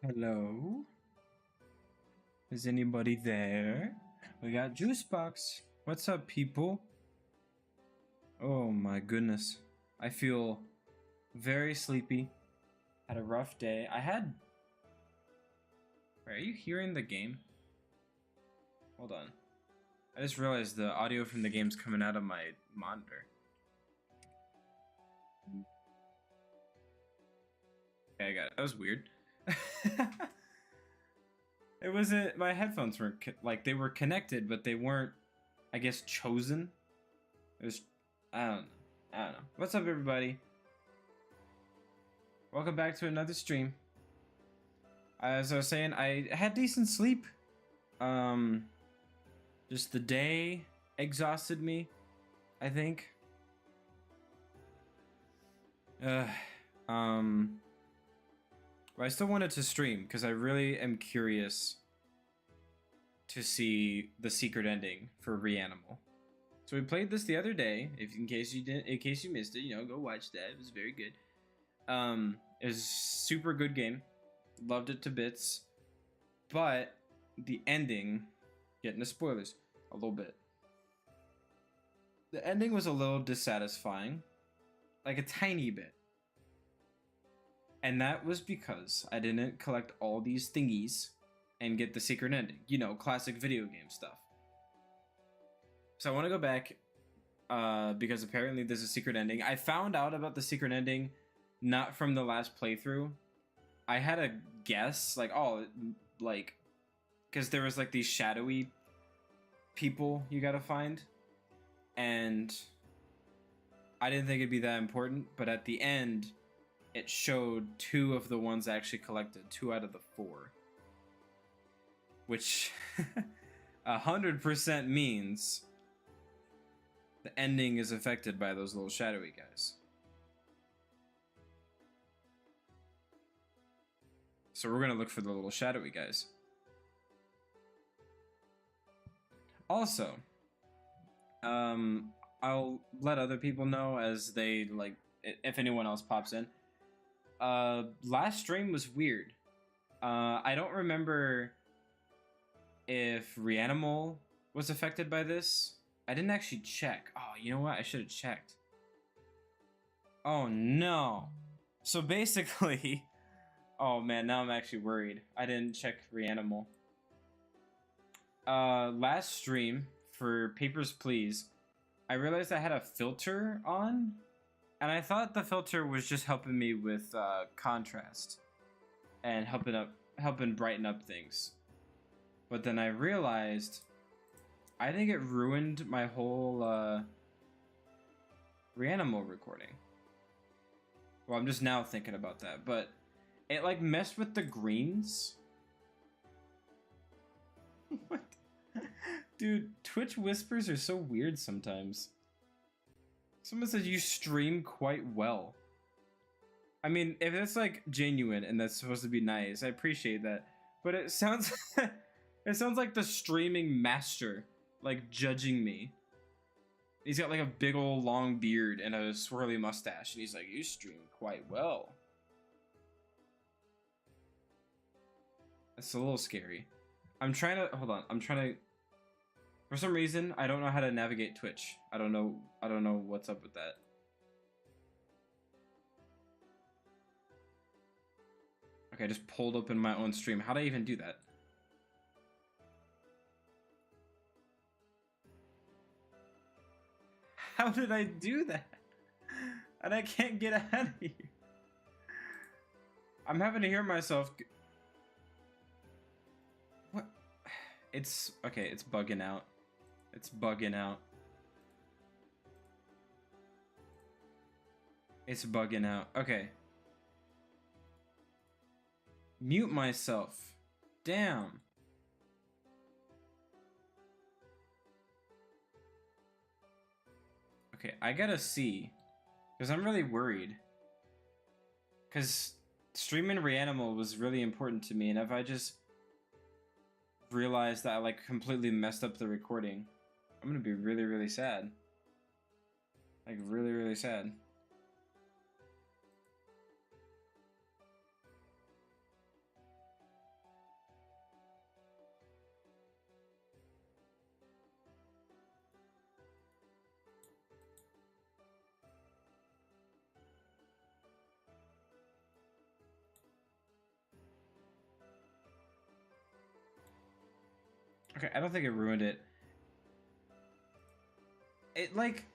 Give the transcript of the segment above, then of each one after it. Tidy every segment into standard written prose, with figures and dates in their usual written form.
Hello? Is anybody there? We got Juicebox. What's up, people? Oh my goodness. I feel very sleepy. Had a rough day. Wait, are you hearing the game? Hold on. I just realized the audio from the game's coming out of my monitor. Okay, I got it. That was weird. It wasn't. My headphones were they were connected, but they weren't, I guess, chosen. It was. I don't know. I don't know. What's up, everybody? Welcome back to another stream. As I was saying, I had decent sleep. Just the day exhausted me, I think. But I still wanted to stream because I really am curious to see the secret ending for REANIMAL. So we played this the other day. In case you missed it, go watch that. It was very good. It was a super good game. Loved it to bits. But the ending, getting the spoilers a little bit. The ending was a little dissatisfying, like a tiny bit. And that was because I didn't collect all these thingies and get the secret ending. Classic video game stuff. So I want to go back because apparently there's a secret ending. I found out about the secret ending not from the last playthrough. I had a guess, because there was these shadowy people you gotta find. And I didn't think it'd be that important, but at the end, it showed 2 of the ones I actually collected, 2 out of the 4. Which 100% means the ending is affected by those little shadowy guys. So we're gonna look for the little shadowy guys. Also, I'll let other people know as they, if anyone else pops in. Last stream was weird. I don't remember if REANIMAL was affected by this. I didn't actually check. Oh, you know what? I should have checked. Oh no. So basically, oh man, now I'm actually worried. I didn't check REANIMAL. Last stream for Papers, Please, I realized I had a filter on. And I thought the filter was just helping me with contrast and helping brighten up things. But then I realized I think it ruined my whole REANIMAL recording. Well, I'm just now thinking about that, but it messed with the greens. What? Dude, Twitch whispers are so weird sometimes. Someone said you stream quite well. I mean, if that's genuine and that's supposed to be nice, I appreciate that. But it sounds it sounds like the streaming master judging me. He's got a big old long beard and a swirly mustache, and he's like, "You stream quite well." That's a little scary. Hold on. I'm trying to. For some reason, I don't know how to navigate Twitch. I don't know what's up with that. Okay, I just pulled open my own stream. How do I even do that? How did I do that? And I can't get out of here. I'm having to hear myself. What? It's okay, it's bugging out. It's bugging out. It's bugging out. Okay. Mute myself. Damn. Okay, I gotta see. Because I'm really worried. Because streaming REANIMAL was really important to me, and if I just realized that I completely messed up the recording, I'm gonna be really, really sad. Really, really sad. Okay, I don't think it ruined it. It like,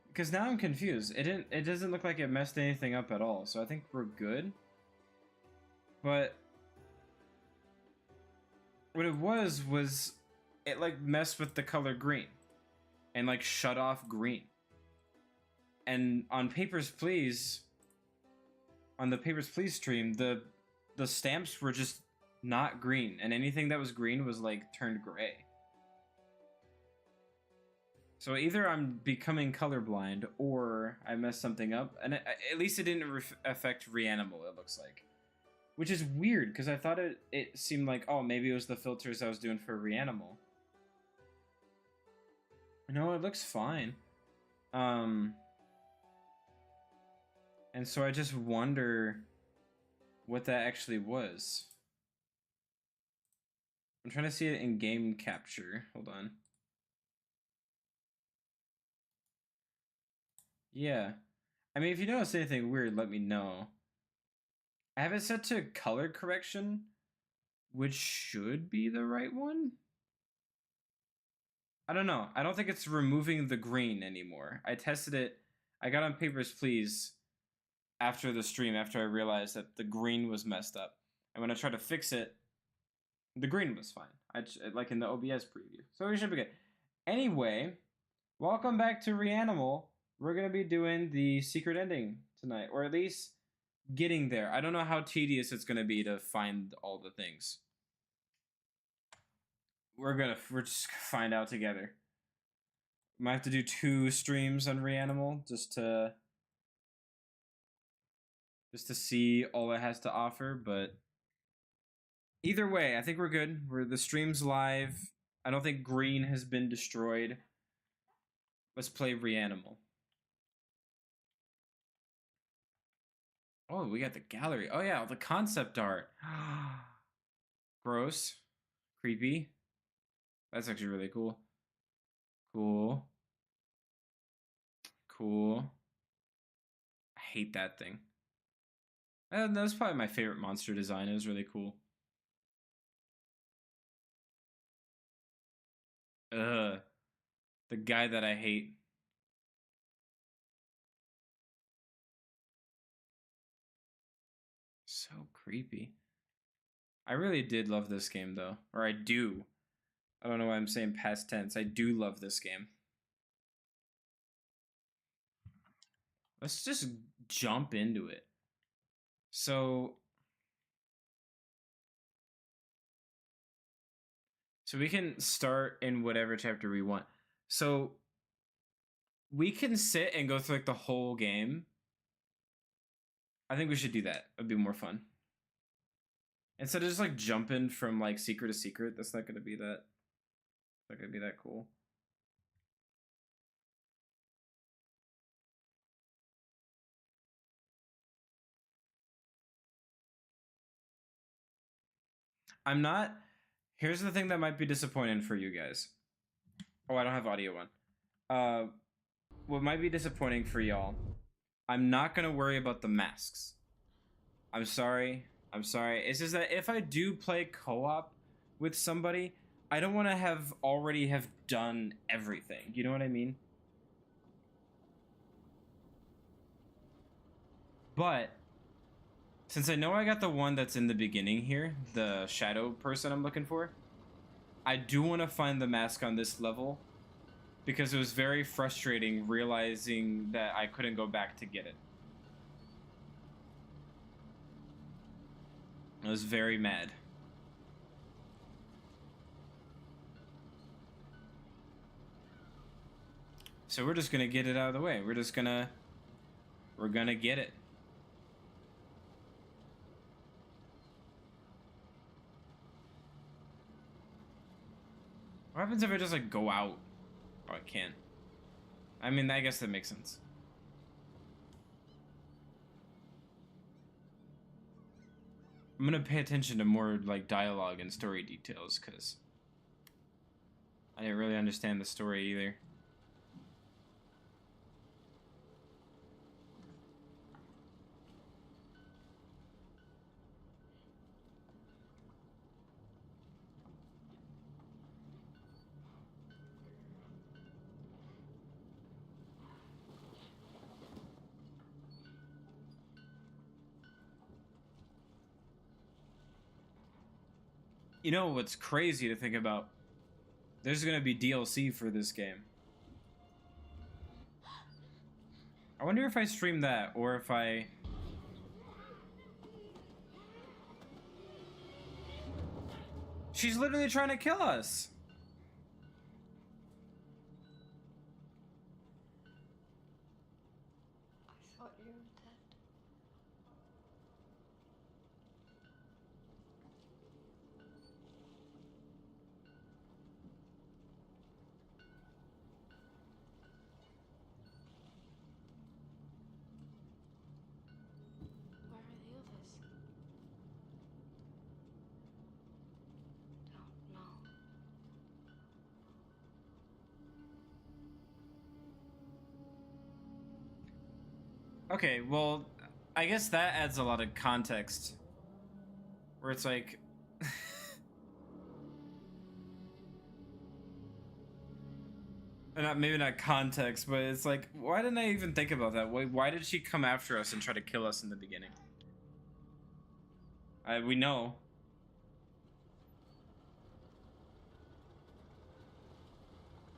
because now I'm confused. It doesn't look like it messed anything up at all. So I think we're good. But what it was it like messed with the color green and like shut off green. And on Papers, Please, on the Papers, Please stream, the stamps were just not green, and anything that was green was like turned gray. So either I'm becoming colorblind or I messed something up, and at least it didn't affect Reanimal, it looks like. Which is weird, because I thought it seemed like, oh, maybe it was the filters I was doing for Reanimal. No, it looks fine. And so I just wonder what that actually was. I'm trying to see it in game capture. Hold on. Yeah. I mean, if you notice anything weird, let me know. I have it set to color correction, which should be the right one. I don't know. I don't think it's removing the green anymore. I tested it. I got on Papers, Please after the stream, after I realized that the green was messed up. And when I tried to fix it, the green was fine. Like in the OBS preview. So we should be good. Anyway, welcome back to Reanimal. We're going to be doing the secret ending tonight, or at least getting there. I don't know how tedious it's going to be to find all the things. We're just gonna find out together. Might have to do 2 streams on Reanimal just to see all it has to offer, but either way, I think we're good. The stream's live. I don't think green has been destroyed. Let's play Reanimal. Oh, we got the gallery. Oh yeah, the concept art. Gross. Creepy. That's actually really cool. Cool. Cool. I hate that thing. That was probably my favorite monster design. It was really cool. Ugh. The guy that I hate. So creepy. I really did love this game, though. Or I do. I don't know why I'm saying past tense. I do love this game. Let's just jump into it. So we can start in whatever chapter we want. So we can sit and go through like the whole game. I think we should do that. It'd be more fun. Instead of just like jumping from like secret to secret, that's not gonna be that. Not gonna be that cool. I'm not. Here's the thing that might be disappointing for you guys. Oh, I don't have audio on. What might be disappointing for y'all, I'm not gonna worry about the masks. I'm sorry. I'm sorry. It's just that if I do play co-op with somebody, I don't want to already have done everything. You know what I mean? But since I know I got the one that's in the beginning here, the shadow person I'm looking for, I do want to find the mask on this level because it was very frustrating realizing that I couldn't go back to get it. I was very mad. So we're just gonna get it out of the way. We're gonna get it. What happens if I just like go out? Oh, I can't. I mean, I guess that makes sense. I'm gonna pay attention to more like dialogue and story details because I didn't really understand the story either. You know what's crazy to think about? There's gonna be DLC for this game. I wonder if I stream that, or if I... She's literally trying to kill us! I thought you were dead. Where are the others? Don't know. Okay, well, I guess that adds a lot of context. Where it's like... maybe not context, but it's like, why didn't I even think about that? Why did she come after us and try to kill us in the beginning? We know.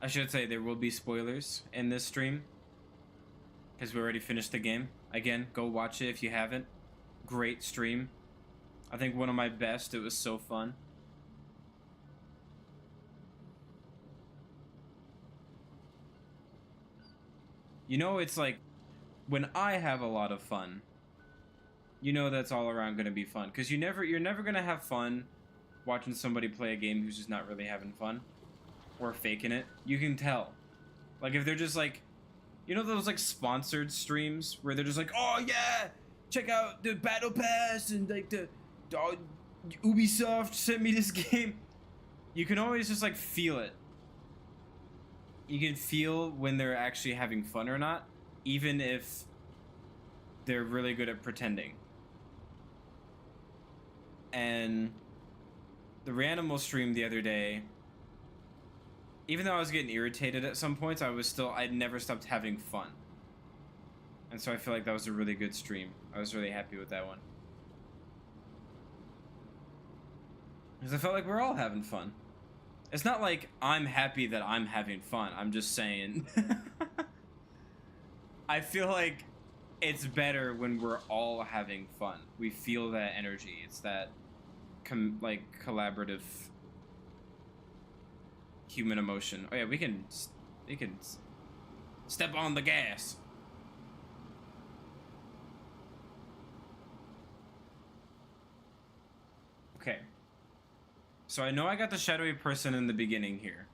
I should say there will be spoilers in this stream, because we already finished the game. Again, go watch it if you haven't. Great stream. I think one of my best. It was so fun. You know, it's like, when I have a lot of fun, you know that's all around gonna be fun. Because you're never gonna have fun watching somebody play a game who's just not really having fun. Or faking it. You can tell. Like, if they're just like, you know those like sponsored streams where they're just like, oh yeah, check out the battle pass and like the Ubisoft sent me this game. You can always just like feel it. You can feel when they're actually having fun or not, even if they're really good at pretending. And the REANIMAL stream the other day, even though I was getting irritated at some points, I'd never stopped having fun. And so I feel like that was a really good stream. I was really happy with that one. Because I felt like we're all having fun. It's not like I'm happy that I'm having fun. I'm just saying. I feel like it's better when we're all having fun. We feel that energy. It's that like collaborative human emotion. Oh yeah, we can step on the gas. Okay. So I know I got the shadowy person in the beginning here,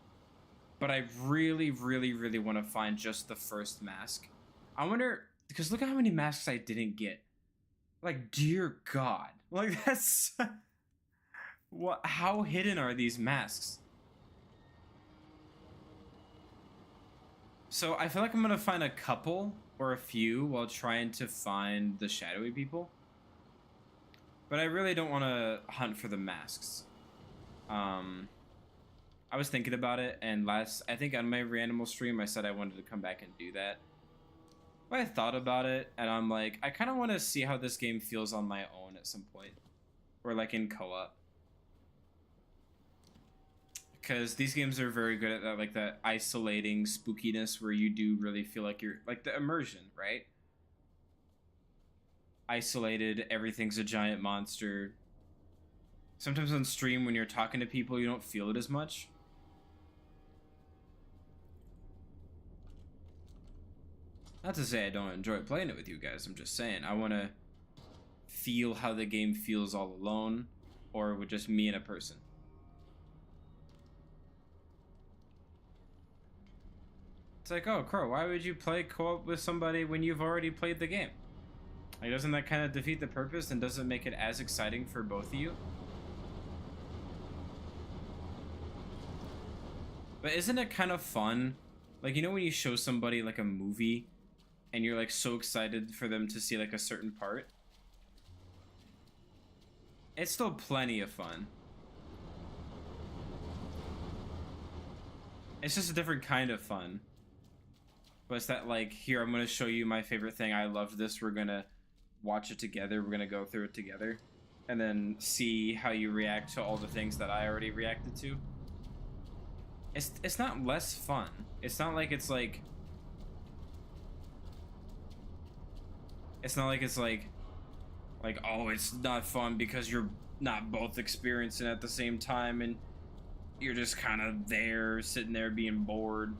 but I really, really, really want to find just the first mask. I wonder, because look at how many masks I didn't get. Like, dear God. Like, that's... what? How hidden are these masks? So I feel like I'm gonna find a couple or a few while trying to find the shadowy people. But I really don't want to hunt for the masks. I was thinking about it, and I think on my REANIMAL stream, I said I wanted to come back and do that. But I thought about it, and I'm like, I kind of want to see how this game feels on my own at some point. Or like in co-op. Because these games are very good at that, like that isolating spookiness where you do really feel like you're, like the immersion, right? Isolated, everything's a giant monster. Sometimes on stream when you're talking to people, you don't feel it as much. Not to say I don't enjoy playing it with you guys, I'm just saying I want to feel how the game feels all alone, or with just me and a person. It's like, oh, Crow, why would you play co-op with somebody when you've already played the game? Like, doesn't that kind of defeat the purpose and doesn't make it as exciting for both of you? But isn't it kind of fun? Like, you know when you show somebody like a movie and you're like so excited for them to see like a certain part? It's still plenty of fun. It's just a different kind of fun. But it's that like, here, I'm going to show you my favorite thing. I loved this. We're going to watch it together. We're going to go through it together. and then see how you react to all the things that I already reacted to. It's not less fun. It's not like it's like oh, it's not fun because you're not both experiencing it at the same time and you're just kind of there, sitting there being bored.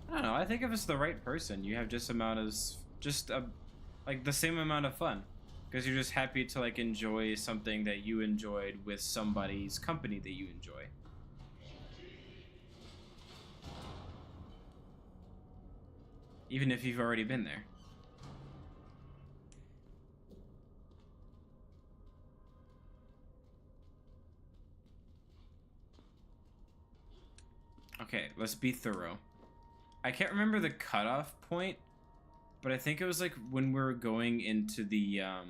I don't know. I think if it's the right person, you have like the same amount of fun, because you're just happy to like enjoy something that you enjoyed with somebody's company that you enjoy. Even if you've already been there. Okay, let's be thorough. I can't remember the cutoff point, but I think it was like when we were going into the, yeah,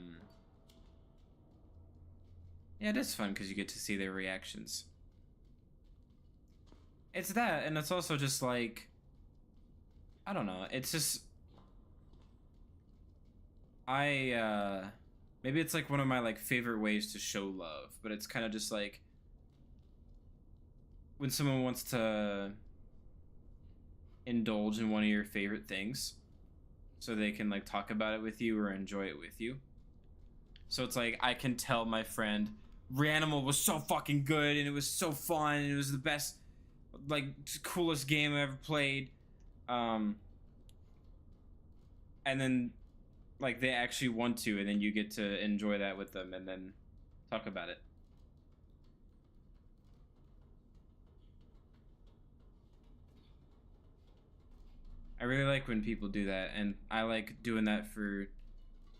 it is fun because you get to see their reactions. It's that, and it's also just like, I don't know, it's just, maybe it's like one of my like favorite ways to show love, but it's kind of just like, when someone wants to indulge in one of your favorite things so they can like talk about it with you or enjoy it with you. So it's like, I can tell my friend REANIMAL was so fucking good and it was so fun and it was the best, like, coolest game I ever played, and then like they actually want to, and then you get to enjoy that with them and then talk about it. I really like when people do that, and I like doing that for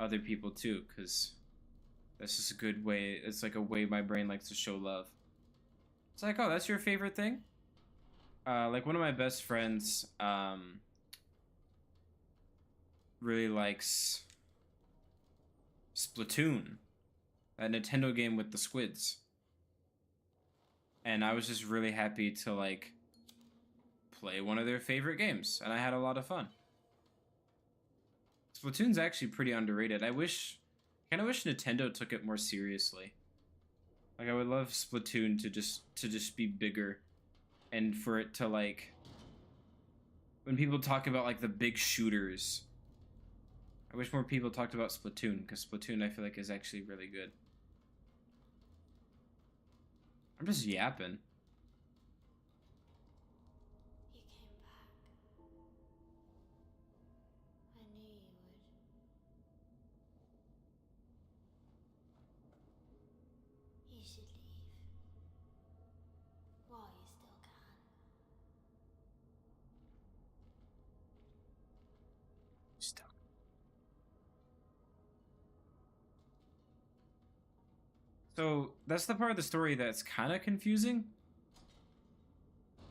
other people too, because that's just a good way. It's like a way my brain likes to show love. It's like, oh, that's your favorite thing? Like one of my best friends really likes Splatoon, a Nintendo game with the squids. And I was just really happy to like play one of their favorite games, and I had a lot of fun. Splatoon's actually pretty underrated. I kind of wish Nintendo took it more seriously. Like, I would love Splatoon to just be bigger, and for it to like, when people talk about like the big shooters, I wish more people talked about Splatoon, because Splatoon I feel like is actually really good. I'm just yapping. You came back. I knew you would. You should leave. While you still can. Stop. So that's the part of the story that's kind of confusing.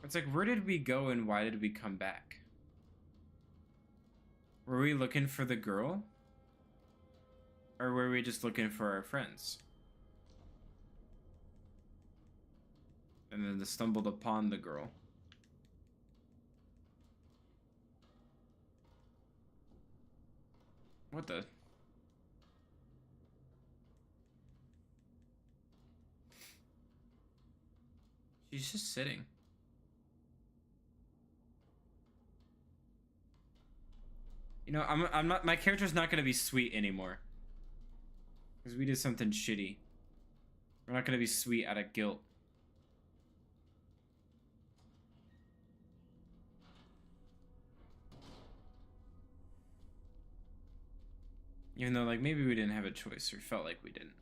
It's like, where did we go and why did we come back? Were we looking for the girl? Or were we just looking for our friends? And then stumbled upon the girl. What the? She's just sitting. You know, I'm not, my character's not gonna be sweet anymore. Because we did something shitty. We're not gonna be sweet out of guilt. Even though, like, maybe we didn't have a choice, or felt like we didn't.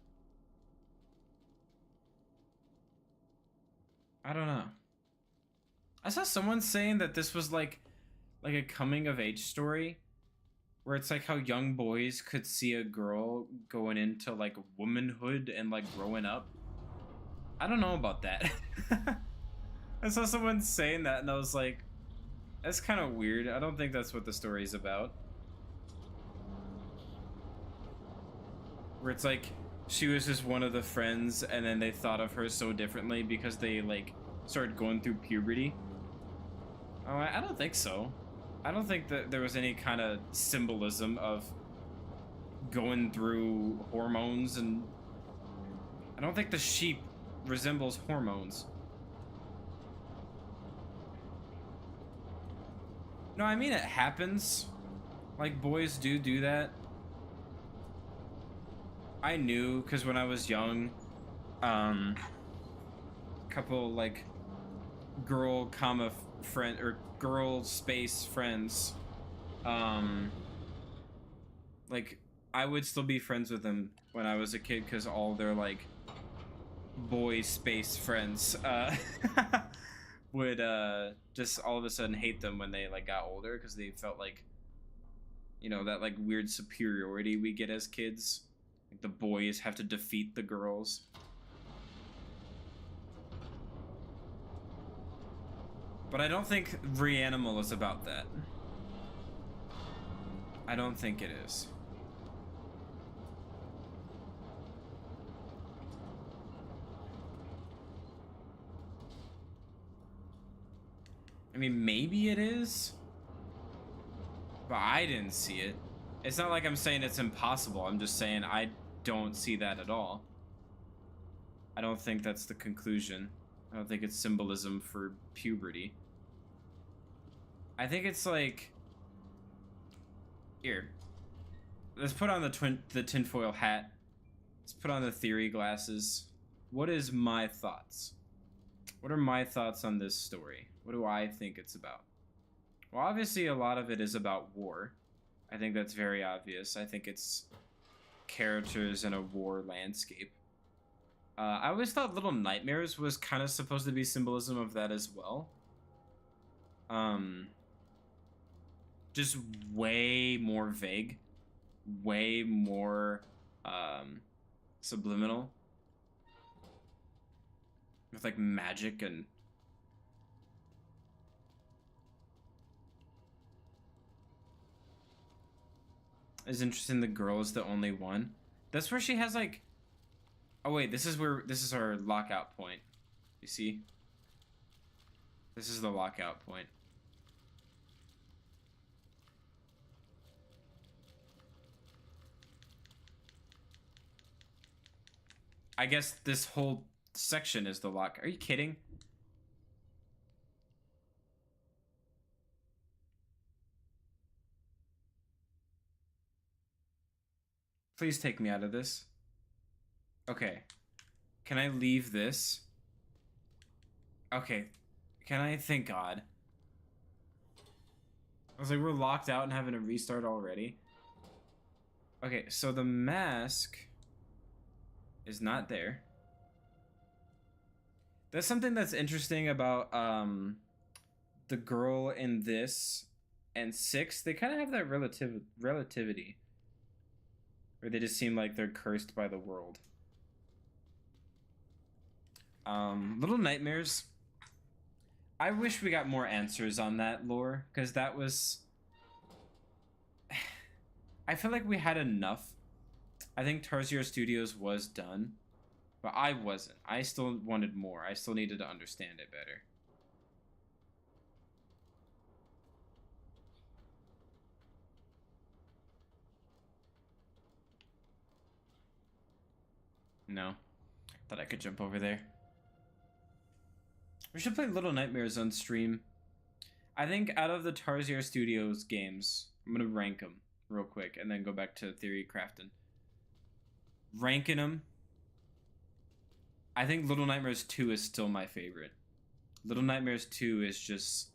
I don't know. I saw someone saying that this was like a coming of age story, where it's like how young boys could see a girl going into like womanhood and like growing up. I don't know about that. I saw someone saying that and I was like, that's kind of weird. I don't think that's what the story's about. Where it's like she was just one of the friends and then they thought of her so differently because they like started going through puberty. Oh, I don't think so. I don't think that there was any kind of symbolism of going through hormones, and I don't think the sheep resembles hormones. No, I mean, it happens. Like, boys do that. I knew, because when I was young, couple, like, girl comma friend, or girl space friends, like, I would still be friends with them when I was a kid, because all their, like, boy space friends, would, just all of a sudden hate them when they, like, got older, because they felt like, you know, that, like, weird superiority we get as kids. Like, the boys have to defeat the girls. But I don't think REANIMAL is about that. I don't think it is. I mean, maybe it is, but I didn't see it. It's not like I'm saying it's impossible. I'm just saying I don't see that at all. I don't think that's the conclusion. I don't think it's symbolism for puberty. I think it's like... Here. Let's put on the tinfoil hat. Let's put on the theory glasses. What is my thoughts? What are my thoughts on this story? What do I think it's about? Well, obviously a lot of it is about war. I think that's very obvious. I think it's characters in a war landscape. I always thought Little Nightmares was kind of supposed to be symbolism of that as well. Just way more vague, way more subliminal, with like magic and it's interesting. The girl is the only one. That's where she has like. Oh wait, this is our lockout point. You see? This is the lockout point. I guess this whole section is the lock. Are you kidding? Please take me out of this. Okay. Can I leave this? Okay. Can I? Thank God. I was like, we're locked out and having a restart already. Okay, so the mask is not there. That's something that's interesting about the girl in this and 6. They kind of have that relativity. Where they just seem like they're cursed by the world. Little Nightmares. I wish we got more answers on that lore, because that was... I feel like we had enough. I think Tarsier Studios was done, but I wasn't. I still wanted more. I still needed to understand it better. No. Thought I could jump over there. We should play Little Nightmares on stream. I think out of the Tarsier Studios games, I'm going to rank them real quick and then go back to theory crafting. Ranking them, I think Little Nightmares 2 is still my favorite. Little Nightmares 2 is just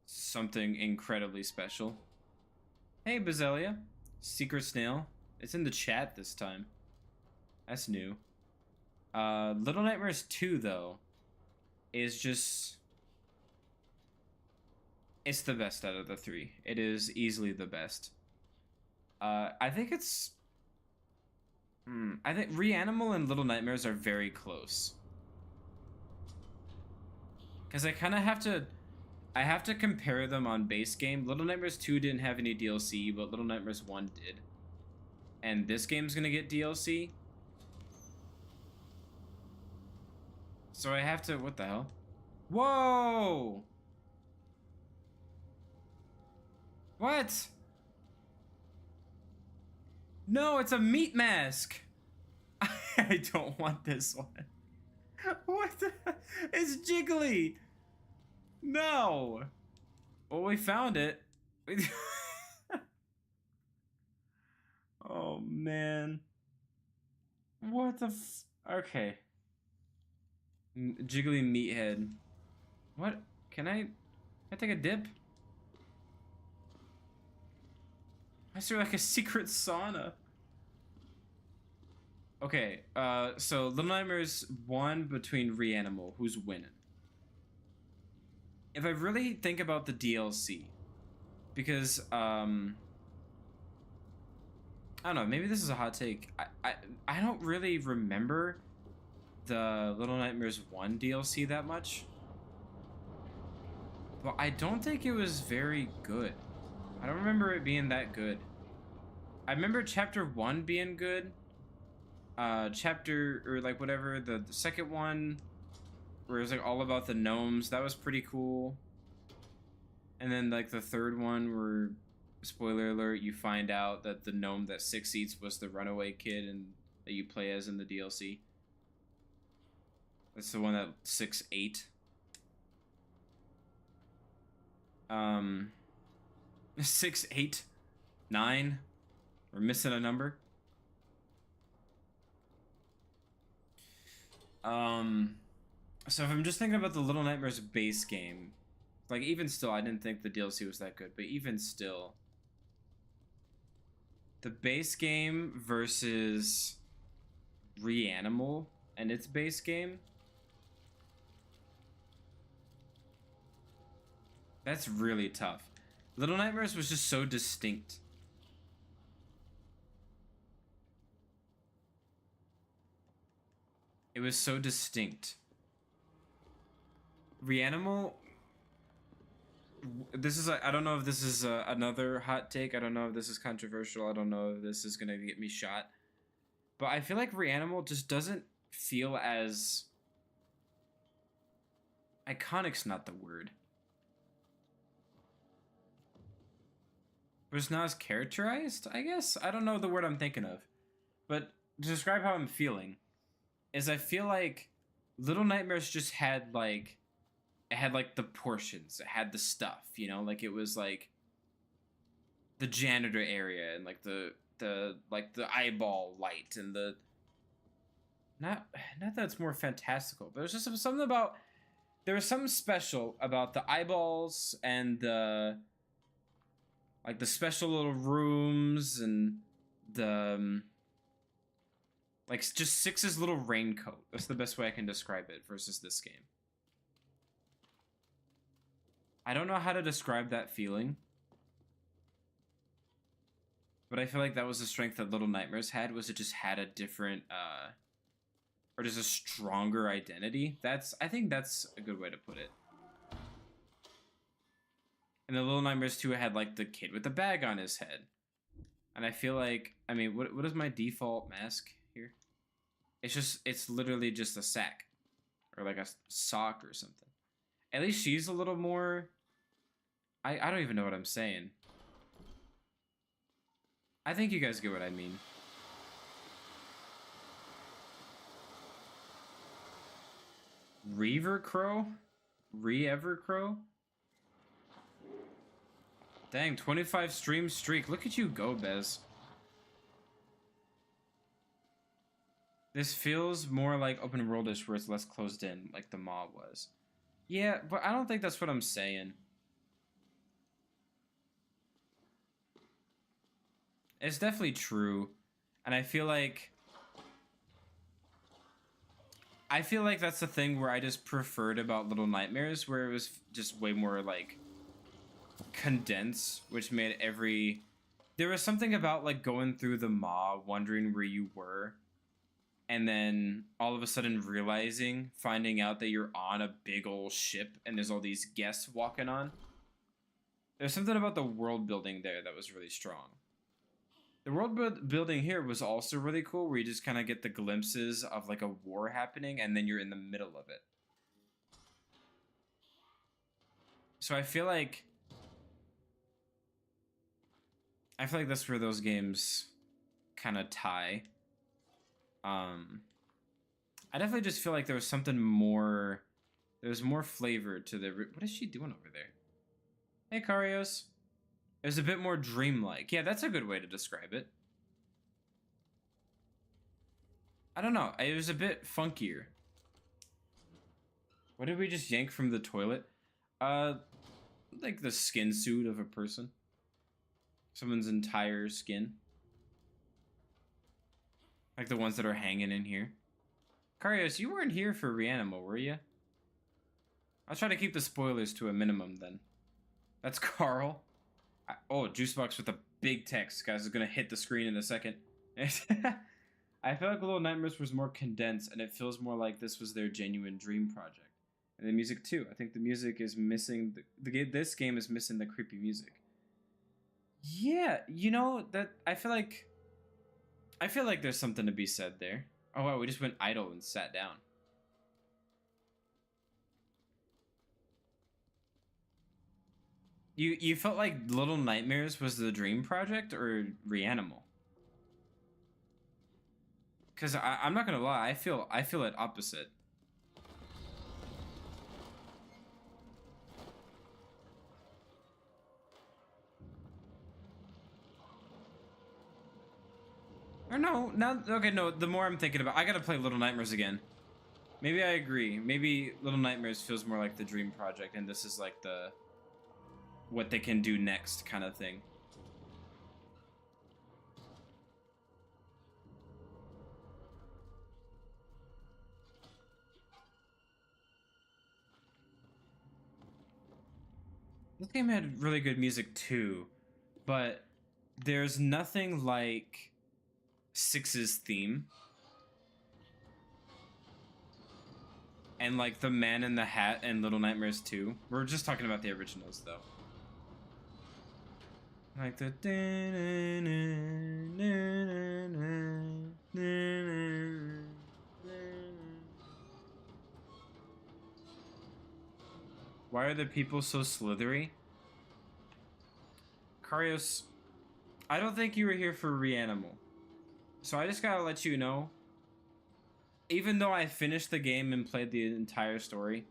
something incredibly special. Hey, Bazelia. Secret Snail. It's in the chat this time. That's new. Little Nightmares 2, though, is just... It's the best out of the 3. It is easily the best. I think it's... I think REANIMAL and Little Nightmares are very close. Because I kind of have to... I have to compare them on base game. Little Nightmares 2 didn't have any DLC, but Little Nightmares 1 did. And this game's gonna get DLC. So I have to... What the hell? Whoa! What? No, it's a meat mask. I don't want this one. What the? It's jiggly. No. Well, we found it. Oh man. What the okay. Jiggly meathead. What? Can I take a dip? Why is there like a secret sauna? Okay, so Little Nightmares won between Reanimal. Who's winning? If I really think about the DLC, because I don't know, maybe this is a hot take. I don't really remember the Little Nightmares 1 DLC that much. But I don't think it was very good. I don't remember it being that good. I remember chapter 1 being good. Chapter, or like whatever, the second one, where it was like all about the gnomes, that was pretty cool. And then like the third one where, spoiler alert, you find out that the gnome that Six eats was the runaway kid and that you play as in the DLC. That's the one that Six ate. 6, 8, 9. We're missing a number. So if I'm just thinking about the Little Nightmares base game, like even still, I didn't think the DLC was that good, but even still, the base game versus Reanimal and its base game, that's really tough. Little Nightmares was just so distinct. It was so distinct. Reanimal, this is I don't know if this is another hot take. I don't know if this is controversial. I don't know if this is gonna get me shot. But I feel like Reanimal just doesn't feel as iconic's not the word. But it's not as characterized, I guess. I don't know the word I'm thinking of. But to describe how I'm feeling is I feel like Little Nightmares just had like, it had like the portions, it had the stuff, you know, like it was like the janitor area and like the like the eyeball light and the not that it's more fantastical, but there's just something about, there was something special about the eyeballs and the like the special little rooms and the like just Six's little raincoat. That's the best way I can describe it versus this game. I don't know how to describe that feeling, but I feel like that was the strength that Little Nightmares had, was it just had a different or just a stronger identity. I think that's a good way to put it. And the Little Nightmares 2 had like the kid with the bag on his head. And I feel like, I mean, what is my default mask here? It's literally just a sack. Or like a sock or something. At least she's a little more, I don't even know what I'm saying. I think you guys get what I mean. Reaver Crow? Re-Ever Crow? Dang, 25 stream streak. Look at you go, Bez. This feels more like open worldish where it's less closed in, like the Maw was. Yeah, but I don't think that's what I'm saying. It's definitely true. And I feel like that's the thing where I just preferred about Little Nightmares, where it was just way more like condensed, which made there was something about like going through the Maw, wondering where you were, and then all of a sudden finding out that you're on a big old ship and there's all these guests walking on. There's something about the world building there that was really strong. The world building here was also really cool, where you just kind of get the glimpses of like a war happening and then you're in the middle of it. So I feel like that's where those games kind of tie. I definitely just feel like there was something more. There was more flavor to the. What is she doing over there? Hey, Karios. It was a bit more dreamlike. Yeah, that's a good way to describe it. I don't know. It was a bit funkier. What did we just yank from the toilet? Like the skin suit of a person. Someone's entire skin. Like the ones that are hanging in here. Karios, you weren't here for Reanimal, were you? I'll try to keep the spoilers to a minimum then. That's Carl. Oh, Juicebox with a big text. Guys, is gonna hit the screen in a second. I feel like Little Nightmares was more condensed, and it feels more like this was their genuine dream project. And the music too. I think the music is missing. This game is missing the creepy music. Yeah, you know that I feel like there's something to be said there. Oh wow, we just went idle and sat down. You felt like Little Nightmares was the dream project or Reanimal? Cause I'm not gonna lie, I feel it opposite. Or no, okay, no, the more I'm thinking about, I gotta play Little Nightmares again. Maybe I agree. Maybe Little Nightmares feels more like the dream project, and this is like the what they can do next kind of thing. This game had really good music too, but there's nothing like Six's theme. And like the Man in the Hat and Little Nightmares 2. We're just talking about the originals though. Like the Why are the people so slithery? Karios, I don't think you were here for Reanimal. So I just gotta let you know, even though I finished the game and played the entire story,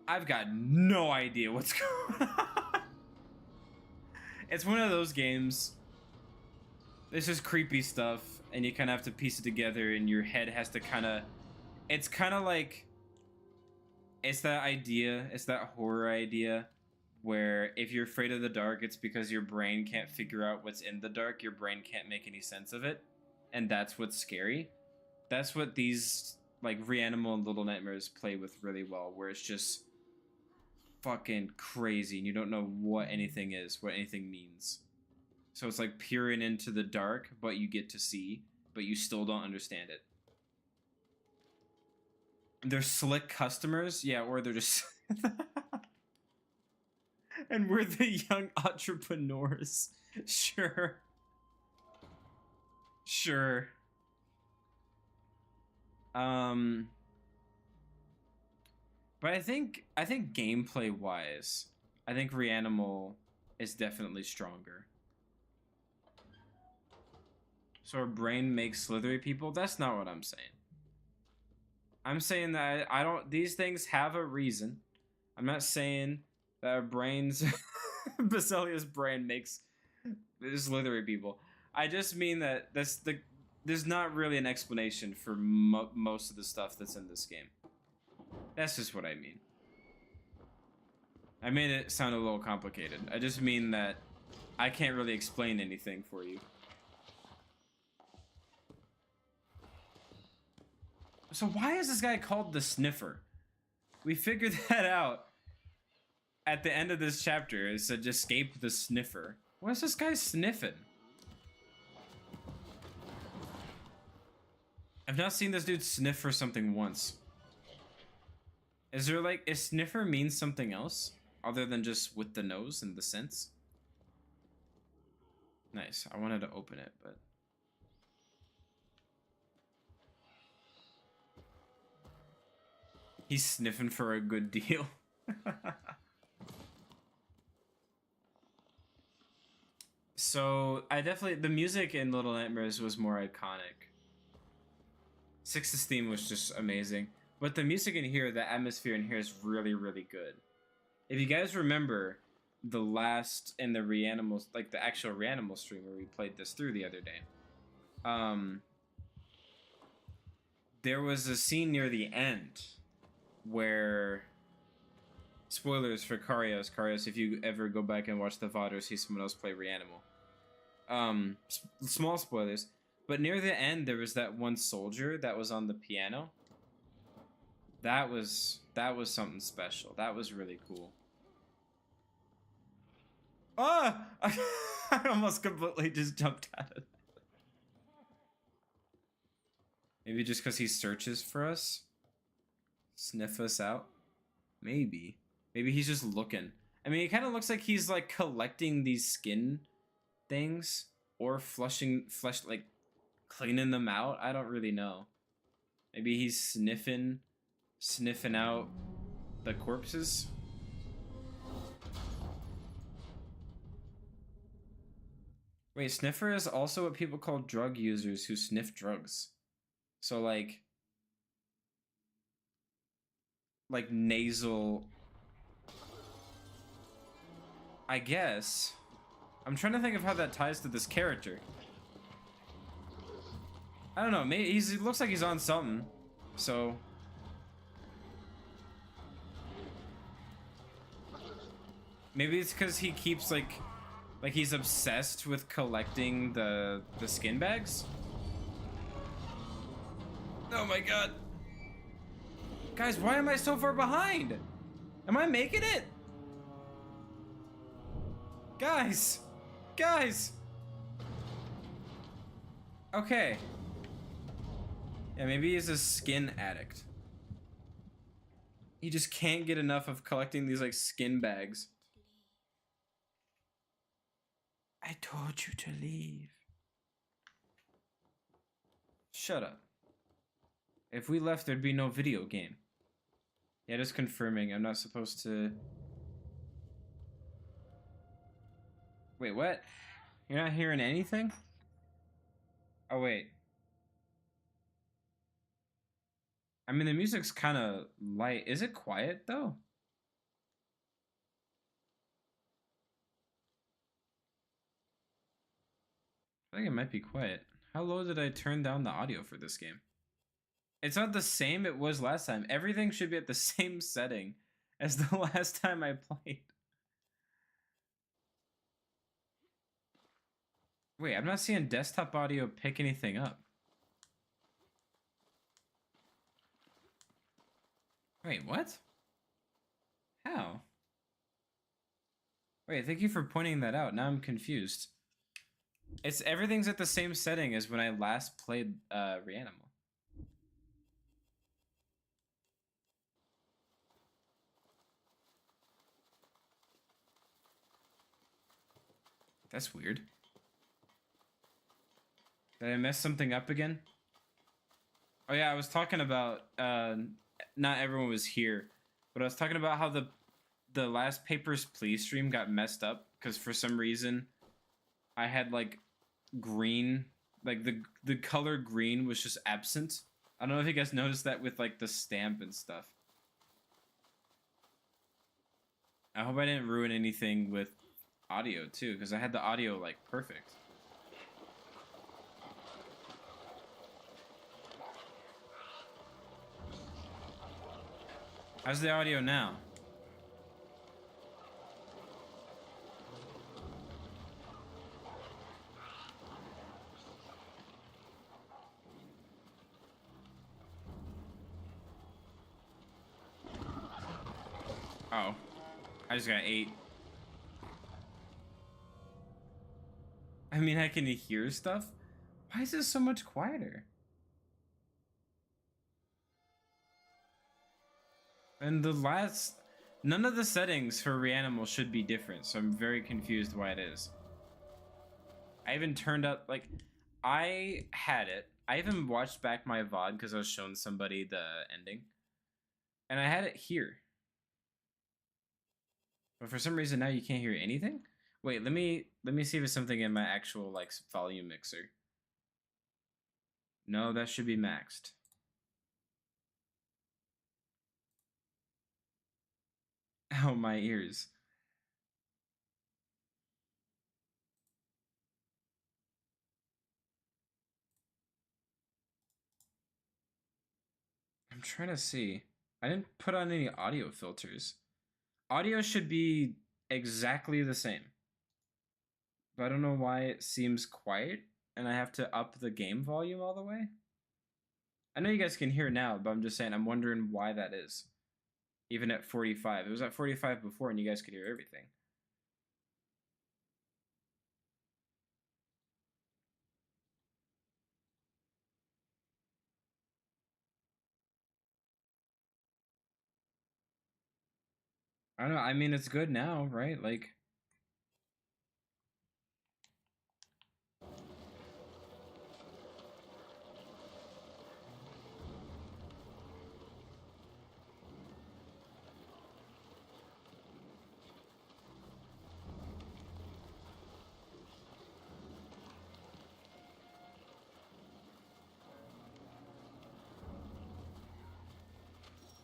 I've got no idea what's going on. It's one of those games. This is creepy stuff, and you kind of have to piece it together, and your head has to kind of... It's kind of like... It's that idea, it's that horror idea, where if you're afraid of the dark, it's because your brain can't figure out what's in the dark, your brain can't make any sense of it, and that's what's scary. That's what these, like, Reanimal and Little Nightmares play with really well, where it's just fucking crazy, and you don't know what anything is, what anything means. So it's like peering into the dark, but you get to see, but you still don't understand it. They're slick customers, yeah, or they're just... And we're the young entrepreneurs. Sure. Sure. But I think gameplay wise, I think Reanimal is definitely stronger. So our brain makes slithery people? That's not what I'm saying. I'm saying that I don't... These things have a reason. I'm not saying that our brains... Basilia's brain makes slithery people. I just mean that there's not really an explanation for most of the stuff that's in this game. That's just what I mean. I made it sound a little complicated. I just mean that I can't really explain anything for you. So why is this guy called the Sniffer? We figured that out at the end of this chapter. It said, escape the Sniffer. What is this guy sniffing? I've not seen this dude sniff for something once. Is there like, is sniffer means something else other than just with the nose and the sense? Nice. I wanted to open it, but... He's sniffing for a good deal. So I definitely, the music in Little Nightmares was more iconic. Six's theme was just amazing, but the music in here, the atmosphere in here is really, really good. If you guys remember the last in the Reanimal, like the actual Reanimal stream where we played this through the other day, there was a scene near the end where, spoilers for Karios, if you ever go back and watch the VOD or see someone else play Reanimal, small spoilers, but near the end there was that one soldier that was on the piano. That was something special. That was really cool. Ah! I almost completely just jumped out of it. Maybe just because he searches for us? Sniff us out? Maybe. Maybe he's just looking. I mean, it kind of looks like he's like collecting these skin things or flesh, like cleaning them out. I don't really know. Maybe he's sniffing out the corpses. Wait, sniffer is also what people call drug users who sniff drugs. So like nasal, I guess. I'm trying to think of how that ties to this character. I don't know, maybe he looks like he's on something. So maybe it's because he keeps like he's obsessed with collecting the skin bags. Oh my god. Guys, why am I so far behind? Am I making it? Guys. Okay. Yeah, maybe he's a skin addict. He just can't get enough of collecting these like skin bags. I told you to leave. Shut up. If we left, there'd be no video game. Yeah, just confirming. I'm not supposed to... Wait, what? You're not hearing anything? Oh, wait. I mean, the music's kind of light. Is it quiet, though? I think it might be quiet. How low did I turn down the audio for this game? It's not the same it was last time. Everything should be at the same setting as the last time I played. Wait, I'm not seeing desktop audio pick anything up. Wait, what? How? Wait, thank you for pointing that out. Now I'm confused. Everything's at the same setting as when I last played REANIMal. That's weird. Did I mess something up again? Oh yeah, I was talking about not everyone was here, but I was talking about how the last Papers, Please stream got messed up because for some reason I had like green, like the color green was just absent. I don't know if you guys noticed that with like the stamp and stuff. I hope I didn't ruin anything with audio too, because I had the audio like perfect. How's the audio now? Oh, I just got 8. I mean, I can hear stuff. Why is this so much quieter? And none of the settings for REANIMAL should be different, so I'm very confused why it is. I even turned up, like, I had it. I even watched back my VOD because I was showing somebody the ending. And I had it here. But for some reason now you can't hear anything? Wait, let me see if there's something in my actual like volume mixer. No, that should be maxed. Oh, my ears. I'm trying to see. I didn't put on any audio filters. Audio should be exactly the same. But I don't know why it seems quiet and I have to up the game volume all the way. I know you guys can hear now, but I'm just saying I'm wondering why that is. Even at 45. It was at 45 before and you guys could hear everything. I don't know. I mean, it's good now, right? Like,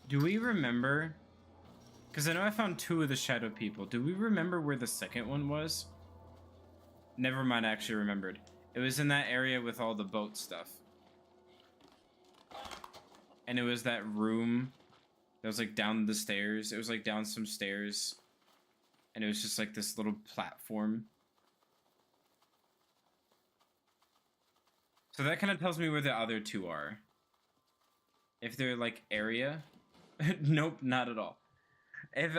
do we remember? Because I know I found 2 of the shadow people. Do we remember where the second one was? Never mind, I actually remembered. It was in that area with all the boat stuff. And it was that room that was like down the stairs. It was like down some stairs. And it was just like this little platform. So that kind of tells me where the other 2 are. If they're like area. Nope, not at all. If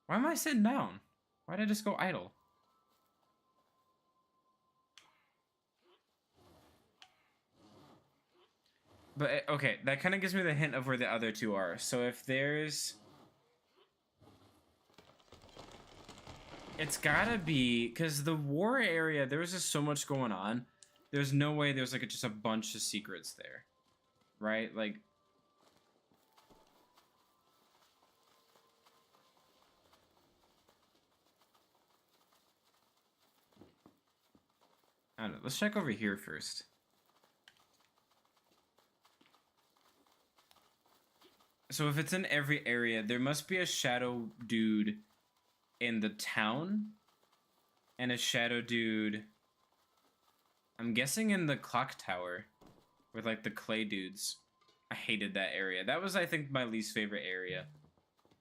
why am I sitting down? Why did I just go idle? But okay, that kind of gives me the hint of where the other 2 are. So if there's, it's gotta be because the war area, there was just so much going on. There's no way there's like just a bunch of secrets there, right? Like, I don't know. Let's check over here first. So if it's in every area, there must be a shadow dude in the town and a shadow dude, I'm guessing, in the clock tower with like the clay dudes. I hated that area. That was, I think, my least favorite area.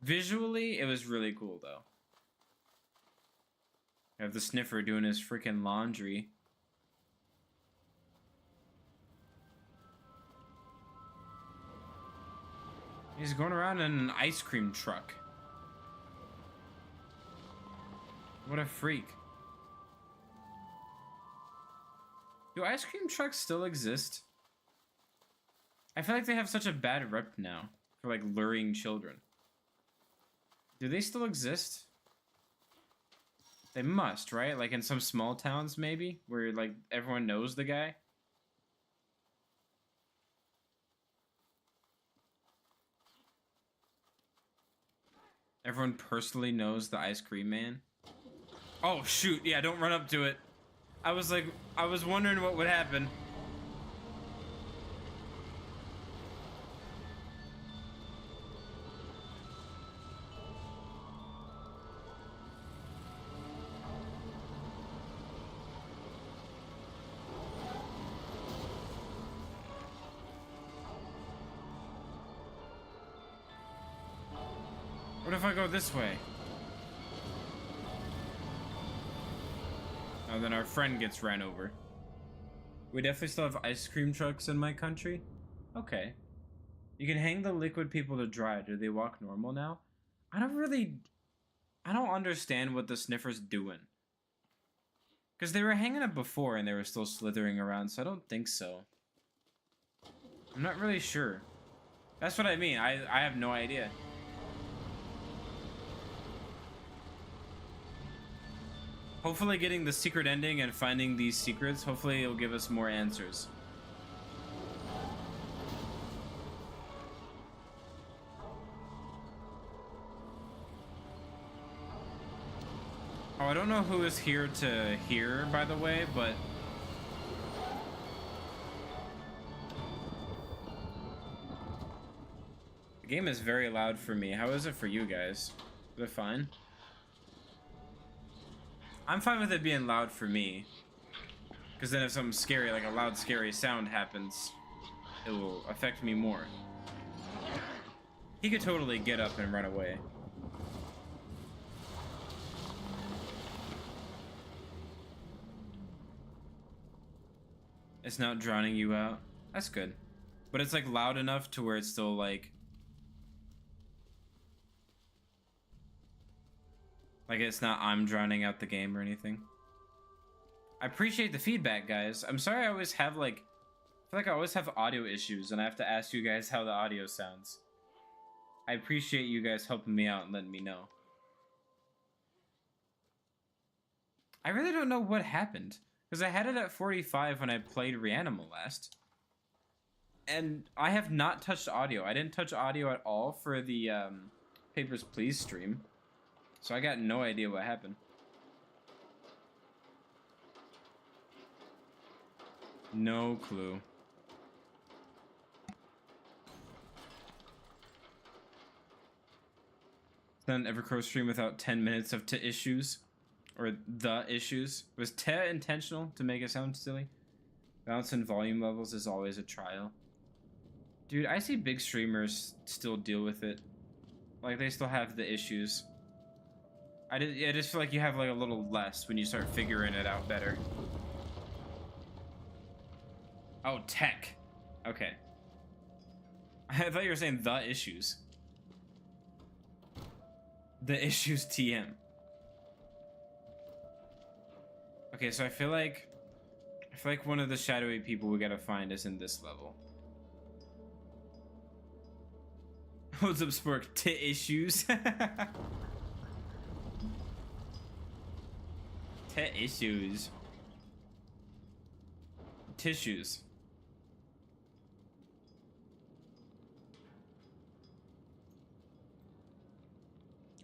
Visually, it was really cool though. I have the sniffer doing his freaking laundry. He's going around in an ice cream truck. What a freak. Do ice cream trucks still exist? I feel like they have such a bad rep now for like luring children. Do they still exist? They must, right? Like in some small towns maybe, where like everyone knows the guy. Everyone personally knows the ice cream man. Oh shoot, yeah, don't run up to it. I was wondering what would happen. What if I go this way? Oh, then our friend gets ran over. We definitely still have ice cream trucks in my country. Okay. You can hang the liquid people to dry. Do they walk normal now? I don't understand what the sniffer's doing. Because they were hanging up before and they were still slithering around, so I don't think so. I'm not really sure. That's what I mean. I have no idea. Hopefully getting the secret ending and finding these secrets, hopefully it'll give us more answers. Oh, I don't know who is here to hear, by the way, but the game is very loud for me. How is it for you guys? Is it fine? I'm fine with it being loud for me. Because then if something scary, like a loud, scary sound happens, it will affect me more. He could totally get up and run away. It's not drowning you out. That's good. But it's like loud enough to where it's still like it's not I'm drowning out the game or anything. I appreciate the feedback, guys. I'm sorry I always have like, I feel like I always have audio issues and I have to ask you guys how the audio sounds. I appreciate you guys helping me out and letting me know. I really don't know what happened. Because I had it at 45 when I played REANIMAL last. And I have not touched audio. I didn't touch audio at all for the Papers, Please stream. So I got no idea what happened. No clue. Done Evercrow stream without 10 minutes of to issues. Or the issues. Was te intentional to make it sound silly? Balance and volume levels is always a trial. Dude, I see big streamers still deal with it. Like, they still have the issues. I just feel like you have, like, a little less when you start figuring it out better. Oh, tech. Okay. I thought you were saying the issues. The issues TM. Okay, so I feel like one of the shadowy people we gotta find is in this level. What's up, Spork? Issues. Issues. Tissues.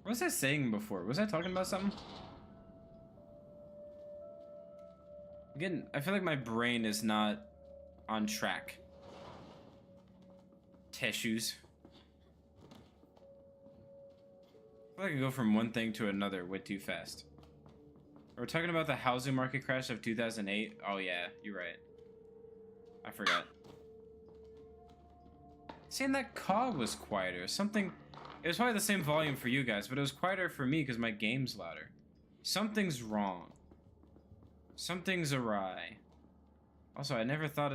What was I saying before? Was I talking about something? Again, I feel like my brain is not on track. Tissues. I feel like I go from one thing to another way too fast. We're talking about the housing market crash of 2008. Oh yeah, you're right. I forgot. Saying that caw was quieter. Something. It was probably the same volume for you guys, but it was quieter for me because my game's louder. Something's wrong. Something's awry. Also, I never thought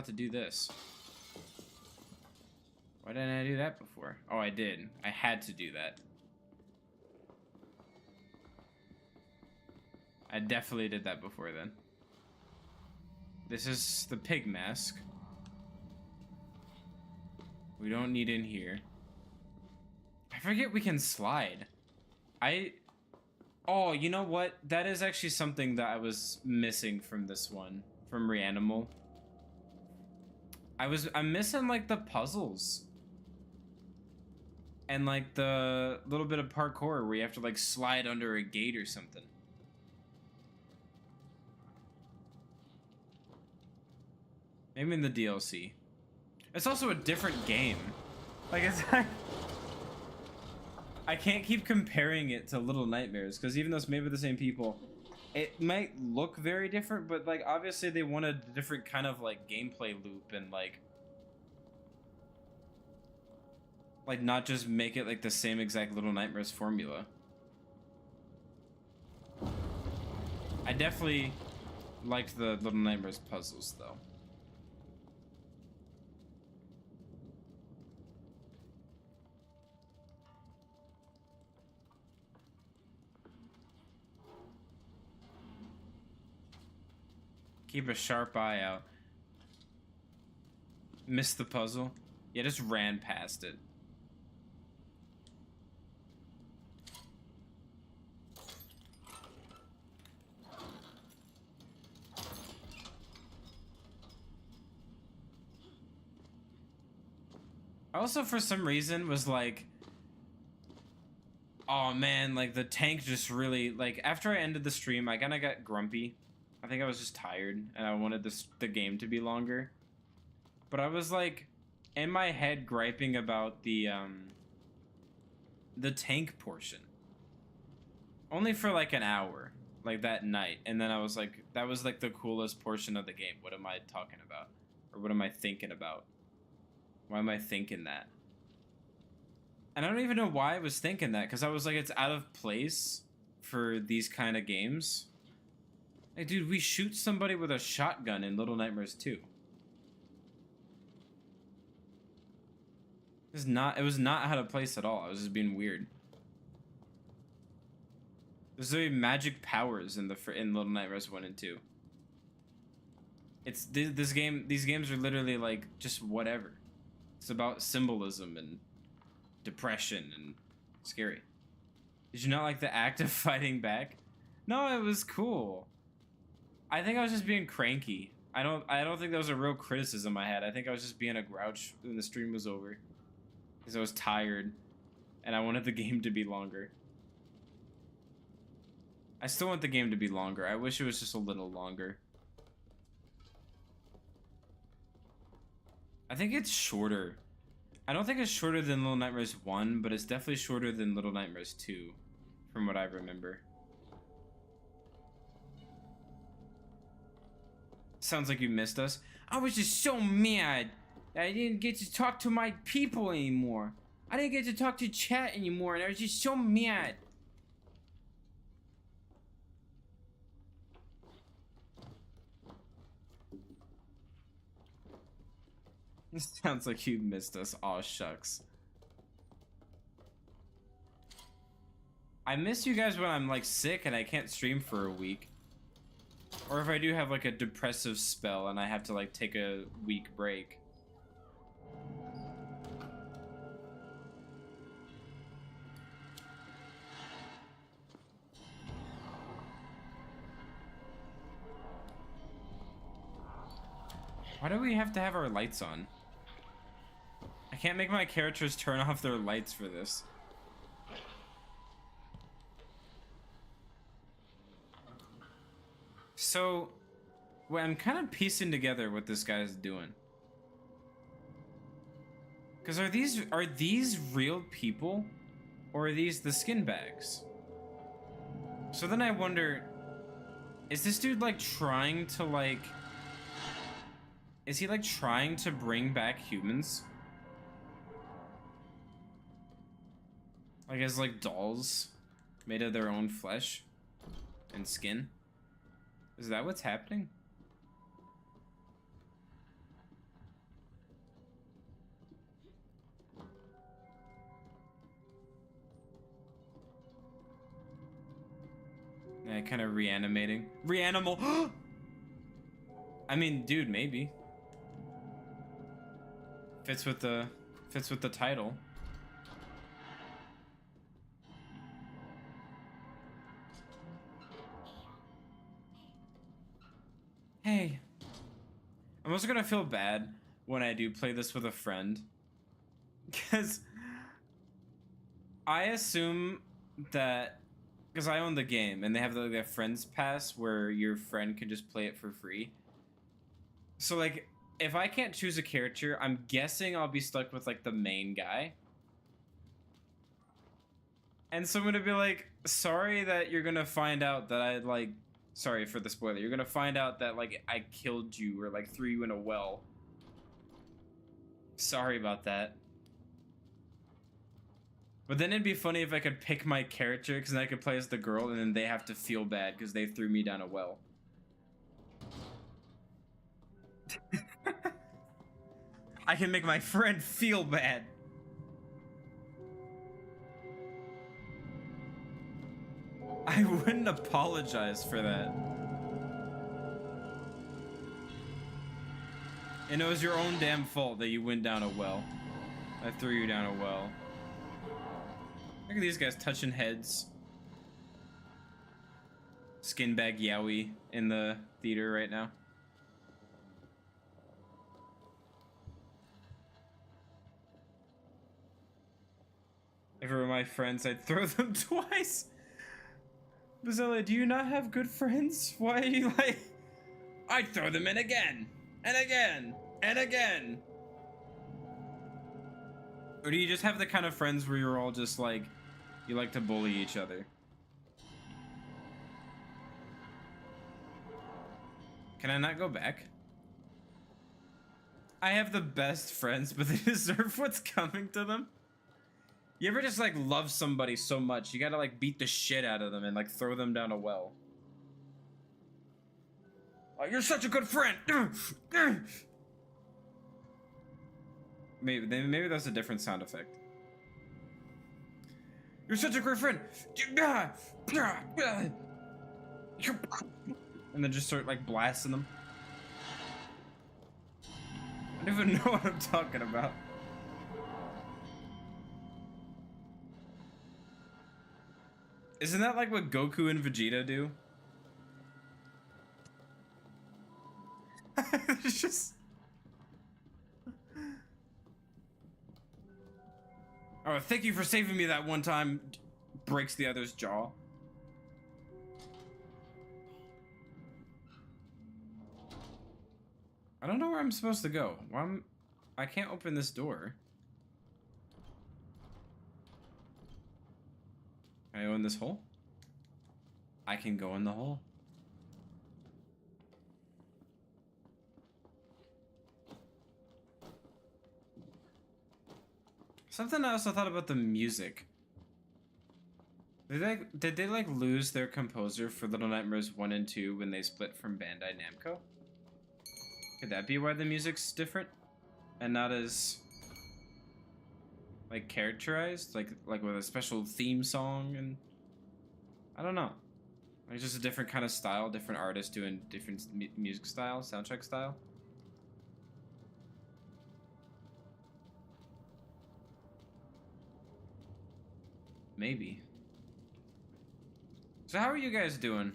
to do this. Why didn't I do that before? Oh, I did. I had to do that. I definitely did that before then. This is the pig mask. We don't need in here. I forget we can slide. Oh, you know what? That is actually something that I was missing from this one. From REANIMAL. I'm missing like the puzzles. And like the little bit of parkour where you have to like slide under a gate or something. Maybe in the DLC. It's also a different game. Like it's like I can't keep comparing it to Little Nightmares because even though it's made by the same people, it might look very different, but like obviously they wanted a different kind of like gameplay loop and like not just make it like the same exact Little Nightmares formula. I definitely liked the Little Nightmares puzzles though. Keep a sharp eye out. Missed the puzzle? Yeah, just ran past it. I also, for some reason, was like... Oh man, like the tank just really like after I ended the stream, I kind of got grumpy. I think I was just tired and I wanted the game to be longer. But I was like in my head griping about the tank portion. Only for like an hour, like that night. And then I was like that was like the coolest portion of the game. What am I talking about? Or what am I thinking about? Why am I thinking that? And I don't even know why I was thinking that, because I was like, it's out of place for these kind of games. Like, dude, we shoot somebody with a shotgun in Little Nightmares 2. It was not out of place at all. I was just being weird. There's very magic powers in Little Nightmares 1 and 2. It's these games are literally like just whatever. It's about symbolism and depression and scary. Did you not like the act of fighting back? No, it was cool. I think I was just being cranky. I don't think that was a real criticism I had. I think I was just being a grouch when the stream was over. Because I was tired and I wanted the game to be longer. I still want the game to be longer. I wish it was just a little longer. I think it's shorter. I don't think it's shorter than Little Nightmares 1, but it's definitely shorter than Little Nightmares 2, from what I remember. Sounds like you missed us. I was just so mad that I didn't get to talk to my people anymore. I didn't get to talk to chat anymore, and I was just so mad. Sounds like you missed us. Aw, shucks. I miss you guys when I'm like sick and I can't stream for a week. Or if I do have like a depressive spell and I have to like take a week break. Why do we have to have our lights on? I can't make my characters turn off their lights for this. So, well, I'm kind of piecing together what this guy's doing. Because are these real people? Or are these the skin bags? So then I wonder, is this dude like trying to like... Is he like trying to bring back humans? Like as like dolls made of their own flesh and skin? Is that what's happening? Yeah, kind of reanimating. Reanimal! I mean, dude, maybe. Fits with the title. Hey. I'm also gonna feel bad when I do play this with a friend. Because I assume that... Because I own the game, and they have the friends pass where your friend can just play it for free. So, like, if I can't choose a character, I'm guessing I'll be stuck with, like, the main guy. And so I'm gonna be like, sorry that you're gonna find out that I, like... Sorry for the spoiler. You're gonna find out that, like, I killed you or, like, threw you in a well. Sorry about that. But then it'd be funny if I could pick my character, because then I could play as the girl, and then they have to feel bad because they threw me down a well. I can make my friend feel bad. I wouldn't apologize for that. And it was your own damn fault that you went down a well. I threw you down a well. Look at these guys touching heads. Skinbag Yowie in the theater right now. If it were my friends, I'd throw them twice. Bazilla, do you not have good friends? Why are you like... I'd throw them in again, and again, and again. Or do you just have the kind of friends where you're all just like, you like to bully each other? Can I not go back? I have the best friends, but they deserve what's coming to them. You ever just like love somebody so much, you gotta like beat the shit out of them and like throw them down a well? Oh, you're such a good friend. Maybe that's a different sound effect. You're such a great friend. And then just start like blasting them. I don't even know what I'm talking about. Isn't that like what Goku and Vegeta do? It's just... Oh, thank you for saving me that one time. Breaks the other's jaw. I don't know where I'm supposed to go. I can't open this door. Can I go in this hole? I can go in the hole. Something I also thought about the music. Did they like lose their composer for Little Nightmares 1 and 2 when they split from Bandai Namco? Could that be why the music's different? And not as like characterized? Like with a special theme song and... I don't know. Like just a different kind of style, different artists doing different music style, soundtrack style. Maybe. So how are you guys doing?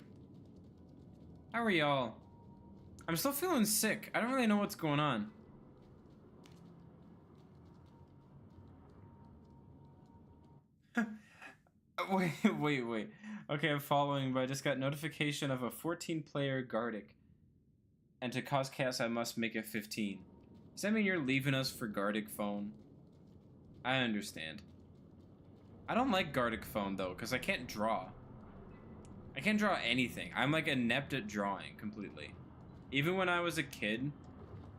How are y'all? I'm still feeling sick. I don't really know what's going on. Wait. Okay, I'm following, but I just got notification of a 14-player Gardic. And to cause chaos, I must make it 15. Does that mean you're leaving us for Gardic phone? I understand. I don't like Gardic phone, though, because I can't draw. I can't draw anything. I'm, like, inept at drawing completely. Even when I was a kid,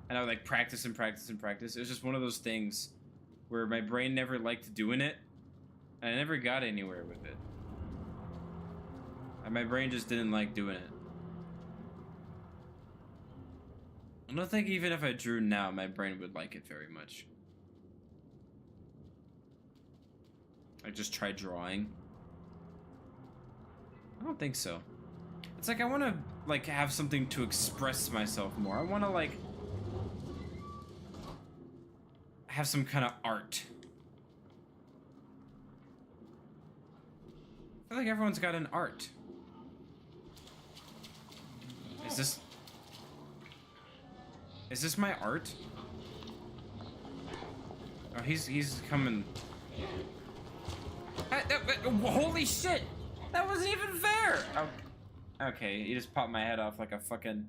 and I would, like, practice, it was just one of those things where my brain never liked doing it, and I never got anywhere with it. And my brain just didn't like doing it. I don't think even if I drew now, my brain would like it very much. I just tried drawing. I don't think so. It's like I want to like have something to express myself more. I want to like have some kind of art. I feel like everyone's got an art. Is this my art? Oh, he's coming. Holy shit! That wasn't even fair! Okay, he just popped my head off like a fucking...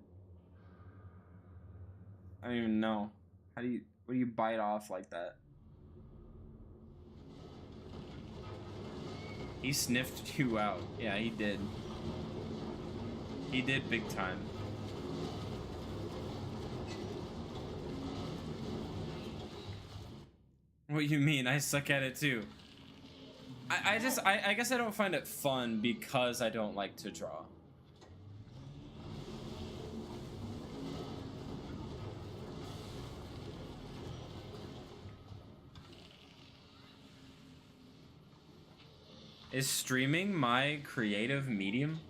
I don't even know. What do you bite off like that? He sniffed you out. Yeah, he did. He did big time. What do you mean? I suck at it too. I guess I don't find it fun because I don't like to draw. Is streaming my creative medium?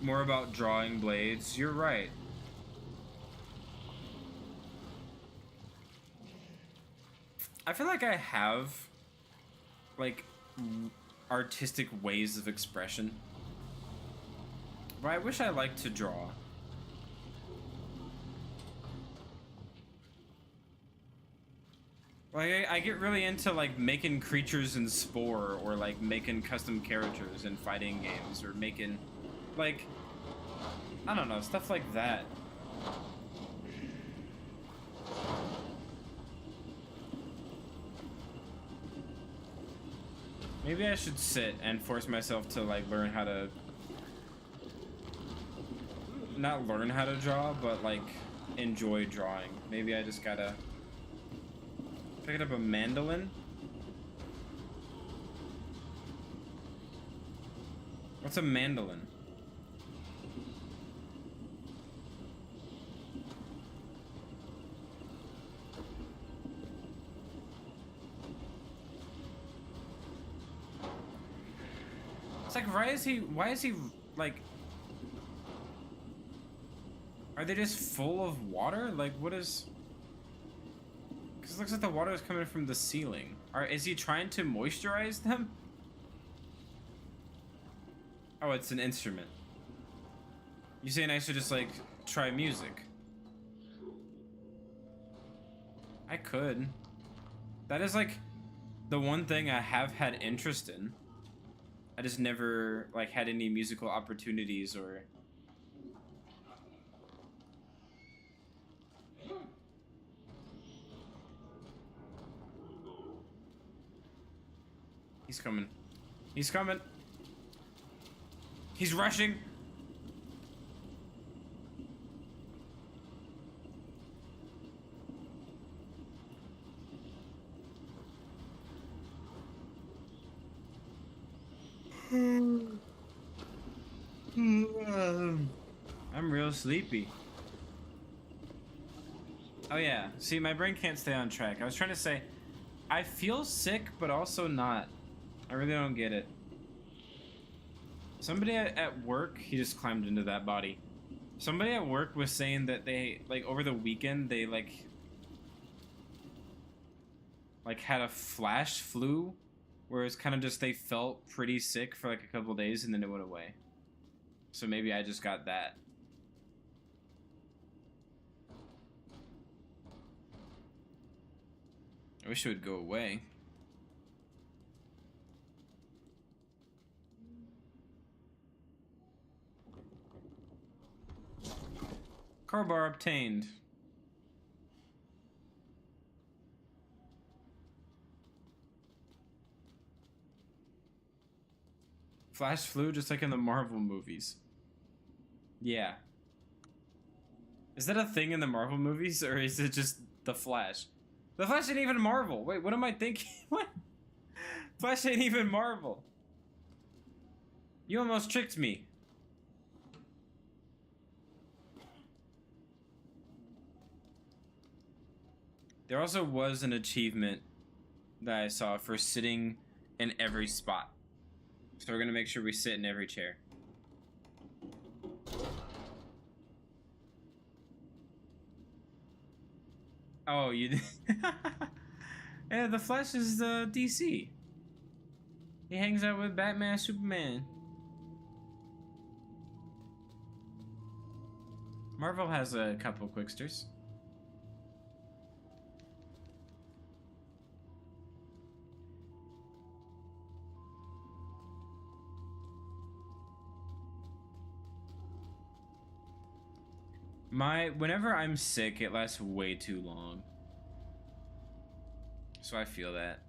More about drawing blades. You're right. I feel like I have, like, artistic ways of expression. But I wish I liked to draw. Like, I get really into, like, making creatures in Spore, or, like, making custom characters in fighting games, or making, like, I don't know, stuff like that. Maybe I should sit and force myself to, like, learn how to... Not learn how to draw, but, like, enjoy drawing. Maybe I just gotta... Pick up a mandolin? What's a mandolin? It's like, why is he, like... Are they just full of water? Like, what is... Because it looks like the water is coming from the ceiling. Is he trying to moisturize them? Oh, it's an instrument. You saying I should just, like, try music? I could. That is, like, the one thing I have had interest in. I just never, like, had any musical opportunities or... He's coming. He's coming. He's rushing. I'm real sleepy. Oh yeah, see, my brain can't stay on track. I was trying to say, I feel sick, but also not. I really don't get it. Somebody at work, he just climbed into that body. Somebody at work was saying that they, like, over the weekend, they, like had a flash flu, where it's kind of just they felt pretty sick for, like, a couple days, and then it went away. So maybe I just got that. I wish it would go away. Crowbar obtained. Flash flu just like in the Marvel movies. Yeah. Is that a thing in the Marvel movies, or is it just the Flash? The Flash ain't even Marvel. Wait, what am I thinking? What? Flash ain't even Marvel. You almost tricked me. There also was an achievement that I saw for sitting in every spot. So we're gonna make sure we sit in every chair. Oh, you did? Yeah, the Flash is DC. He hangs out with Batman, Superman. Marvel has a couple Quicksters. Whenever I'm sick, it lasts way too long. So I feel that.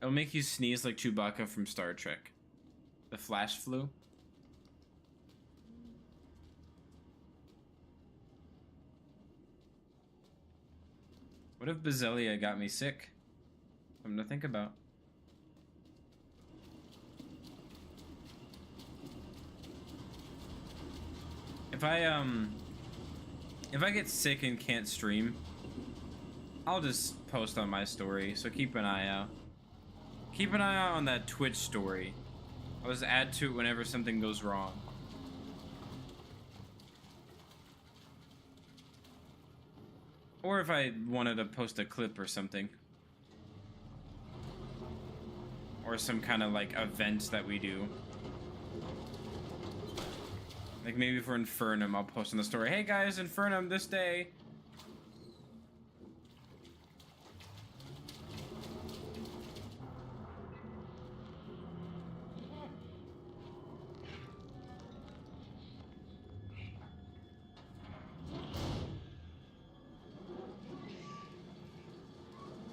It'll make you sneeze like Chewbacca from Star Trek. The Flash flu. What if Bazelia got me sick? Something to think about. If I get sick and can't stream, I'll just post on my story, so keep an eye out. Keep an eye out on that Twitch story. I'll just add to it whenever something goes wrong. Or if I wanted to post a clip or something. Or some kind of, like, event that we do. Like maybe for Infernum, I'll post on the story, hey guys, Infernum this day.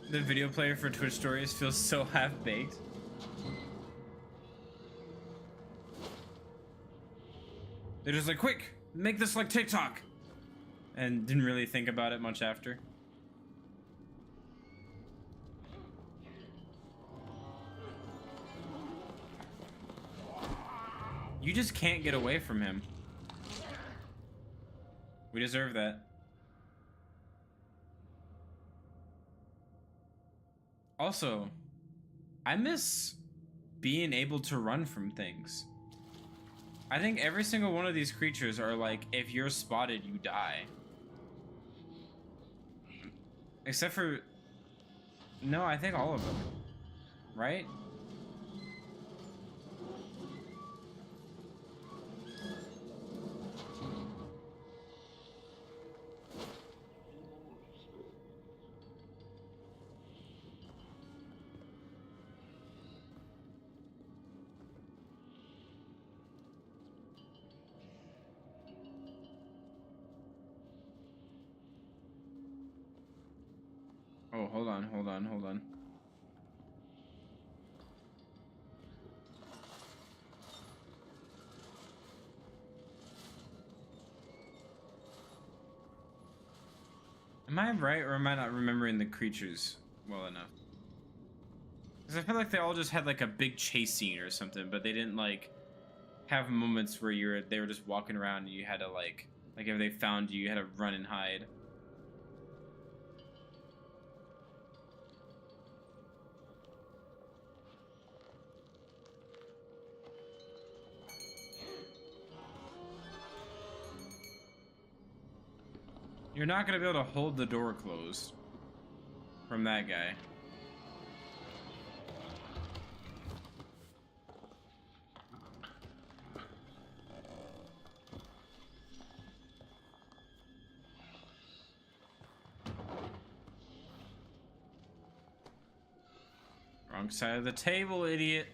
The video player for Twitch stories feels so half-baked. They're just like, quick, make this like TikTok. And didn't really think about it much after. You just can't get away from him. We deserve that. Also, I miss being able to run from things. I think every single one of these creatures are like, if you're spotted, you die. Except for... No, I think all of them. Right? Oh, hold on, hold on, hold on. Am I right, or am I not remembering the creatures well enough? Because I feel like they all just had like a big chase scene or something, but they didn't like have moments where they were just walking around and you had to like if they found you, you had to run and hide. You're not gonna be able to hold the door closed from that guy. Wrong side of the table, idiot.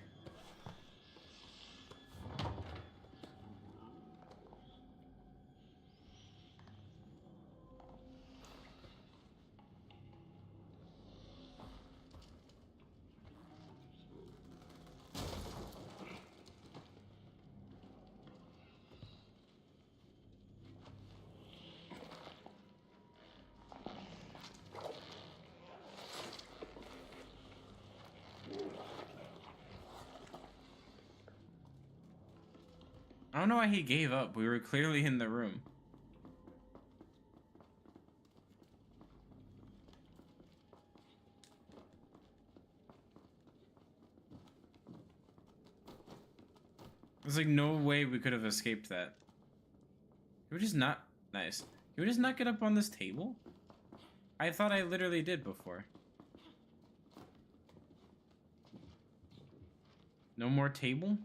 I don't know why he gave up. We were clearly in the room. There's like no way we could have escaped that. Can we just not... Nice. Can we just not get up on this table? I thought I literally did before. No more table?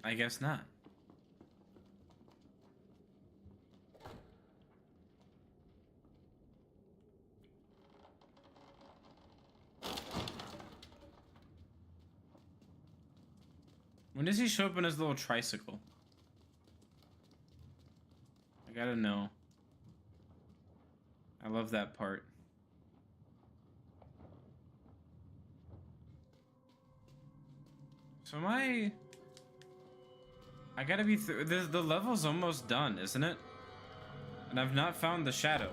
I guess not. When does he show up on his little tricycle? I gotta know. I love that part. So I gotta be through. The level's almost done, isn't it? And I've not found the shadow.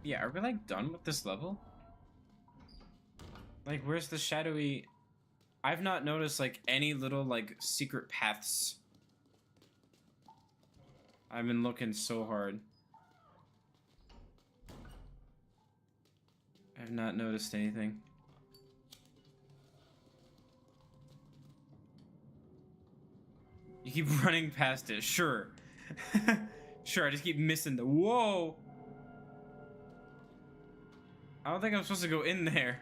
Yeah, are we like done with this level? Like, where's the shadowy... I've not noticed like any little like secret paths. I've been looking so hard. I've not noticed anything. You keep running past it, sure. Sure, I just keep missing the... Whoa! I don't think I'm supposed to go in there.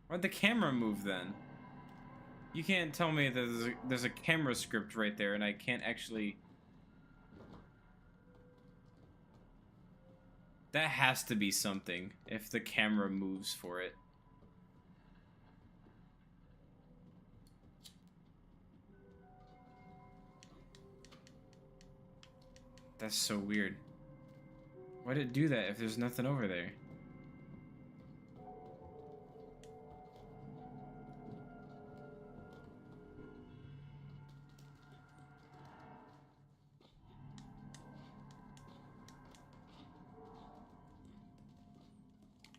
Why'd the camera move then? You can't tell me that there's a camera script right there and I can't actually... That has to be something if the camera moves for it. That's so weird. Why'd it do that if there's nothing over there?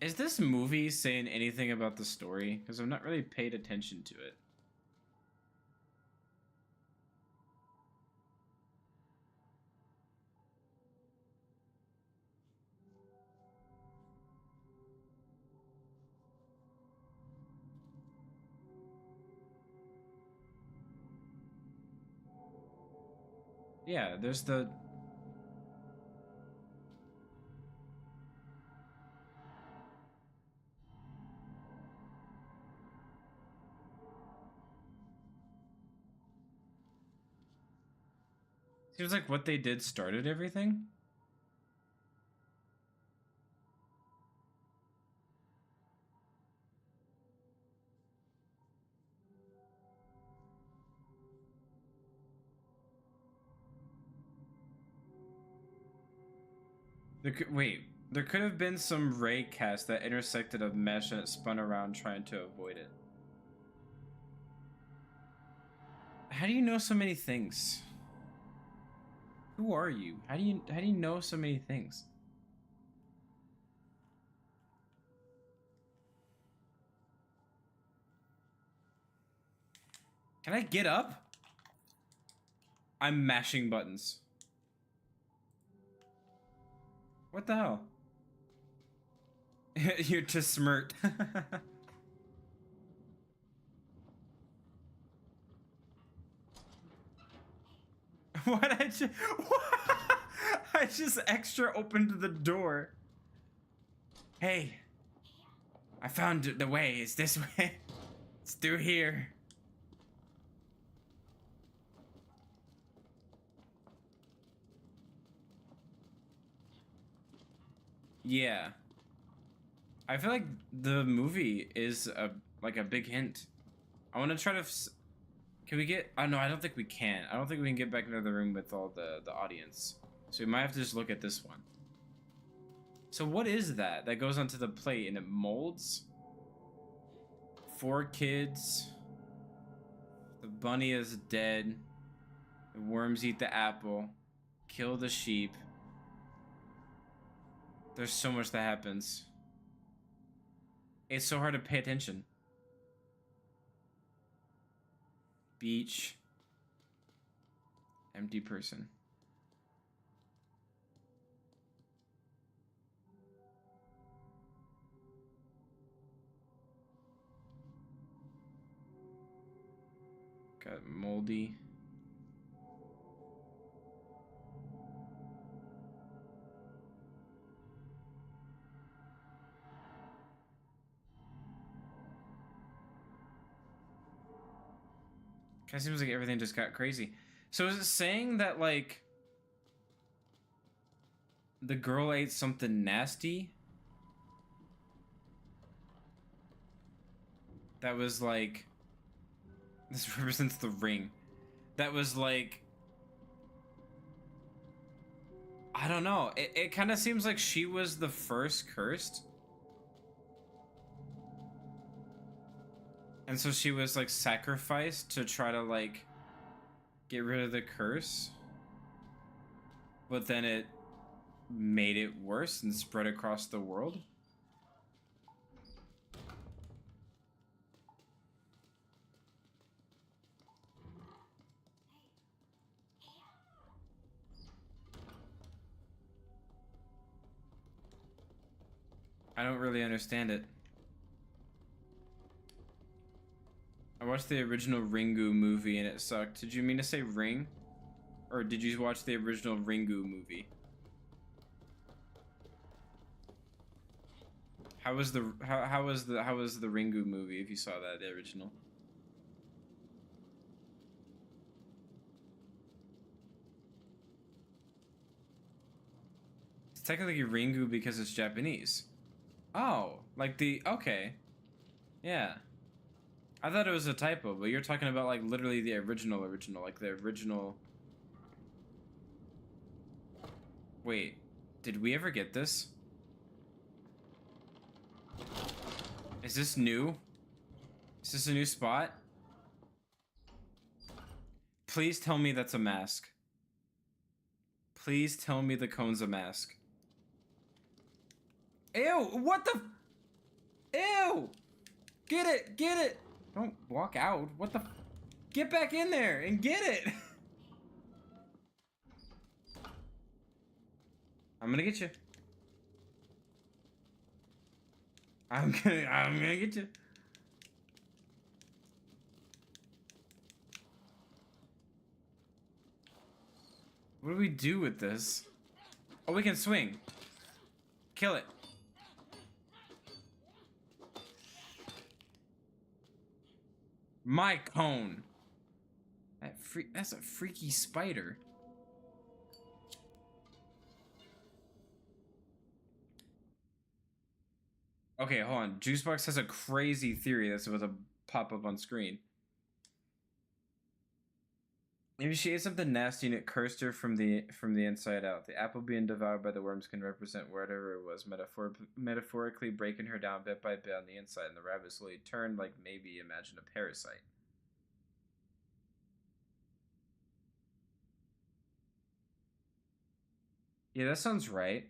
Is this movie saying anything about the story? Because I've not really paid attention to it. Yeah, there's the... Seems like what they did started everything. Wait, there could have been some ray cast that intersected a mesh and it spun around trying to avoid it. How do you know so many things? Who are you? How do you know so many things? Can I get up? I'm mashing buttons. What the hell? You're just smirked. What I just I just extra opened the door. Hey, I found the way. It's this way. It's through here. Yeah. I feel like the movie is like a big hint. I want to try to... Can we get... Oh, no, I don't think we can. I don't think we can get back into the room with all the audience. So we might have to just look at this one. So what is that? That goes onto the plate and it molds? 4 kids. The bunny is dead. The worms eat the apple. Kill the sheep. There's so much that happens. It's so hard to pay attention. Beach. Empty person. Got moldy. Kind of seems like everything just got crazy. So is it saying that, like, the girl ate something nasty? That was like... This represents the ring. That was like... I don't know. It kind of seems like she was the first cursed. And so she was like sacrificed to try to like get rid of the curse. But then it made it worse and spread across the world? I don't really understand it. I watched the original Ringu movie and it sucked. Did you mean to say Ring? Or did you watch the original Ringu movie? How was the Ringu movie if you saw that, the original? It's technically Ringu because it's Japanese. Oh, like okay. Yeah. I thought it was a typo, but you're talking about like literally the original, like the original. Wait, did we ever get this? Is this new? Is this a new spot? Please tell me that's a mask. Please tell me the cone's a mask. Ew, what the? Ew! Get it, get it! Don't walk out, what the? Get back in there and get it! I'm gonna get you. I'm gonna get you. What do we do with this? Oh, we can swing. Kill it. My cone. That's a freaky spider. Okay, hold on. Juicebox has a crazy theory that's about to pop up on screen. Maybe she ate something nasty and it cursed her from the inside out. The apple being devoured by the worms can represent whatever it was, metaphorically breaking her down bit by bit on the inside, and the rabbit slowly turned like maybe imagine a parasite. Yeah, that sounds right.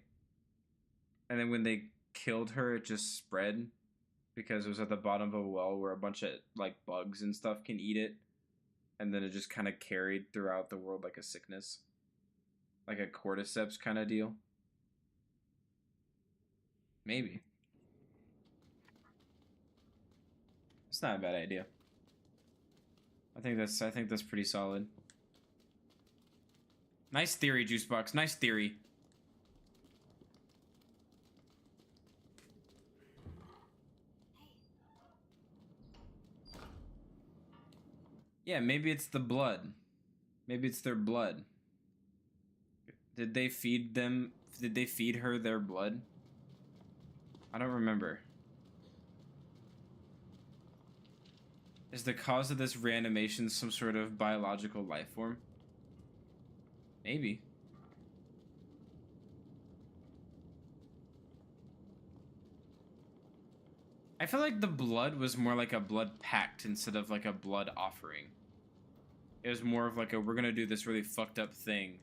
And then when they killed her, it just spread because it was at the bottom of a well where a bunch of like bugs and stuff can eat it. And then it just kind of carried throughout the world like a sickness. Like a cordyceps kind of deal. Maybe. It's not a bad idea. I think that's pretty solid. Nice theory, Juicebox. Nice theory. Yeah, maybe it's the blood. Maybe it's their blood. Did they feed them? Did they feed her their blood? I don't remember. Is the cause of this reanimation some sort of biological life form? Maybe. I feel like the blood was more like a blood pact instead of like a blood offering. It was more of like a, we're gonna do this really fucked up thing,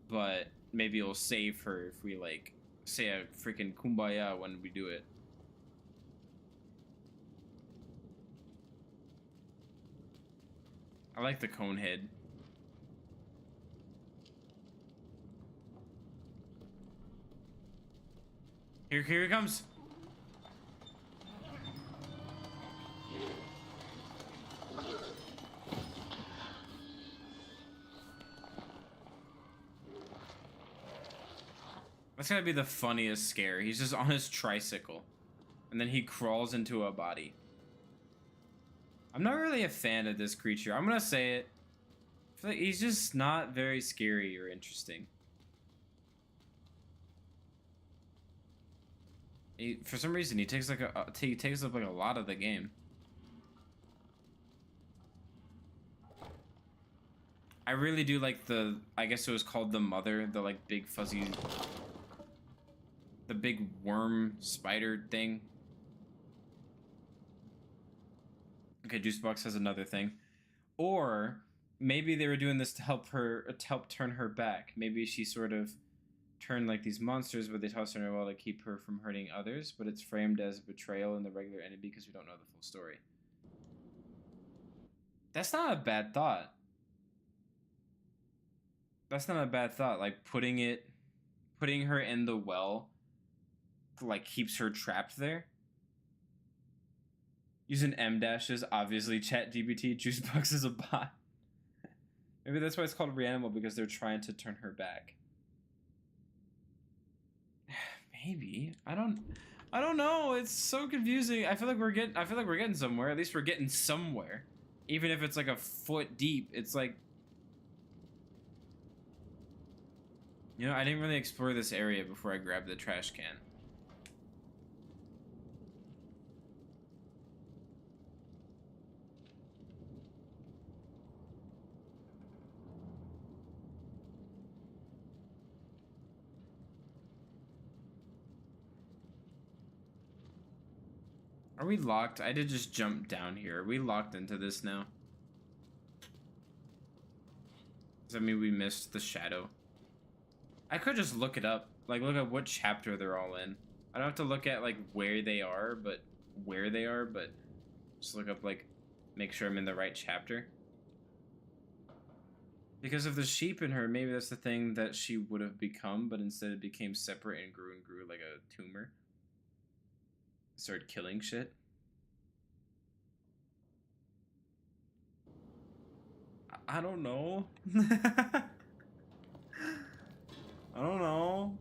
but maybe it'll save her if we like say a freaking kumbaya when we do it. I like the cone head. Here it comes. That's gotta be the funniest scare. He's just on his tricycle, and then he crawls into a body. I'm not really a fan of this creature. I'm gonna say it. I feel like he's just not very scary or interesting. For some reason, he takes like he takes up like a lot of the game. I really do like the, I guess it was called the mother, the like big fuzzy, the big worm spider thing. Okay, Juicebox has another thing. Or maybe they were doing this to help her, to help turn her back. Maybe she sort of turn like these monsters, but they toss her in a well to keep her from hurting others, but it's framed as betrayal in the regular enemy because we don't know the full story. That's not a bad thought. That's not a bad thought. Like putting her in the well, like keeps her trapped there. Using M dashes, obviously ChatGPT, Juicebox is a bot. Maybe that's why it's called Reanimal, because they're trying to turn her back. Maybe. I don't know. It's so confusing. I feel like we're getting somewhere. At least we're getting somewhere. Even if it's like a foot deep, it's like, you know, I didn't really explore this area before I grabbed the trash can. Are we locked? I did just jump down here. Are we locked into this now? Does that mean we missed the shadow? I could just look it up. Like, look at what chapter they're all in. I don't have to look at, like, where they are, but just look up, like, make sure I'm in the right chapter. Because of the sheep in her, maybe that's the thing that she would have become, but instead it became separate and grew like a tumor. Started killing shit. I don't know. I don't know.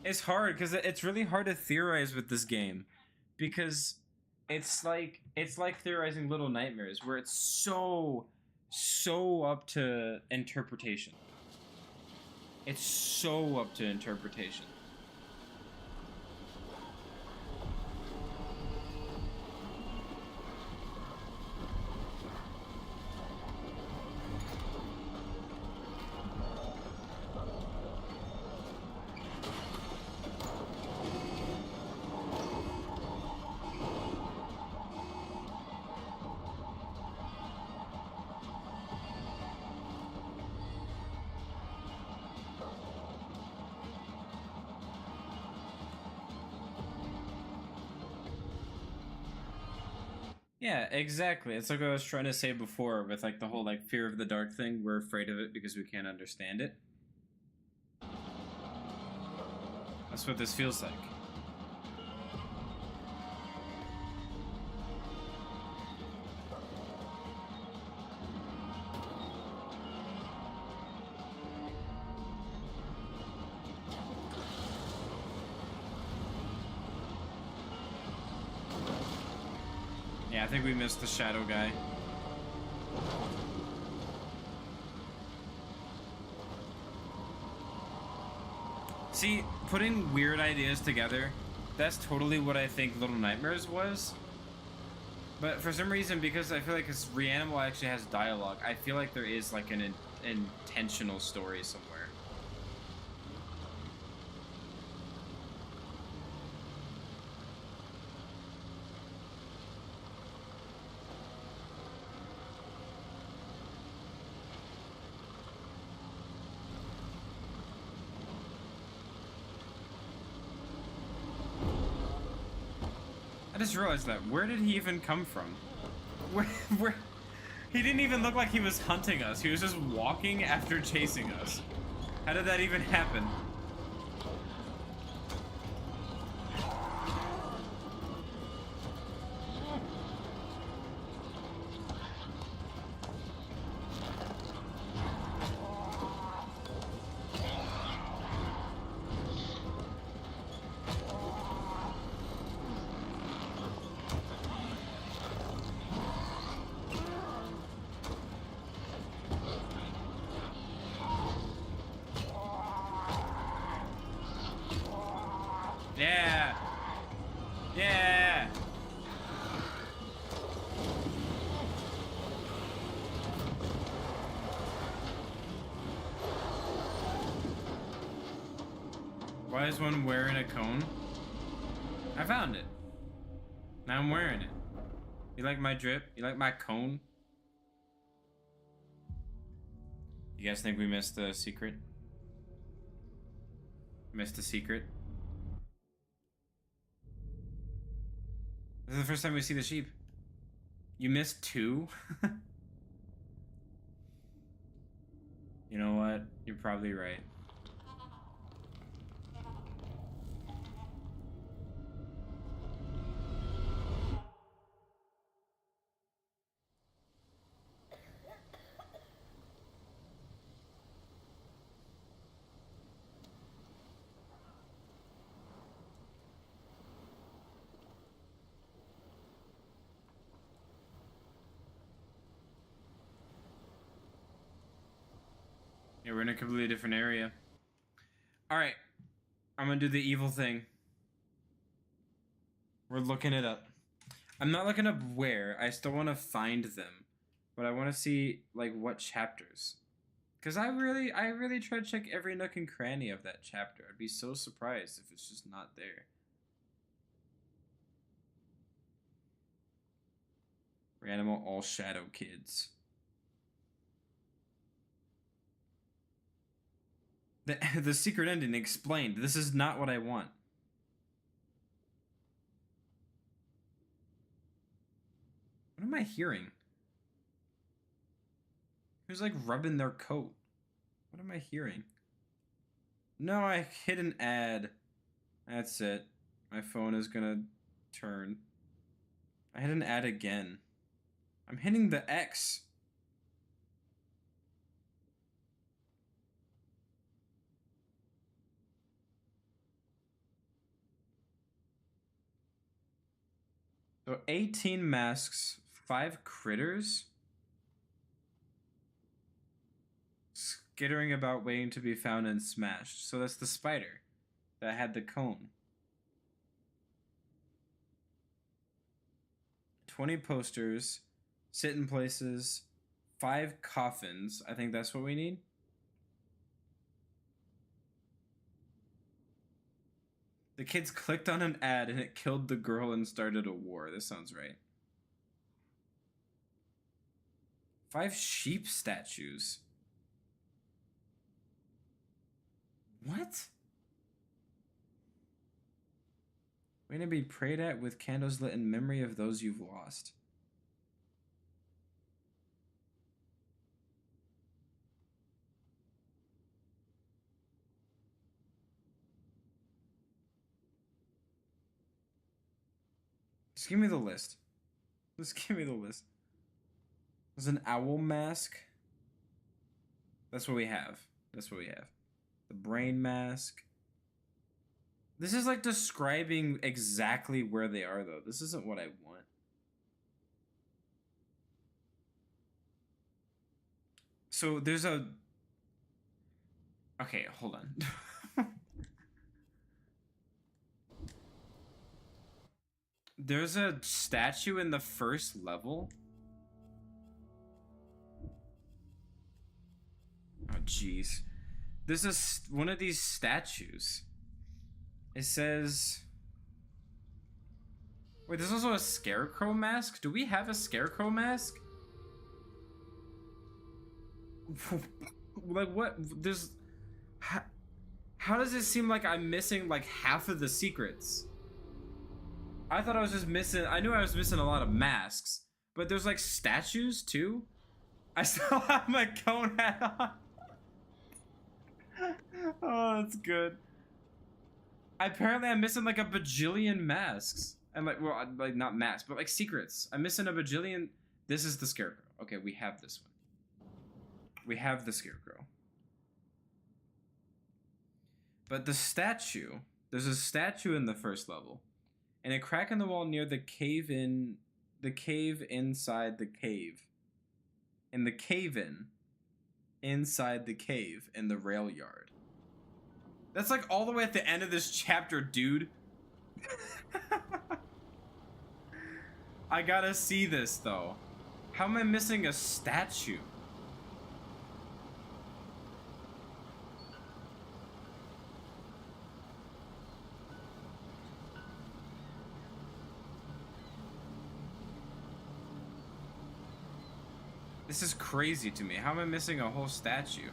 It's hard because it's really hard to theorize with this game, because it's like theorizing Little Nightmares, where it's so up to interpretation. It's so up to interpretation. Yeah, exactly. It's like what I was trying to say before with like the whole like fear of the dark thing. We're afraid of it because we can't understand it. That's what this feels like. Yeah, I think we missed the shadow guy. See, putting weird ideas together, that's totally what I think Little Nightmares was. But for some reason, because I feel like Reanimal actually has dialogue, I feel like there is like an intentional story somewhere. I just realized that. Where did he even come from? Where? He didn't even look like he was hunting us. He was just walking after chasing us. How did that even happen? Yeah. Yeah. Why is one wearing a cone? I found it. Now I'm wearing it. You like my drip? You like my cone? You guys think we missed the secret? Missed the secret? This is the first time we see the sheep. You missed 2? You know what? You're probably right. Yeah, we're in a completely different area. Alright. I'm gonna do the evil thing. We're looking it up. I'm not looking up where. I still want to find them. But I want to see, like, what chapters. Because I really try to check every nook and cranny of that chapter. I'd be so surprised if it's just not there. REANIMAL All Shadow Kids. The secret ending explained. This is not what I want. What am I hearing? Who's like rubbing their coat? What am I hearing? No, I hit an ad. That's it. My phone is gonna turn. I hit an ad again. I'm hitting the X. So 18 masks, 5 critters. Skittering about waiting to be found and smashed. So that's the spider that had the cone. 20 posters, sit in places, 5 coffins. I think that's what we need. The kids clicked on an ad and it killed the girl and started a war. This sounds right. 5 sheep statues. What? Waiting to be prayed at with candles lit in memory of those you've lost. Just give me the list. Just give me the list. There's an owl mask. That's what we have. That's what we have. The brain mask. This is like describing exactly where they are, though. This isn't what I want. So there's a... Okay, hold on. There's a statue in the first level. Oh, jeez. There's one of these statues. It says... Wait, there's also a scarecrow mask? Do we have a scarecrow mask? Like, what? There's... How does it seem like I'm missing, like, half of the secrets? I thought I was just missing... I knew I was missing a lot of masks. But there's, like, statues, too? I still have my cone hat on. Oh, that's good. Apparently, I'm missing, like, a bajillion masks. And, like, well, like, not masks, but, like, secrets. I'm missing a bajillion... This is the scarecrow. Okay, we have this one. We have the scarecrow. But the statue... There's a statue in the first level. And a crack in the wall near the cave in... The cave inside the cave. And the cave-in inside the cave in the rail yard. That's like all the way at the end of this chapter, dude. I gotta see this, though. How am I missing a statue? This is crazy to me. How am I missing a whole statue?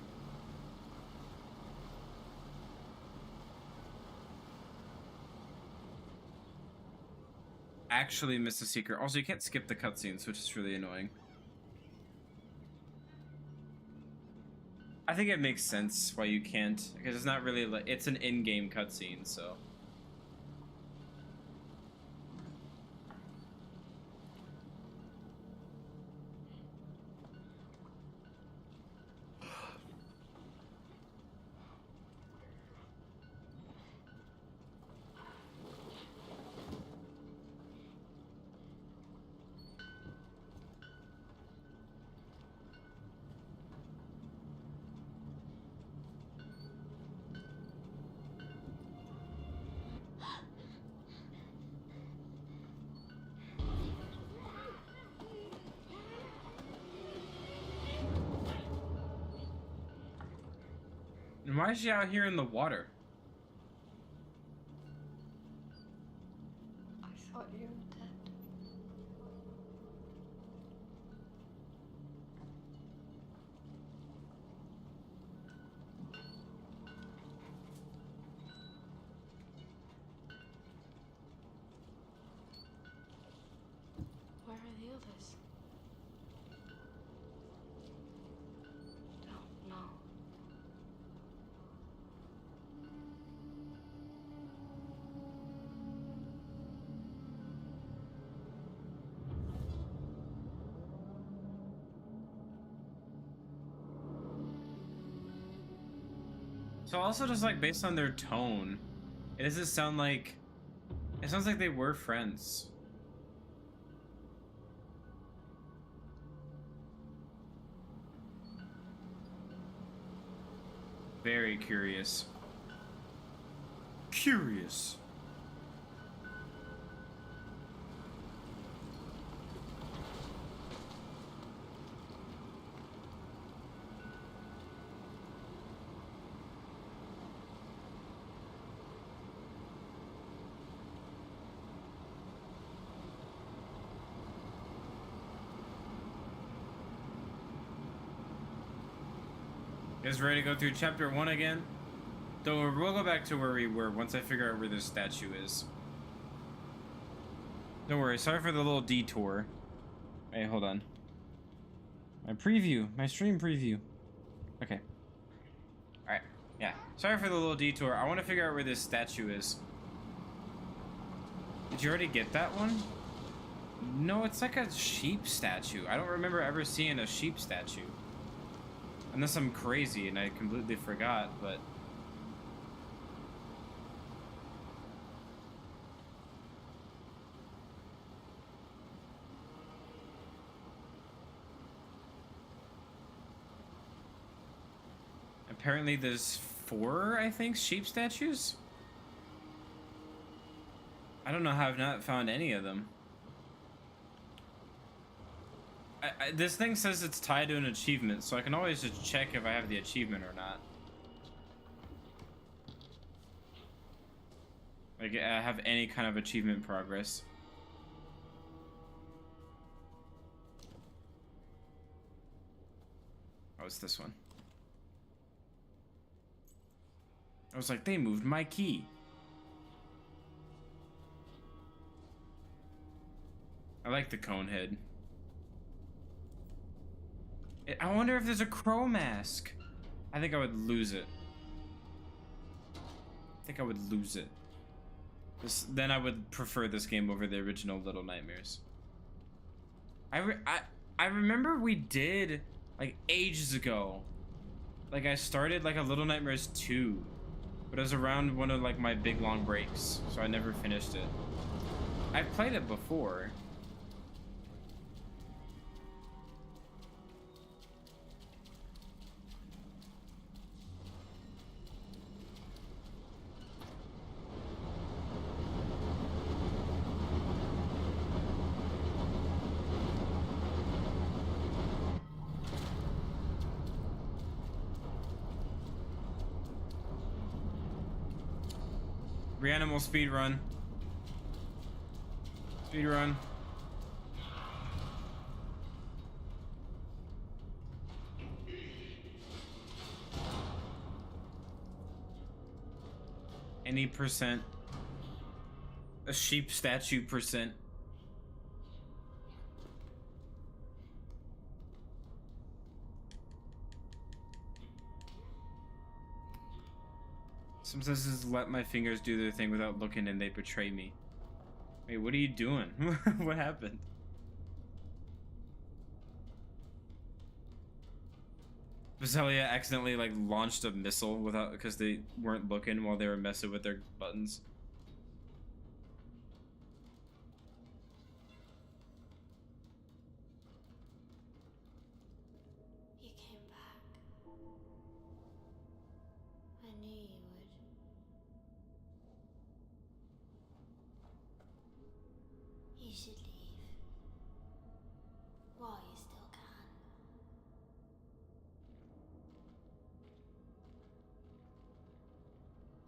Actually missed a secret. Also, you can't skip the cutscenes, which is really annoying. I think it makes sense why you can't, because it's not really like, it's an in-game cutscene, so. And why is she out here in the water? I thought you were dead. Where are the others? Don't know. So also just like based on their tone, it doesn't sound like, it sounds like they were friends. Very curious. Curious. You guys ready to go through chapter 1 again? Don't worry, we'll go back to where we were once I figure out where this statue is. Don't worry, sorry for the little detour. Hey, hold on. My preview, my stream preview. Okay. Alright, yeah. Sorry for the little detour. I want to figure out where this statue is. Did you already get that one? No, it's like a sheep statue. I don't remember ever seeing a sheep statue. Unless I'm crazy and I completely forgot, but... Apparently there's 4, I think, sheep statues? I don't know how I've not found any of them. This thing says it's tied to an achievement, so I can always just check if I have the achievement or not. Like, I have any kind of achievement progress. Oh, it's this one. I was like, they moved my key. I like the cone head. I wonder if there's a crow mask. I think I would lose it. I think I would lose it. Then I would prefer this game over the original Little Nightmares. I remember we did, like, ages ago. Like, I started, like, a Little Nightmares 2. But it was around one of, like, my big long breaks. So I never finished it. I've played it before. REANIMAL speedrun. Speedrun. Any percent. A sheep statue percent. Sometimes just let my fingers do their thing without looking and they betray me. Wait, what are you doing? What happened? Visalia accidentally like launched a missile without because they weren't looking while they were messing with their buttons. You came back. I knew you would. You should leave. While you still can.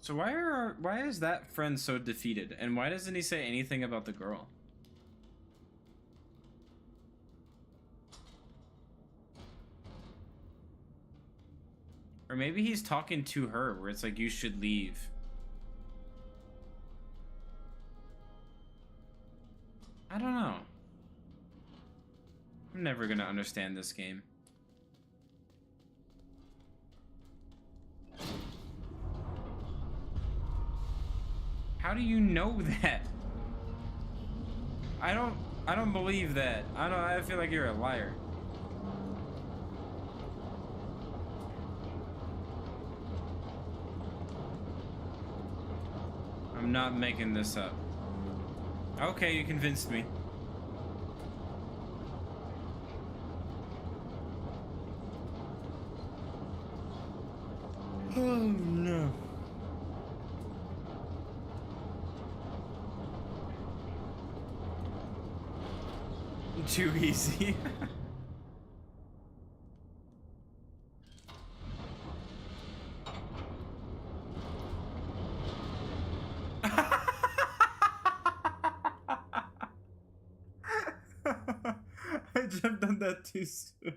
So why is that friend so defeated? And why doesn't he say anything about the girl? Or maybe he's talking to her where it's like, you should leave. I don't know. I'm never gonna understand this game. How do you know that? I don't believe that. I feel like you're a liar. I'm not making this up. Okay, you convinced me. Oh no. Too easy. I jumped on that too soon.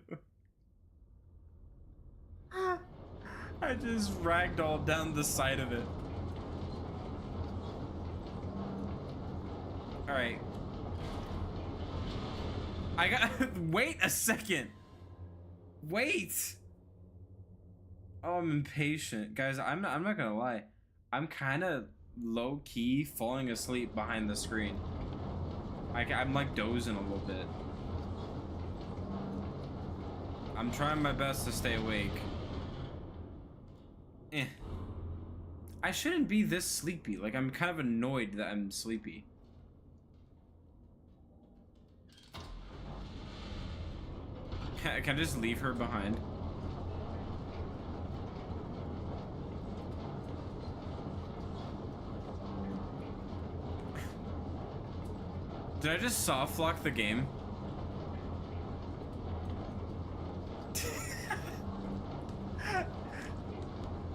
I just ragdolled down the side of it. Alright. I got wait a second. Wait. Oh, I'm impatient. Guys, I'm not gonna lie. I'm kinda low-key falling asleep behind the screen. I'm like dozing a little bit. I'm trying my best to stay awake. I shouldn't be this sleepy. Like, I'm kind of annoyed that I'm sleepy. Can I just leave her behind? Did I just soft lock the game?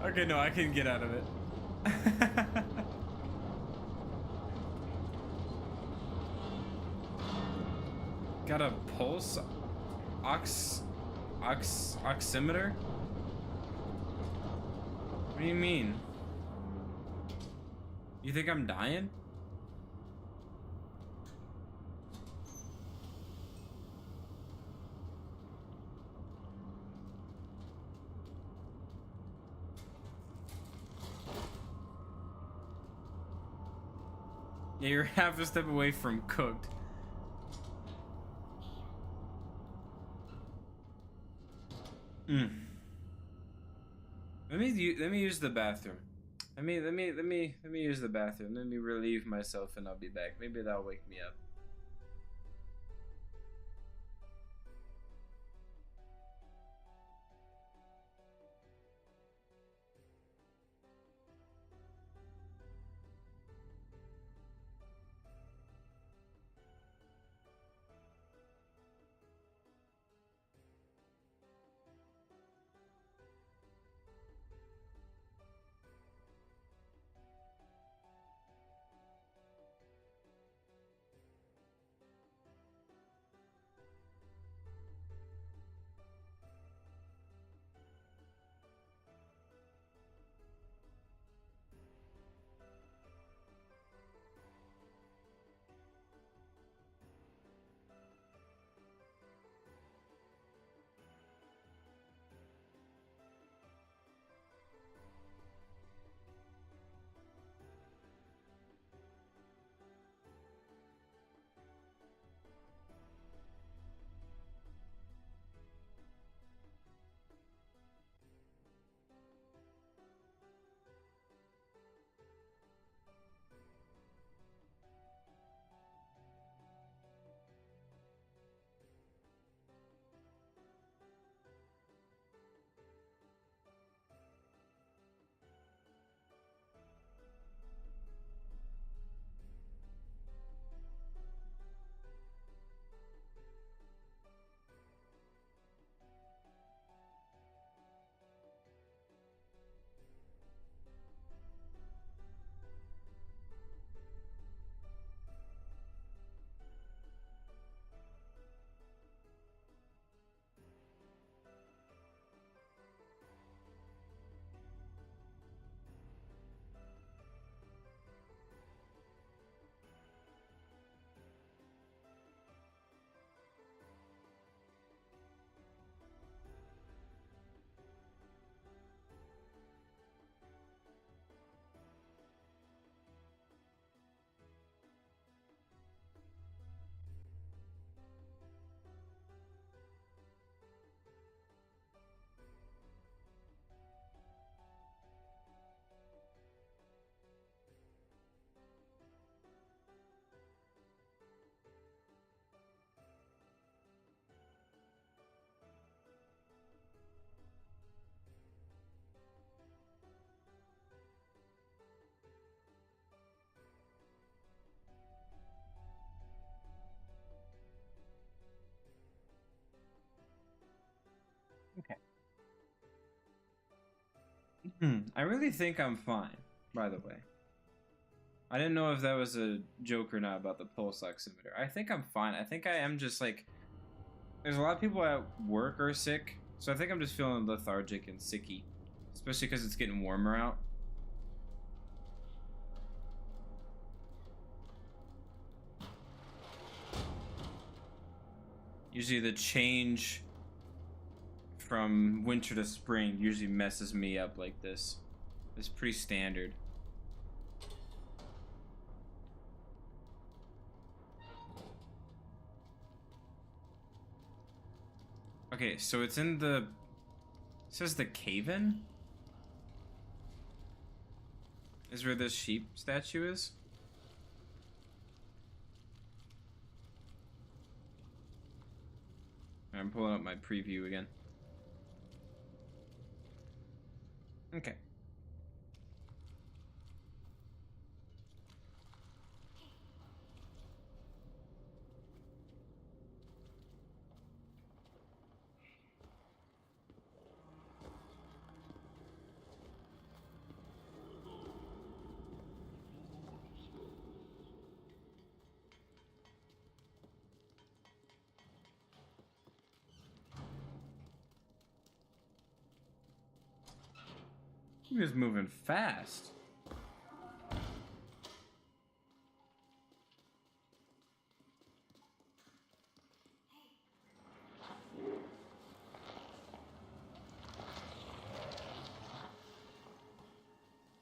Okay, no, I can get out of it. Got a pulse oximeter? What do you mean? You think I'm dying? Yeah, you're half a step away from cooked. Let me use the bathroom. Let me use the bathroom. Let me relieve myself and I'll be back. Maybe that'll wake me up. I really think I'm fine, by the way. I didn't know if that was a joke or not about the pulse oximeter. I think I'm fine. I think I am just like... There's a lot of people at work are sick, so I think I'm just feeling lethargic and sicky. Especially because it's getting warmer out. Usually the change from winter to spring usually messes me up like this. It's pretty standard. Okay, so it's in the... It says the cave-in? Is where this sheep statue is? I'm pulling up my preview again. Okay. He was moving fast.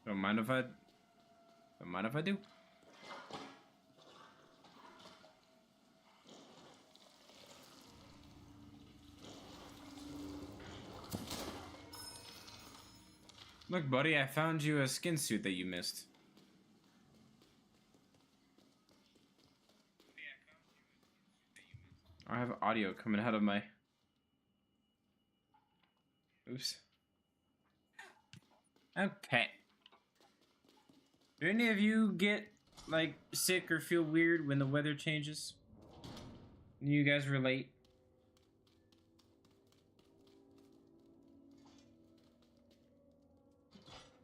Don't mind if I do. Look, buddy, I found you a skin suit that you missed. I have audio coming out of my... Oops. Okay. Do any of you get, like, sick or feel weird when the weather changes? You guys relate?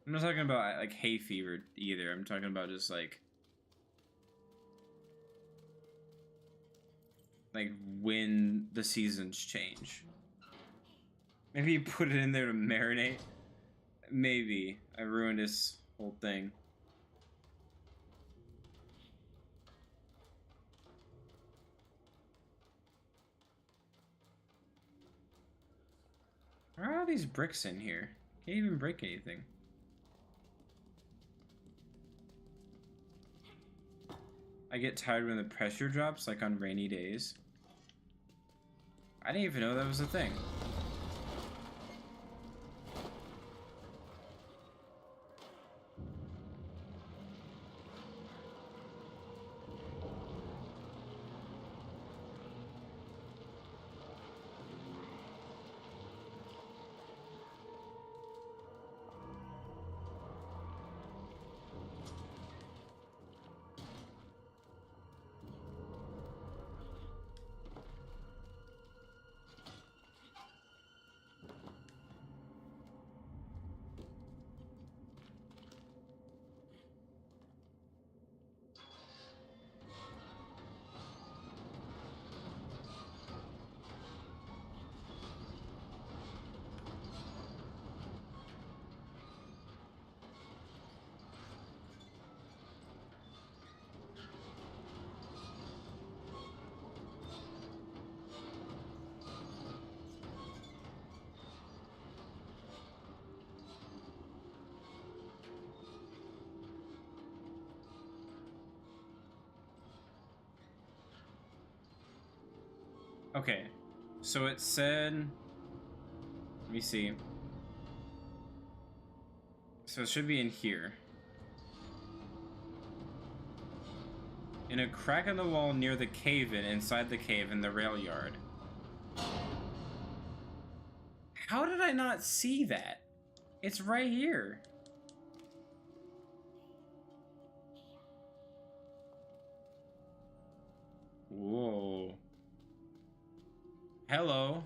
I'm not talking about, like, hay fever either. I'm talking about just, like, when the seasons change. Maybe you put it in there to marinate. Maybe. I ruined this whole thing. Where are all these bricks in here? Can't even break anything. I get tired when the pressure drops, like on rainy days. I didn't even know that was a thing. Okay, so it said, let me see. So it should be in here. In a crack in the wall near the cave-in, inside the cave in the rail yard. How did I not see that? It's right here. Whoa. Hello.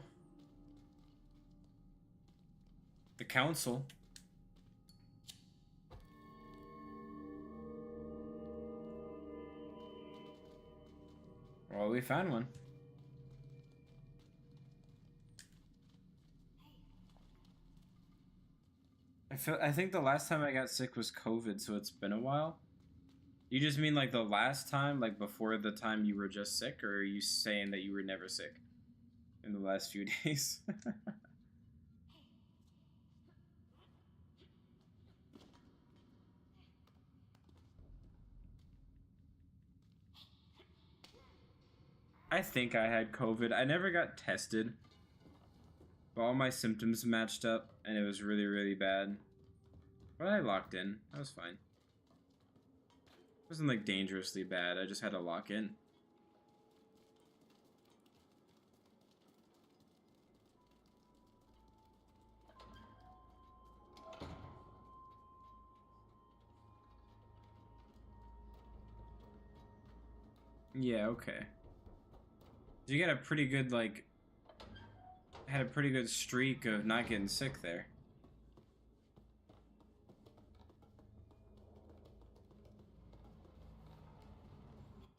The council. Well, we found one. I think the last time I got sick was COVID, so it's been a while. You just mean like the last time, like before the time you were just sick, or are you saying that you were never sick in the last few days? I think I had COVID. I never got tested. But all my symptoms matched up, and it was really, really bad. But I locked in. That was fine. It wasn't like dangerously bad. I just had to lock in. Yeah, okay. You got a pretty good, like, had a pretty good streak of not getting sick there.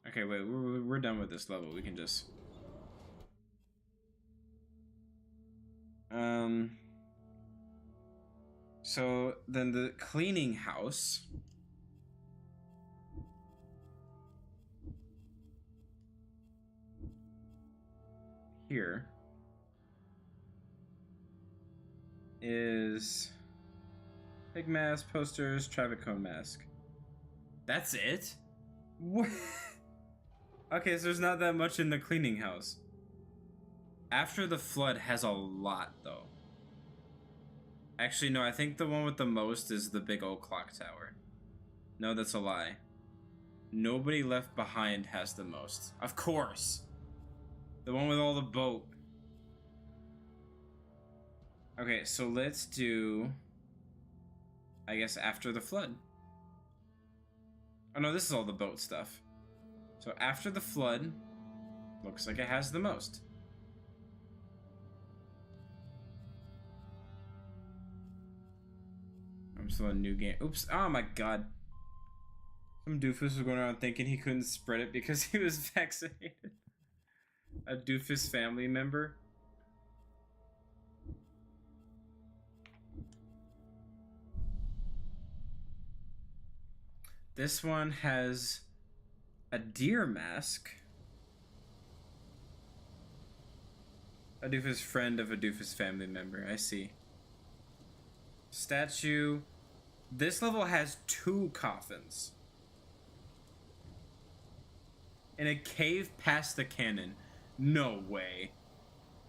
Okay, wait, we're done with this level. We can just... So, then the cleaning house... Here... is... Pig mask, posters, traffic cone mask. That's it? What? Okay, so there's not that much in the cleaning house. After the Flood has a lot, though. Actually, no, I think the one with the most is the big old clock tower. No, that's a lie. Nobody Left Behind has the most. Of course! The one with all the boat. Okay, so let's do... I guess After the Flood. Oh no, this is all the boat stuff. So After the Flood looks like it has the most. I'm still a new game. Oops. Oh my god. Some doofus was going around thinking he couldn't spread it because he was vaccinated. A doofus family member. This one has a deer mask. A doofus friend of a doofus family member. I see. Statue. This level has 2 coffins. In a cave past the cannon. No way.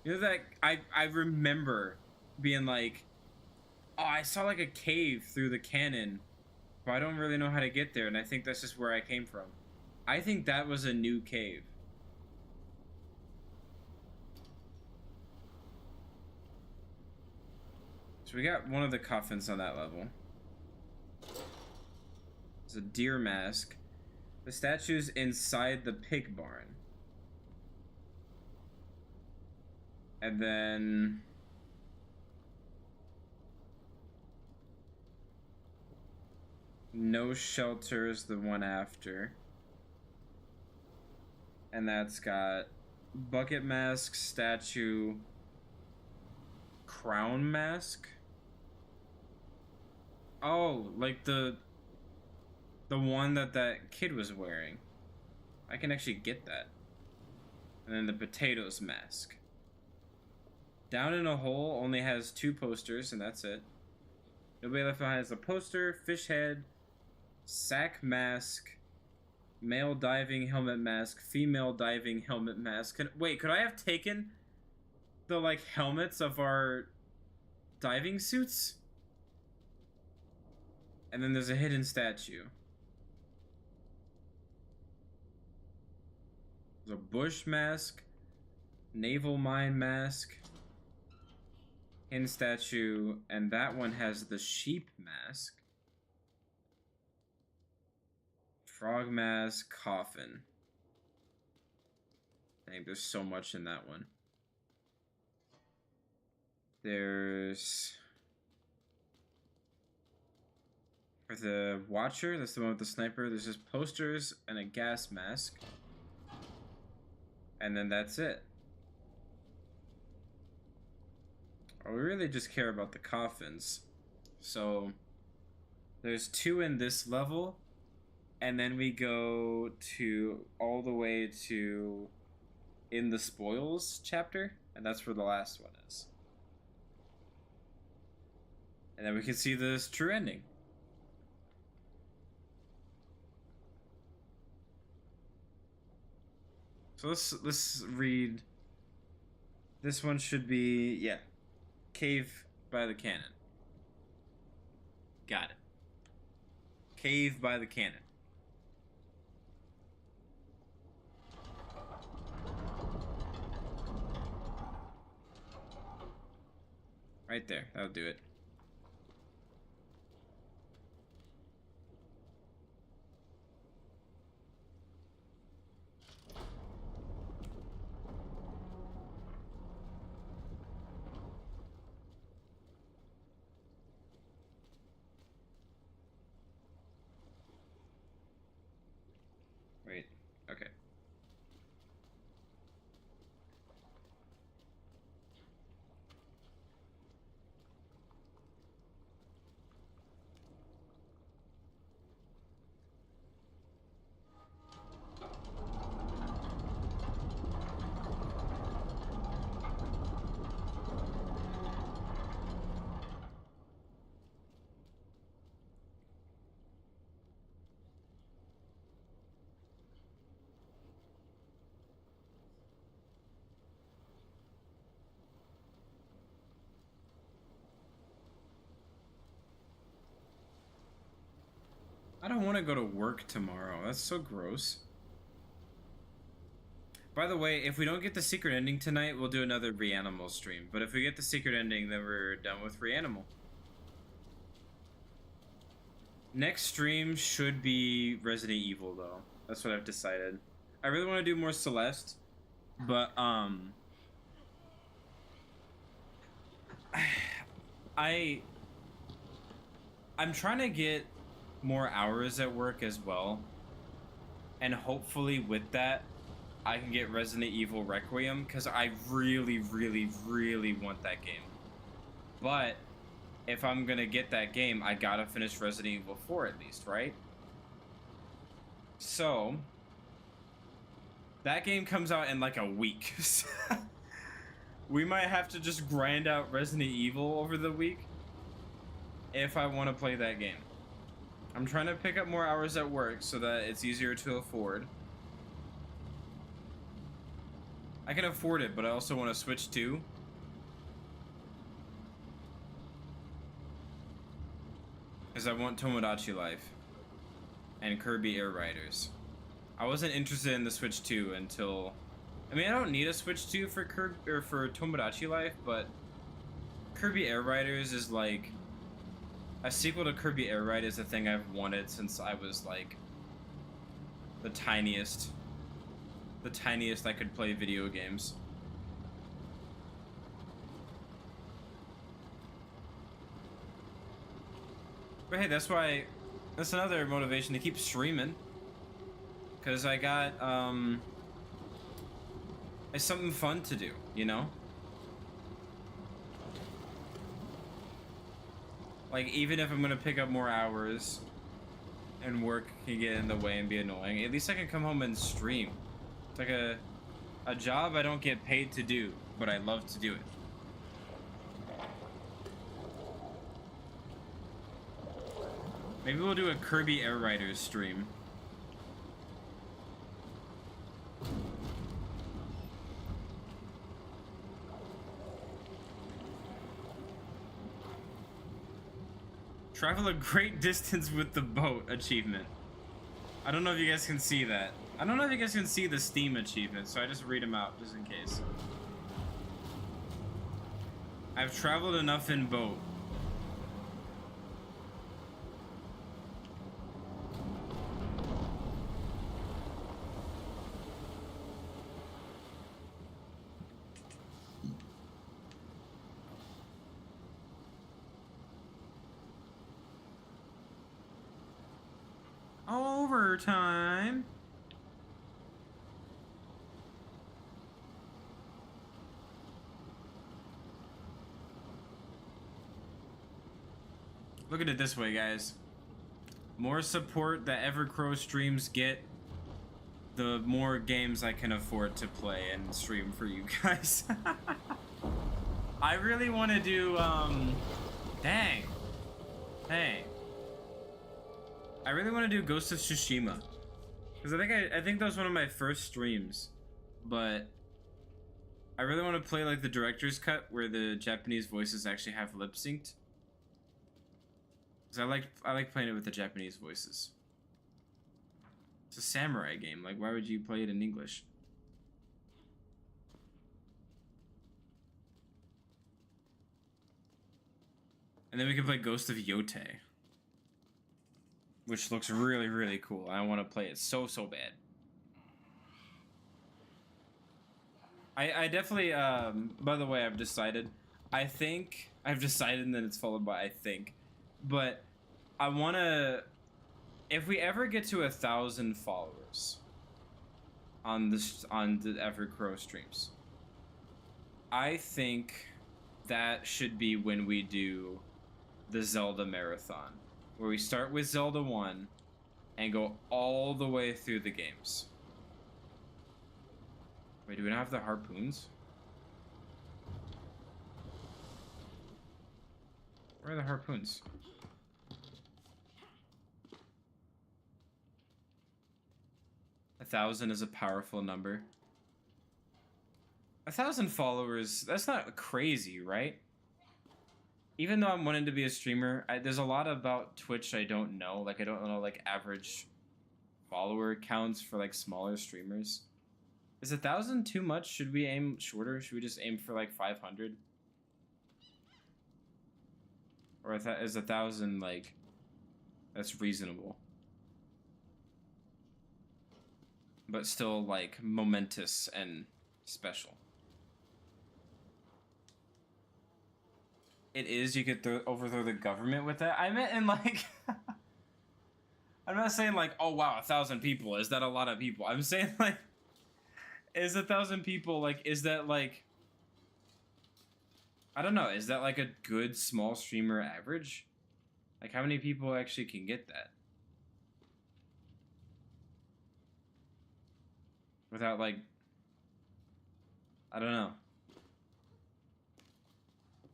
You know that I remember being like, oh, I saw like a cave through the cannon, but I don't really know how to get there, and I think that's just where I came from. I think that was a new cave. So we got one of the coffins on that level. It's a deer mask. The statue's inside the pig barn. And then... No Shelter is the one after. And that's got bucket mask, statue, crown mask. Oh, like the one that kid was wearing. I can actually get that. And then the potatoes mask. Down in a Hole only has 2 posters, and that's it. Nobody Left Behind has a poster, fish head, sack mask, male diving helmet mask, female diving helmet mask. Wait, could I have taken the, like, helmets of our diving suits? And then there's a hidden statue. There's a bush mask, naval mine mask, hidden statue, and that one has the sheep mask. Frog mask, coffin. Dang, there's so much in that one. There's... For the Watcher, that's the one with the sniper, there's just posters and a gas mask. And then that's it. We really just care about the coffins. So there's 2 in this level, and then we go to all the way to in the spoils chapter, and that's where the last one is. And then we can see this true ending. So let's read. This one should be, yeah, Cave by the Cannon. Got it. Cave by the Cannon. Right there. That'll do it. Wait. Okay. I don't want to go to work tomorrow. That's so gross. By the way, if we don't get the secret ending tonight, we'll do another REANIMAL stream. But if we get the secret ending, then we're done with REANIMAL. Next stream should be Resident Evil, though. That's what I've decided. I really want to do more Celeste, but I'm trying to get more hours at work as well, and hopefully with that I can get Resident Evil Requiem, because I really want that game. But if I'm gonna get that game, I gotta finish Resident Evil 4 at least, right? So that game comes out in like a week. We might have to just grind out Resident Evil over the week if I want to play that game. I'm trying to pick up more hours at work so that it's easier to afford. I can afford it, but I also want to switch too. Because I want Tomodachi Life and Kirby Air Riders. I wasn't interested in the Switch 2 until... I mean, I don't need a Switch 2 for for Tomodachi Life, but Kirby Air Riders is like... A sequel to Kirby Air Ride is a thing I've wanted since I was like the tiniest I could play video games. But hey, that's another motivation to keep streaming, because I got it's something fun to do, you know? Like, even if I'm gonna pick up more hours and work can get in the way and be annoying, at least I can come home and stream. It's like a job I don't get paid to do, but I love to do it. Maybe we'll do a Kirby Air Riders stream. Travel a great distance with the boat achievement. I don't know if you guys can see that. I don't know if you guys can see the Steam achievement, so I just read them out just in case. I've traveled enough in boat. Overtime. Look at it this way, guys. More support that Evercrow streams get, the more games I can afford to play and stream for you guys. I really want to do, dang. Hey. I really want to do Ghost of Tsushima. Because I think that was one of my first streams. But I really want to play like the director's cut where the Japanese voices actually have lip synced. Because I like playing it with the Japanese voices. It's a samurai game. Like, why would you play it in English? And then we can play Ghost of Yote, which looks really, really cool. I want to play it so bad. I definitely, by the way, I've decided, and then it's followed by I think, but I want to, if we ever get to 1,000 followers on the Evercrow streams, I think that should be when we do the Zelda marathon, where we start with Zelda 1 and go all the way through the games. Wait, do we not have the harpoons? Where are the harpoons? A 1,000 is a powerful number. 1,000 followers, that's not crazy, right? Even though I'm wanting to be a streamer, there's a lot about Twitch I don't know. Like, I don't know, like, average follower counts for, like, smaller streamers. Is 1,000 too much? Should we aim shorter? Should we just aim for, like, 500? Or is 1,000, like, that's reasonable? But still, like, momentous and special. It is, you could overthrow the government with that. I meant in, like... I'm not saying, like, oh, wow, 1,000 people. Is that a lot of people? I'm saying, like... Is 1,000 people, like, is that, like... I don't know. Is that, like, a good small streamer average? Like, how many people actually can get that? Without, like... I don't know.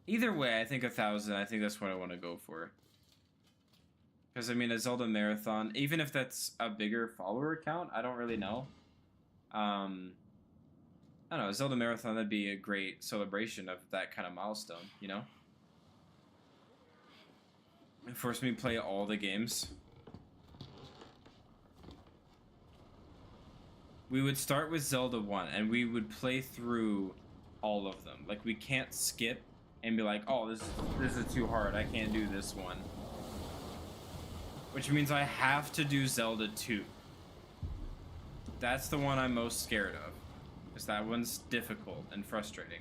Either way, I think 1,000, I think that's what I want to go for. Because, I mean, a Zelda marathon, even if that's a bigger follower count, I don't really know. I don't know, a Zelda marathon, that'd be a great celebration of that kind of milestone, you know? It forced me to play all the games. We would start with Zelda 1, and we would play through all of them. Like, we can't skip and be like, oh, this is too hard, I can't do this one. Which means I have to do Zelda 2. That's the one I'm most scared of. Because that one's difficult and frustrating.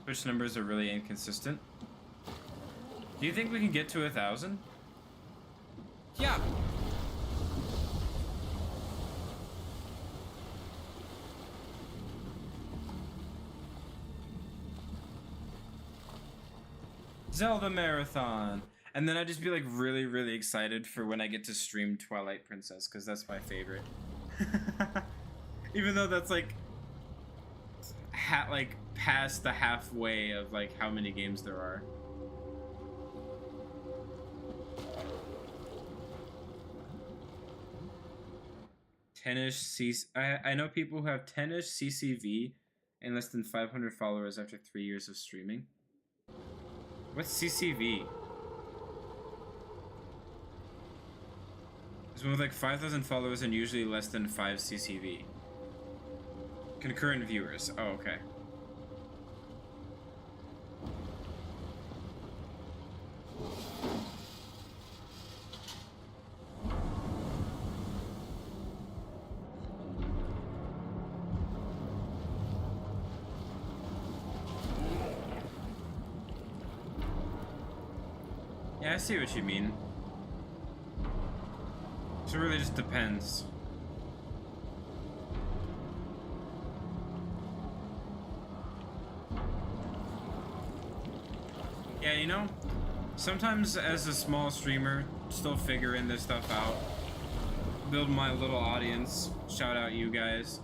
Twitch numbers are really inconsistent. Do you think we can get to 1,000? Yeah! Zelda marathon! And then I'd just be like really, really excited for when I get to stream Twilight Princess, because that's my favorite. Even though that's like past the halfway of like how many games there are. I know people who have 10-ish CCV and less than 500 followers after 3 years of streaming. What's CCV? There's one with like 5,000 followers and usually less than 5 CCV. Concurrent viewers. Oh, okay. Yeah, I see what you mean. So it really just depends. Yeah, you know, sometimes as a small streamer, still figuring this stuff out, build my little audience, shout out you guys.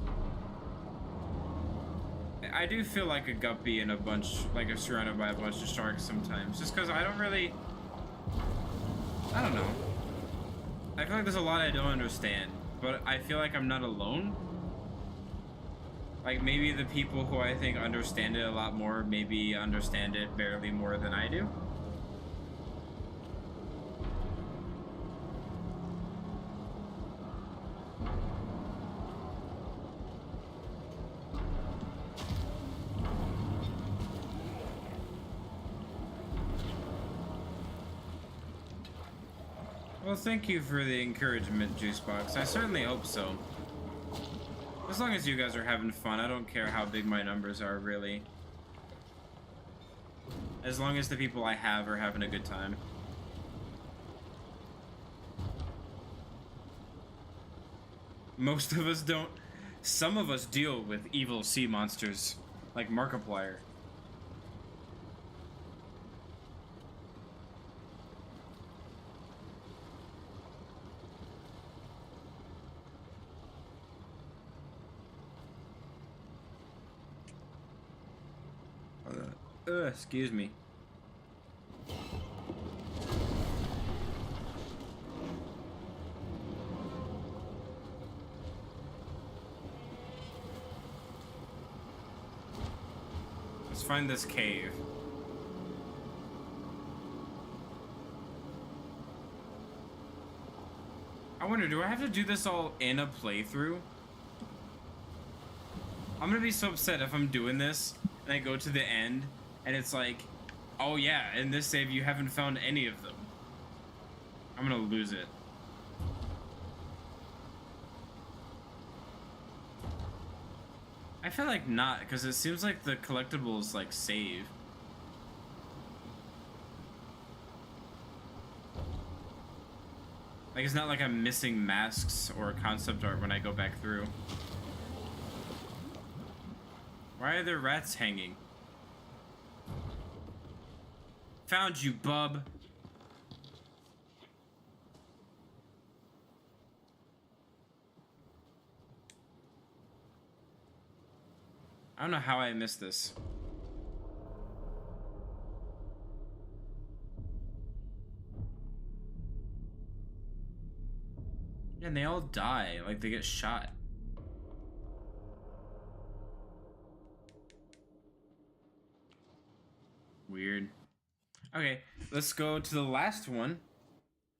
I do feel like a guppy in a bunch, like I'm surrounded by a bunch of sharks sometimes, just because I don't know. I feel like there's a lot I don't understand, but I feel like I'm not alone. Like, maybe the people who I think understand it a lot more, maybe understand it barely more than I do. Well, thank you for the encouragement, Juicebox. I certainly hope so. As long as you guys are having fun, I don't care how big my numbers are, really. As long as the people I have are having a good time. Most of us don't. Some of us deal with evil sea monsters, like Markiplier. Excuse me. Let's find this cave. I wonder, do I have to do this all in a playthrough? I'm gonna be so upset if I'm doing this and I go to the end and it's like, oh yeah, in this save you haven't found any of them. I'm gonna lose it. I feel like not, because it seems like the collectibles like save. Like, it's not like I'm missing masks or concept art when I go back through. Why are there rats hanging? Found you, bub. I don't know how I missed this. Yeah, and they all die, like they get shot. Weird. Okay, let's go to the last one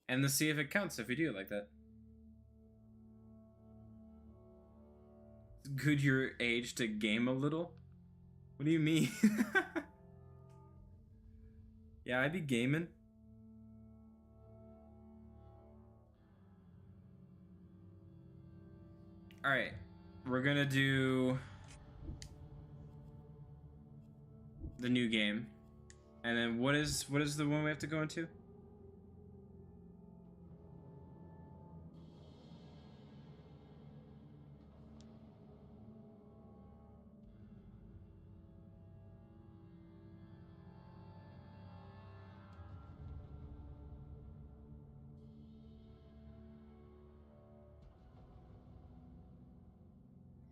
and let's see if it counts if we do it like that. It's good your age to game a little? What do you mean? Yeah, I be gaming. Alright, we're gonna do the new game. And then what is the one we have to go into?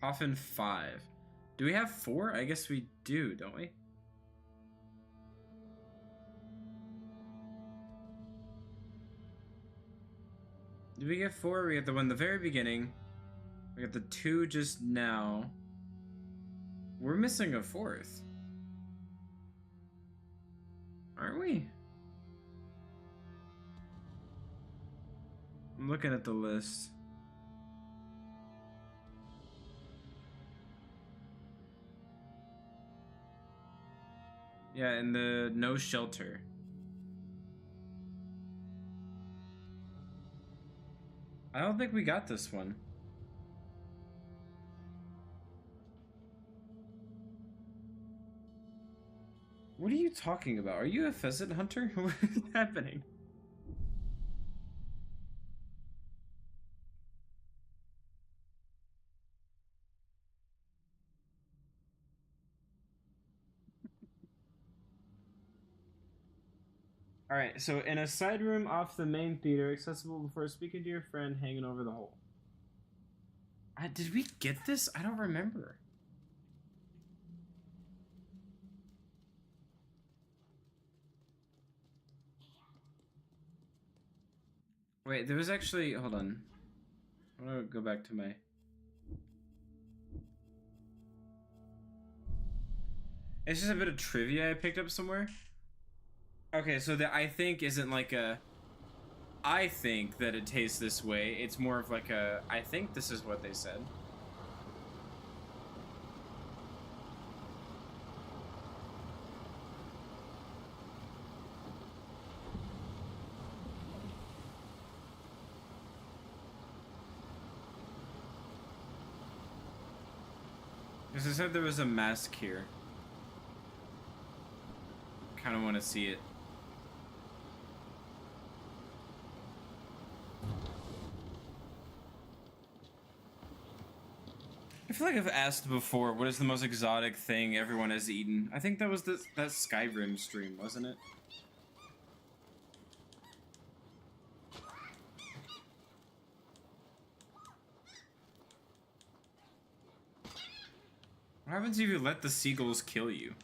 Coffin 5. Do we have 4? I guess we do, don't we? Did we get 4? We got the one in the very beginning. We got the 2 just now. We're missing a 4th. Aren't we? I'm looking at the list. Yeah, and the no shelter. I don't think we got this one. What are you talking about? Are you a pheasant hunter? What is happening? All right, so in a side room off the main theater, accessible before speaking to your friend, hanging over the hole. Did we get this? I don't remember. Wait, there was actually. Hold on. I'm gonna go back to my. It's just a bit of trivia I picked up somewhere. Okay, so the I think isn't like a. I think that it tastes this way. It's more of like a. I think this is what they said. Because it said there was a mask here. Kind of want to see it. I feel like I've asked before, what is the most exotic thing everyone has eaten? I think that was that Skyrim stream, wasn't it? What happens if you let the seagulls kill you?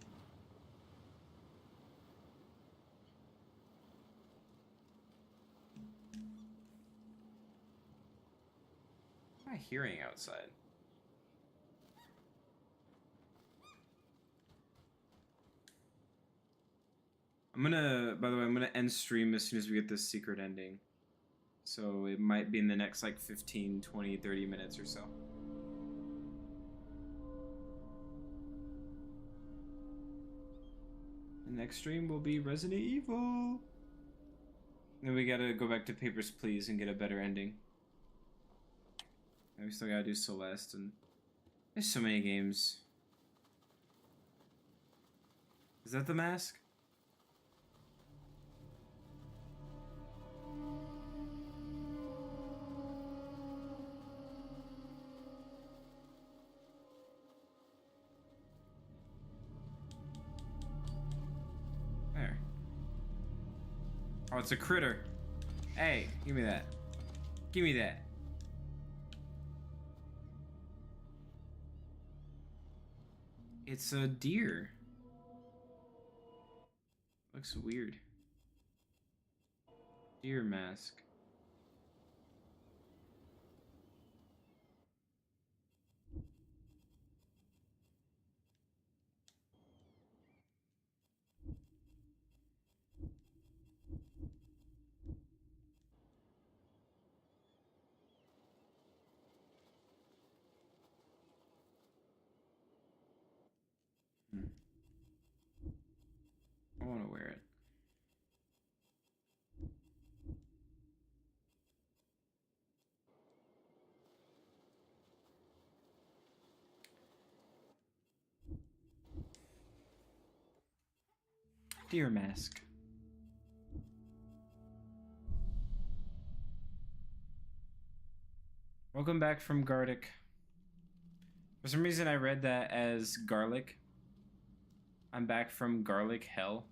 What am I hearing outside? By the way, I'm gonna end stream as soon as we get this secret ending. So it might be in the next like 15, 20, 30 minutes or so. The next stream will be Resident Evil. Then we gotta go back to Papers, Please and get a better ending. And we still gotta do Celeste, and there's so many games. Is that the mask? There. Oh, it's a critter. Hey, give me that. Give me that. It's a deer. Looks weird. Deer mask. I want to wear it. Deer mask. Welcome back from Garlic. For some reason I read that as garlic. I'm back from garlic hell.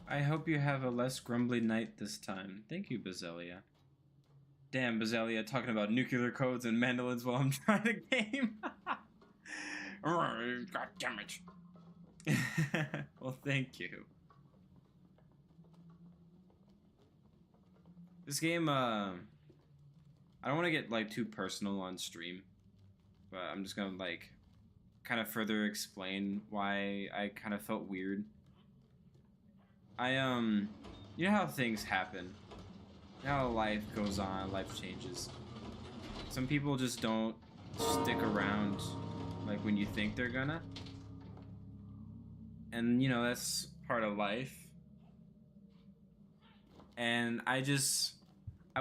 I hope you have a less grumbly night this time. Thank you, Bazelia. Damn, Bazelia talking about nuclear codes and mandolins while I'm trying to game. God damn it. Well, thank you. This game, I don't want to get like too personal on stream, but I'm just gonna like kind of further explain why I kind of felt weird. You know how things happen. You know how life goes on, life changes. Some people just don't stick around like when you think they're gonna. And you know, that's part of life. And I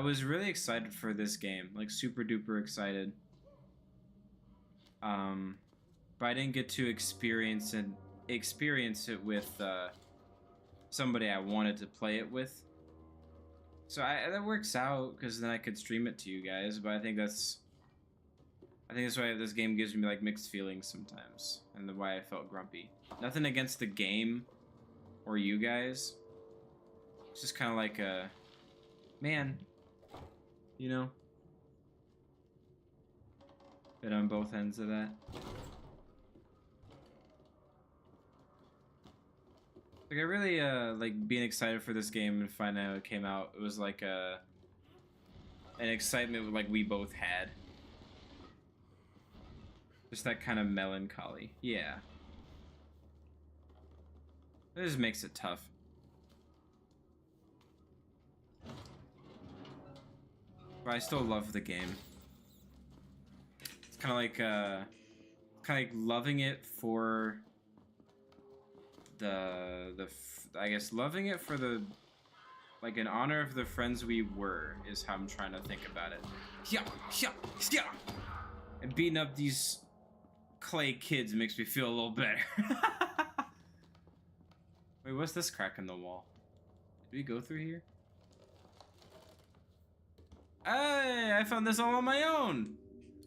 was really excited for this game, like super duper excited. But I didn't get to experience it with somebody I wanted to play it with. So that works out because then I could stream it to you guys. But I think that's why this game gives me like mixed feelings sometimes, and why I felt grumpy. Nothing against the game or you guys. It's just kind of like a man, you know. Bit on both ends of that. Like I really like being excited for this game and finding out it came out. It was like an excitement like we both had. Just that kind of melancholy. Yeah. It just makes it tough. But I still love the game. It's kind of like loving it for I guess loving it for the like in honor of the friends we were is how I'm trying to think about it. Yeah. And beating up these clay kids makes me feel a little better. Wait, what's this crack in the wall? Did we go through here? Hey, I found this all on my own.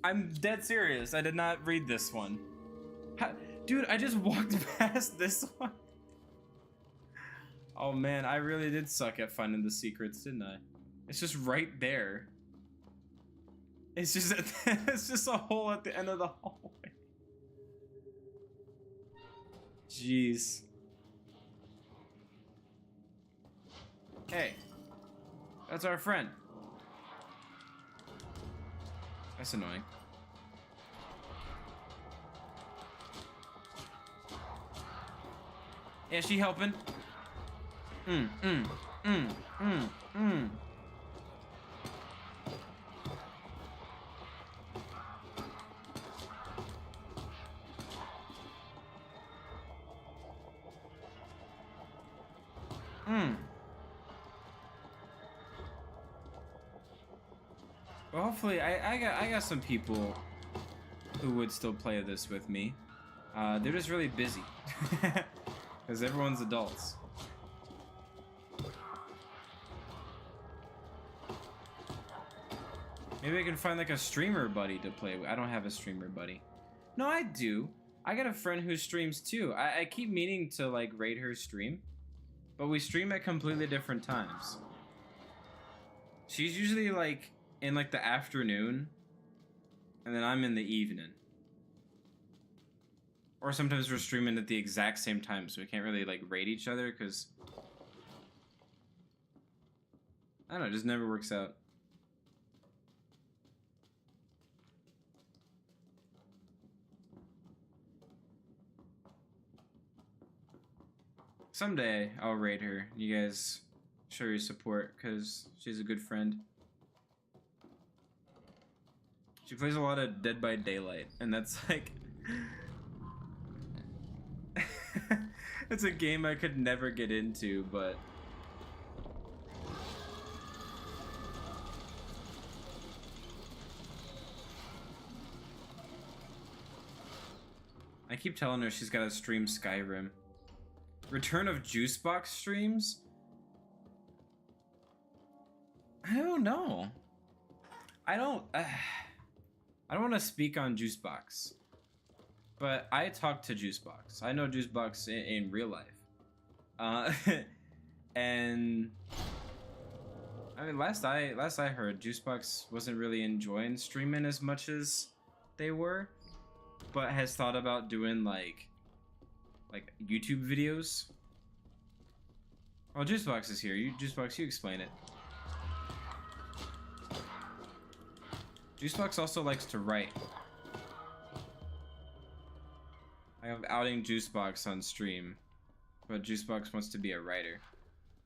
I'm dead serious. I did not read this one. Dude, I just walked past this one. Oh man, I really did suck at finding the secrets, didn't I? It's just right there. It's just it's just a hole at the end of the hallway. Jeez. Hey, that's our friend. That's annoying. Yeah, she helping. Well, hopefully, I got some people who would still play this with me. They're just really busy. Because everyone's adults. Maybe I can find like a streamer buddy to play with. I don't have a streamer buddy. No, I do. I got a friend who streams too. I keep meaning to like raid her stream. But we stream at completely different times. She's usually like in like the afternoon. And then I'm in the evening. Or sometimes we're streaming at the exact same time, so we can't really like raid each other because I don't know, it just never works out. Someday I'll raid her. You guys show your support because she's a good friend. She plays a lot of Dead by Daylight, and that's like it's a game I could never get into, but I keep telling her she's gotta stream Skyrim. Return of Juicebox streams? I don't know. I don't want to speak on Juicebox, but I talk to Juicebox. I know Juicebox in real life, and I mean, last I heard, Juicebox wasn't really enjoying streaming as much as they were, but has thought about doing like YouTube videos. Oh, Juicebox is here. Juicebox, you explain it. Juicebox also likes to write. I am outing Juicebox on stream, but Juicebox wants to be a writer.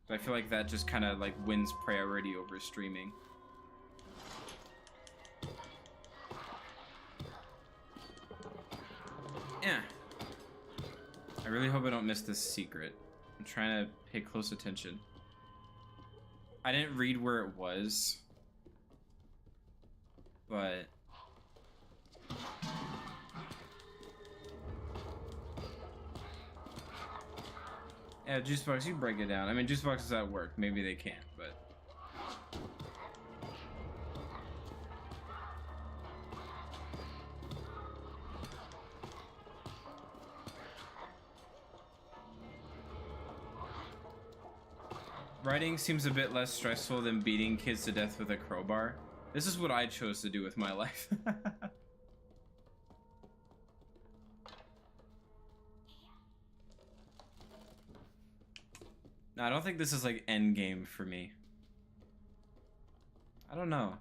So I feel like that just kind of like wins priority over streaming. Yeah. I really hope I don't miss this secret. I'm trying to pay close attention. I didn't read where it was, but yeah, Juicebox, you break it down. I mean, Juicebox is at work. Maybe they can't, but writing seems a bit less stressful than beating kids to death with a crowbar. This is what I chose to do with my life. No, I don't think this is like end game for me. I don't know.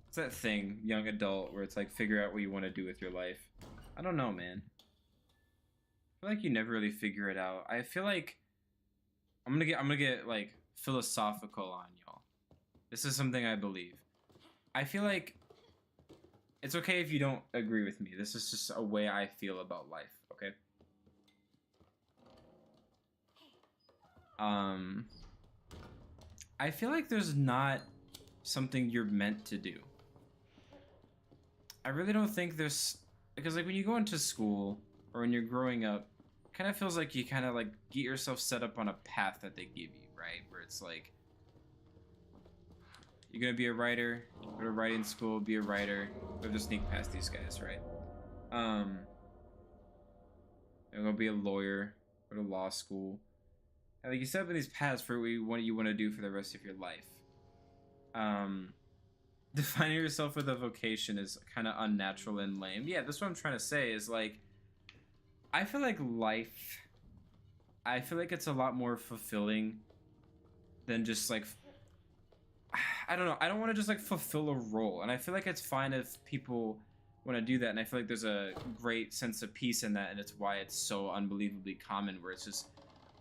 It's that thing, young adult, where it's like figure out what you want to do with your life. I don't know, man. I feel like you never really figure it out. I feel like I'm gonna get like philosophical on y'all. This is something I believe. I feel like it's okay if you don't agree with me. This is just a way I feel about life, okay? I feel like there's not something you're meant to do. I really don't think there's, because like when you go into school or when you're growing up, it kind of feels like you kind of like get yourself set up on a path that they give you, right? Where it's like, you're gonna be a writer, go to writing school, be a writer. We have to sneak past these guys, right? You're gonna be a lawyer, go to law school. And like you set up in these paths for what you want to do for the rest of your life. Defining yourself with a vocation is kind of unnatural and lame. Yeah, that's what I'm trying to say is like, I feel like it's a lot more fulfilling than just like, I don't know. I don't want to just like fulfill a role. And I feel like it's fine if people want to do that. And I feel like there's a great sense of peace in that. And it's why it's so unbelievably common where it's just,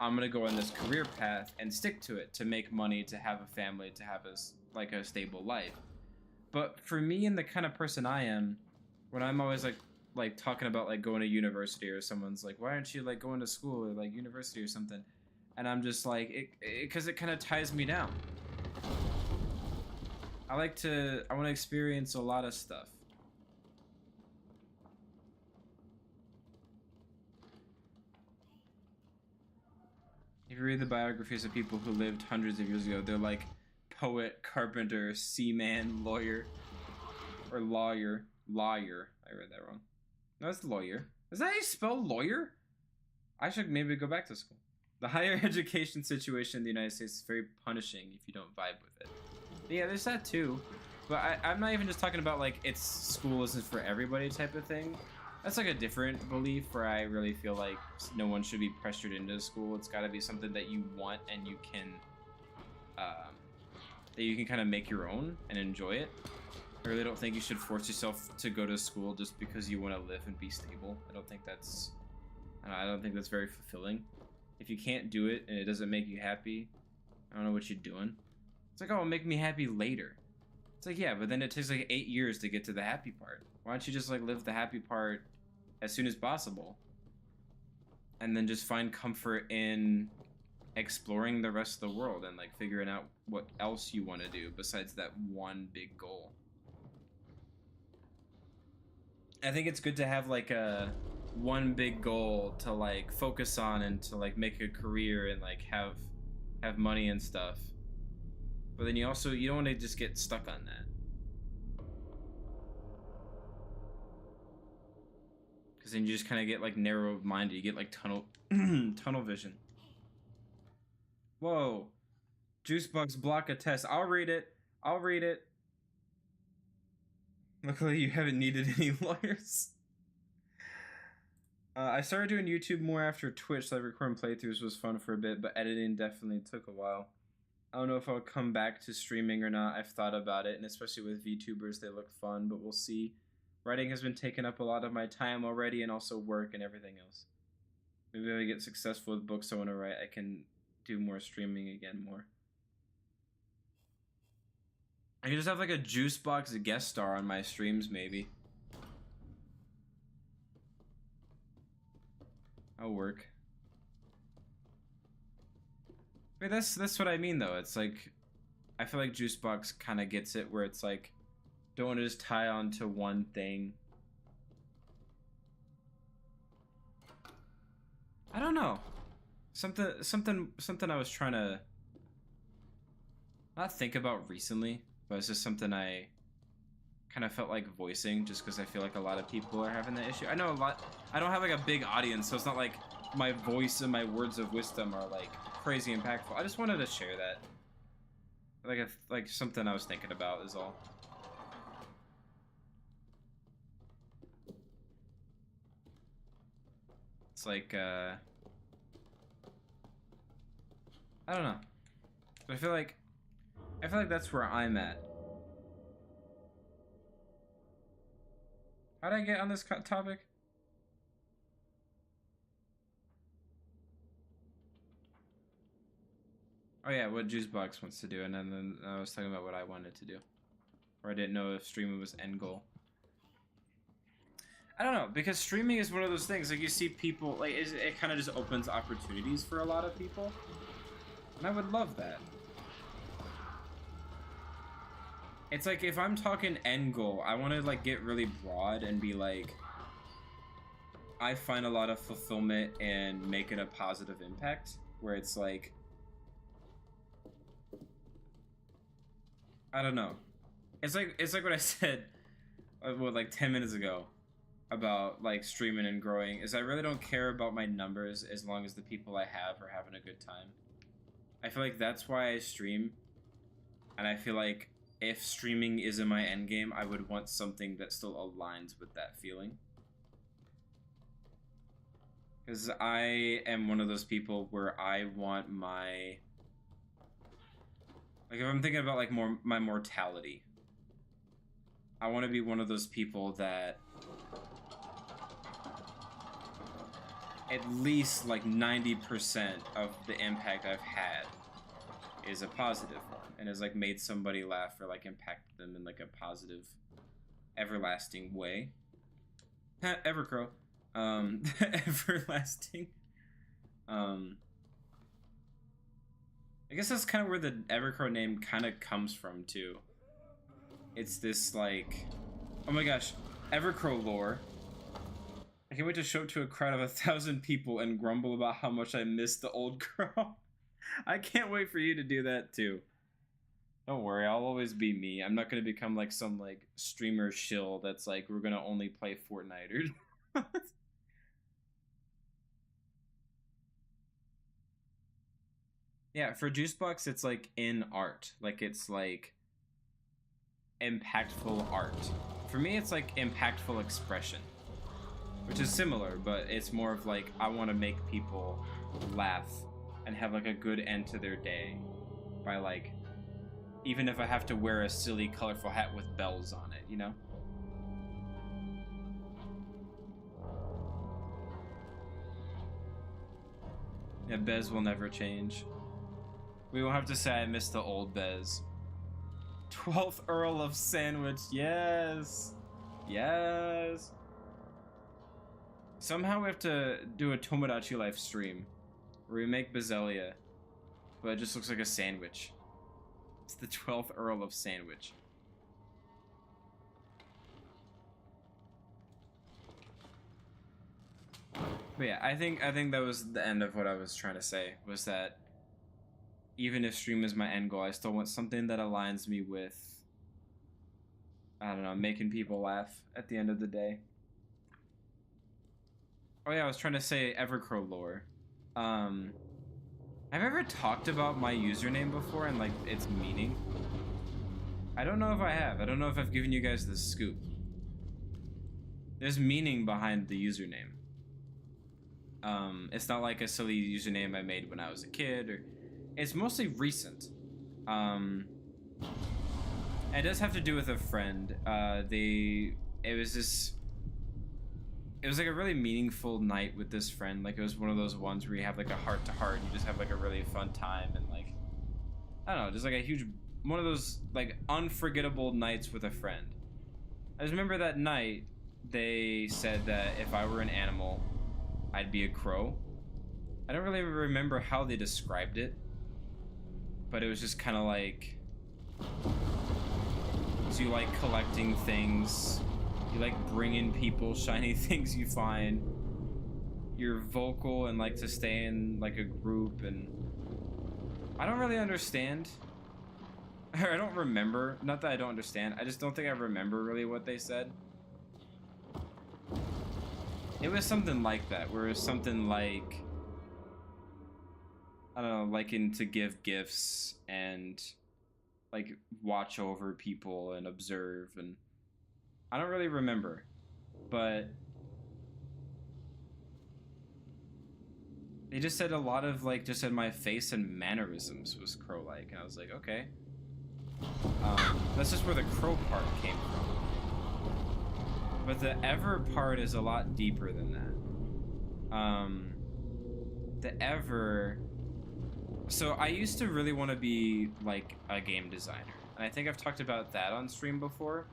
I'm going to go on this career path and stick to it to make money, to have a family, to have a stable life. But for me and the kind of person I am, when I'm always like talking about like going to university or someone's like, why aren't you like going to school or like university or something? And I'm just like, because it kind of ties me down. I want to experience a lot of stuff. If you read the biographies of people who lived hundreds of years ago, they're like poet, carpenter, seaman, lawyer, or lawyer. Lawyer. I read that wrong. No, it's lawyer. Is that how you spell lawyer? I should maybe go back to school. The higher education situation in the United States is very punishing if you don't vibe with it. But yeah, there's that too. But I'm not even just talking about like school isn't for everybody type of thing. That's like a different belief where I really feel like no one should be pressured into school. It's got to be something that you want and you can kind of make your own and enjoy it. I really don't think you should force yourself to go to school just because you want to live and be stable. I don't think that's very fulfilling. If you can't do it and it doesn't make you happy, I don't know what you're doing. It's like, oh, it'll make me happy later. It's like, yeah, but then it takes like 8 years to get to the happy part. Why don't you just like live the happy part as soon as possible? And then just find comfort in exploring the rest of the world and like figuring out what else you want to do besides that one big goal. I think it's good to have like a one big goal to like focus on and to like make a career and like have money and stuff. But then you don't want to just get stuck on that. Because then you just kind of get like narrow-minded. You get like tunnel vision. Whoa. Juicebox block a test. I'll read it. Luckily, you haven't needed any lawyers. I started doing YouTube more after Twitch, so recording playthroughs was fun for a bit, but editing definitely took a while. I don't know if I'll come back to streaming or not. I've thought about it, and especially with VTubers, they look fun, but we'll see. Writing has been taking up a lot of my time already, and also work and everything else. Maybe if I get successful with books I want to write, I can do more streaming again more. I could just have like a Juicebox guest star on my streams, maybe. I'll work. But that's what I mean though. It's like I feel like Juicebox kind of gets it where it's like, don't want to just tie on to one thing. I don't know. Something I was trying to not think about recently, but it's just something I kind of felt like voicing just because I feel like a lot of people are having that issue. I know a lot. I don't have like a big audience, so it's not like my voice and my words of wisdom are like crazy impactful. I just wanted to share that. Like something I was thinking about is all. It's like I don't know. But I feel like that's where I'm at. How did I get on this topic? Oh yeah, what Juicebox wants to do, and then I was talking about what I wanted to do. Or I didn't know if streaming was end goal. I don't know, because streaming is one of those things, like you see people, like it kind of just opens opportunities for a lot of people. And I would love that. It's like, if I'm talking end goal, I want to like get really broad and be like, I find a lot of fulfillment and making a positive impact, where it's like, I don't know. It's like what I said, what, like 10 minutes ago about like streaming and growing, is I really don't care about my numbers as long as the people I have are having a good time. I feel like that's why I stream, and I feel like if streaming isn't my end game, I would want something that still aligns with that feeling. Because I am one of those people where I want my... Like, if I'm thinking about, like, my mortality, I want to be one of those people that at least, like, 90% of the impact I've had is a positive one, and has, like, made somebody laugh or, like, impacted them in, like, a positive, everlasting way. Evercrow. Everlasting. I guess that's kind of where the Evercrow name kind of comes from, too. It's this, like... Oh my gosh. Evercrow lore. I can't wait to show it to a crowd of 1,000 people and grumble about how much I miss the old crow. I can't wait for you to do that, too. Don't worry, I'll always be me. I'm not going to become, like, some, like, streamer shill that's like, we're going to only play Fortnite or... Yeah, for Juicebox, it's like in art. Like, it's like impactful art. For me, it's like impactful expression, which is similar, but it's more of like, I want to make people laugh and have like a good end to their day by like, even if I have to wear a silly, colorful hat with bells on it, you know? Yeah, Bez will never change. We won't have to say I miss the old Bez. 12th Earl of Sandwich, yes! Yes! Somehow we have to do a Tomodachi Life stream where we make Bezelia, but it just looks like a sandwich. It's the 12th Earl of Sandwich. But yeah, I think that was the end of what I was trying to say, was that even if stream is my end goal, I still want something that aligns me with, I don't know, making people laugh at the end of the day. Oh yeah, I was trying to say Evercrow lore. Have I ever talked about my username before and like its meaning? I don't know if I have. I don't know if I've given you guys the scoop. There's meaning behind the username. It's not like a silly username I made when I was a kid, or it's mostly recent. It does have to do with a friend. It was like a really meaningful night with this friend. Like, it was one of those ones where you have like a heart to heart and you just have like a really fun time, and like, I don't know, just like a huge, one of those like unforgettable nights with a friend. I just remember that night they said that if I were an animal, I'd be a crow. I don't really remember how they described it, but it was just kind of like, So you like collecting things. You like bringing people shiny things you find. You're vocal and like to stay in like a group, and I don't really understand. I don't remember. Not that I don't understand. I just don't think I remember really what they said. It was something like that, where it was something like, I don't know, liking to give gifts and like watch over people and observe, and I don't really remember, but they just said a lot of like, just said my face and mannerisms was crow-like, and I was like, okay. That's just where the crow part came from. But the ever part is a lot deeper than that. The ever... So I used to really want to be like a game designer. And I think I've talked about that on stream before.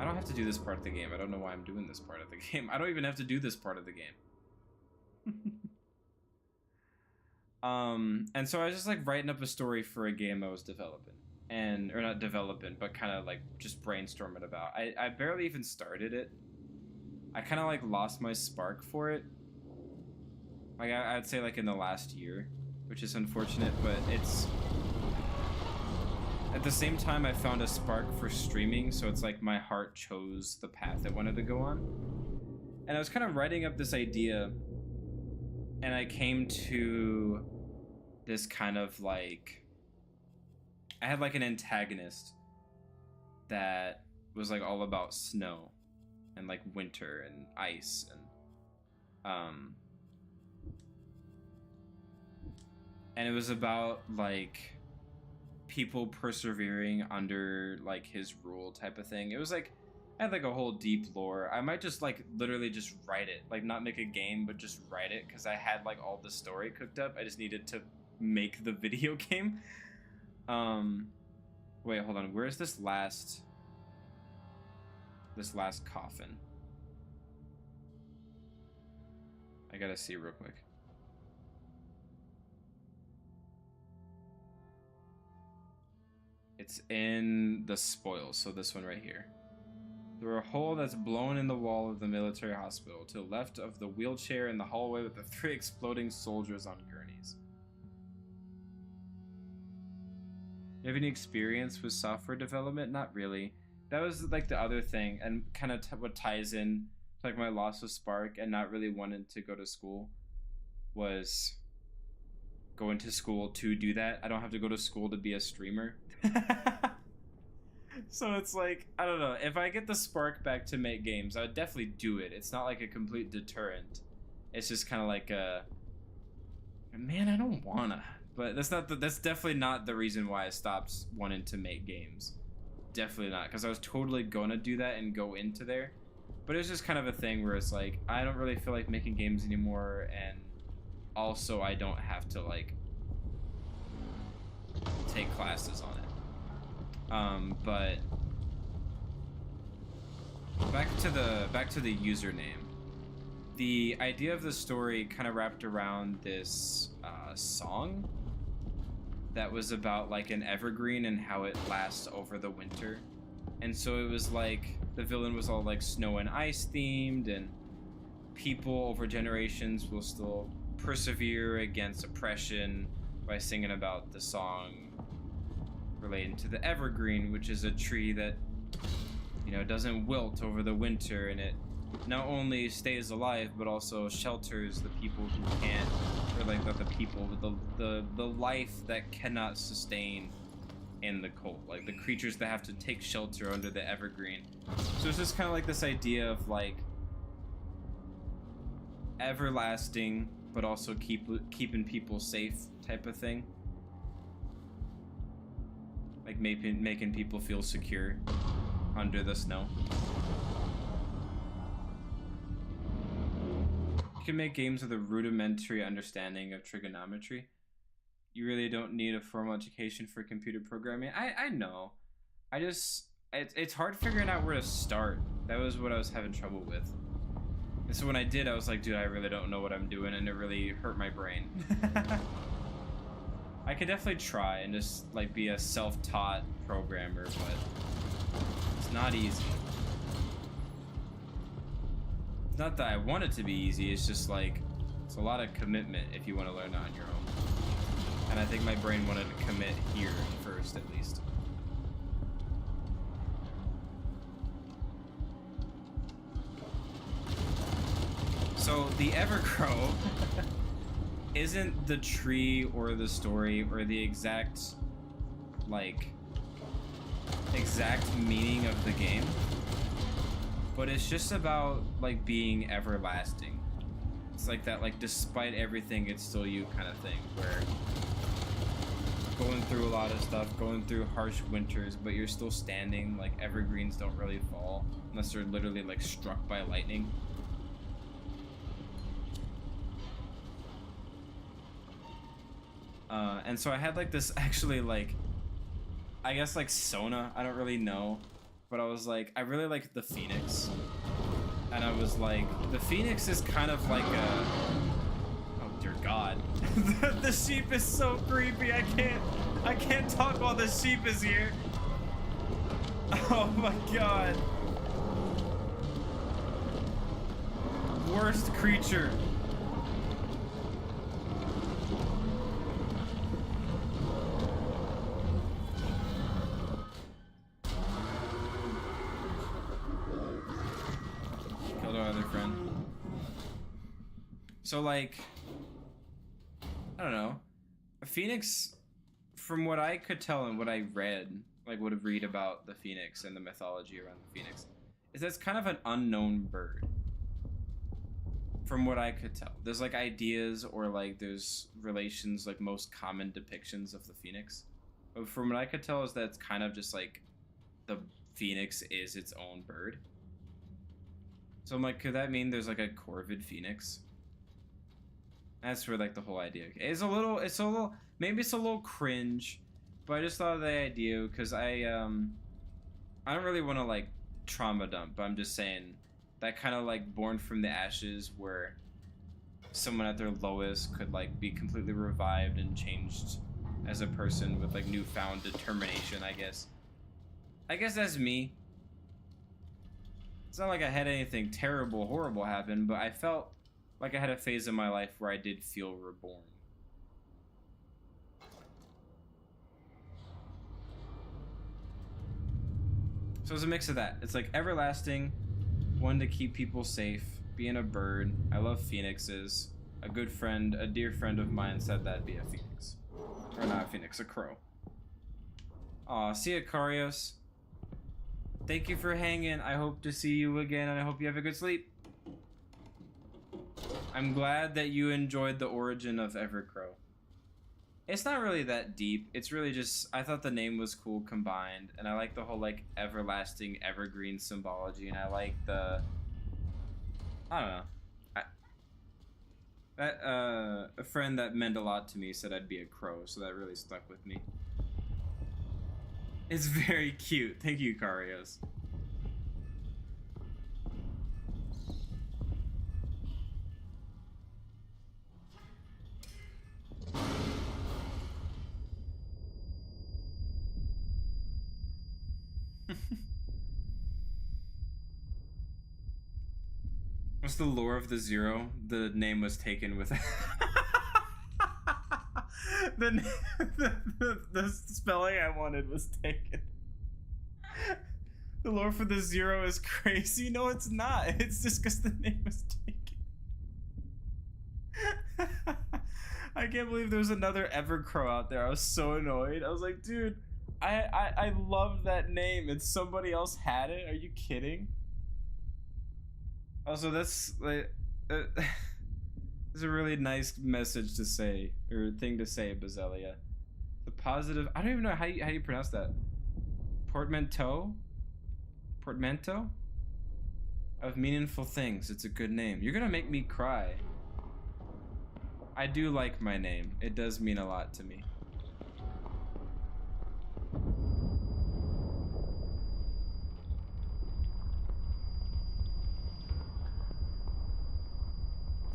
I don't have to do this part of the game. I don't know why I'm doing this part of the game. I don't even have to do this part of the game. And so I was just like writing up a story for a game I was developing. Or not developing, but kind of like just brainstorming about. I barely even started it. I kind of like lost my spark for it. Like I'd say like in the last year, which is unfortunate, but it's... At the same time, I found a spark for streaming, so it's like my heart chose the path it wanted to go on. And I was kind of writing up this idea, and I came to this kind of like... I had like an antagonist that was like all about snow and like winter and ice and it was about like people persevering under like his rule type of thing. It was like, I had like a whole deep lore. I might just like literally just write it, like not make a game, but just write it, because I had like all the story cooked up. I just needed to make the video game. Wait, hold on. Where's this last coffin? I gotta see real quick. It's in the spoils, so this one right here. Through a hole that's blown in the wall of the military hospital, to the left of the wheelchair in the hallway with the 3 exploding soldiers on gurneys. You have any experience with software development? Not really. That was like the other thing, and kind of what ties in to like my loss of spark and not really wanting to go to school, was going to school to do that. I don't have to go to school to be a streamer. So it's like, I don't know, if I get the spark back to make games, I would definitely do it. It's not like a complete deterrent. It's just kind of like a, man, I don't wanna. But that's definitely not the reason why I stopped wanting to make games. Definitely not, because I was totally gonna do that and go into there. But it was just kind of a thing where it's like, I don't really feel like making games anymore, and also I don't have to like take classes on it. But back to the username. The idea of the story kind of wrapped around this song that was about like an evergreen and how it lasts over the winter. And so it was like the villain was all like snow and ice themed, and people over generations will still persevere against oppression by singing about the song relating to the evergreen, which is a tree that, you know, doesn't wilt over the winter, and it not only stays alive but also shelters the people who can't, or like the people with the life that cannot sustain in the cold, like the creatures that have to take shelter under the evergreen. So it's just kind of like this idea of like everlasting but also keeping people safe type of thing, like making people feel secure under the snow. You can make games with a rudimentary understanding of trigonometry. You really don't need a formal education for computer programming. I know. It's hard figuring out where to start. That was what I was having trouble with. And so when I did, I was like, dude, I really don't know what I'm doing, and it really hurt my brain. I could definitely try and just like be a self-taught programmer, but it's not easy. It's not that I want it to be easy, it's just like it's a lot of commitment if you want to learn it on your own. And I think my brain wanted to commit here first, at least. So the Evercrow isn't the tree or the story or the exact meaning of the game, but it's just about like being everlasting. It's like that, like despite everything it's still you kind of thing, where going through a lot of stuff, going through harsh winters, but you're still standing. Like evergreens don't really fall unless they're literally like struck by lightning. And so I had like this actually like, I guess like Sona, I don't really know, but I was like, I really like the Phoenix. And I was like, the Phoenix is kind of like a, oh dear God. The sheep is so creepy, I can't talk while the sheep is here. Oh my God. Worst creature. So like, I don't know, Phoenix, from what I could tell and what I read, like would read about the Phoenix and the mythology around the Phoenix, is that it's kind of an unknown bird. From what I could tell, there's like ideas or like there's relations, like most common depictions of the Phoenix. But from what I could tell is that it's kind of just like the Phoenix is its own bird. So I'm like, could that mean there's like a corvid Phoenix? That's where like the whole idea. It's a little, maybe it's a little cringe, but I just thought of the idea because I don't really want to like trauma dump, but I'm just saying that kind of like born from the ashes where someone at their lowest could like be completely revived and changed as a person with like newfound determination, I guess. I guess that's me. It's not like I had anything terrible, horrible happen, but I felt like I had a phase in my life where I did feel reborn. So it's a mix of that. It's like everlasting, one to keep people safe, being a bird. I love phoenixes. A good friend, a dear friend of mine said that'd be a phoenix. Or not a phoenix, a crow. Aw, see ya, Karios. Thank you for hanging. I hope to see you again, and I hope you have a good sleep. I'm glad that you enjoyed the origin of Evercrow. It's not really that deep. It's really just, I thought the name was cool combined, and I like the whole like everlasting evergreen symbology, and I like the, I don't know. A friend that meant a lot to me said I'd be a crow, so that really stuck with me. It's very cute. Thank you, Karios. What's the lore of the Zero? The name was taken with the spelling I wanted was taken. The lore for the Zero is crazy. No, it's not. It's just because the name was taken. I can't believe there's another Evercrow out there. I was so annoyed. I was like, dude, I love that name and somebody else had it. Are you kidding? Also, that's like it's a really nice message to say, or thing to say, Bazelia. The positive, I don't even know how you pronounce that. Portmanteau of meaningful things. It's a good name. You're gonna make me cry. I do like my name. It does mean a lot to me.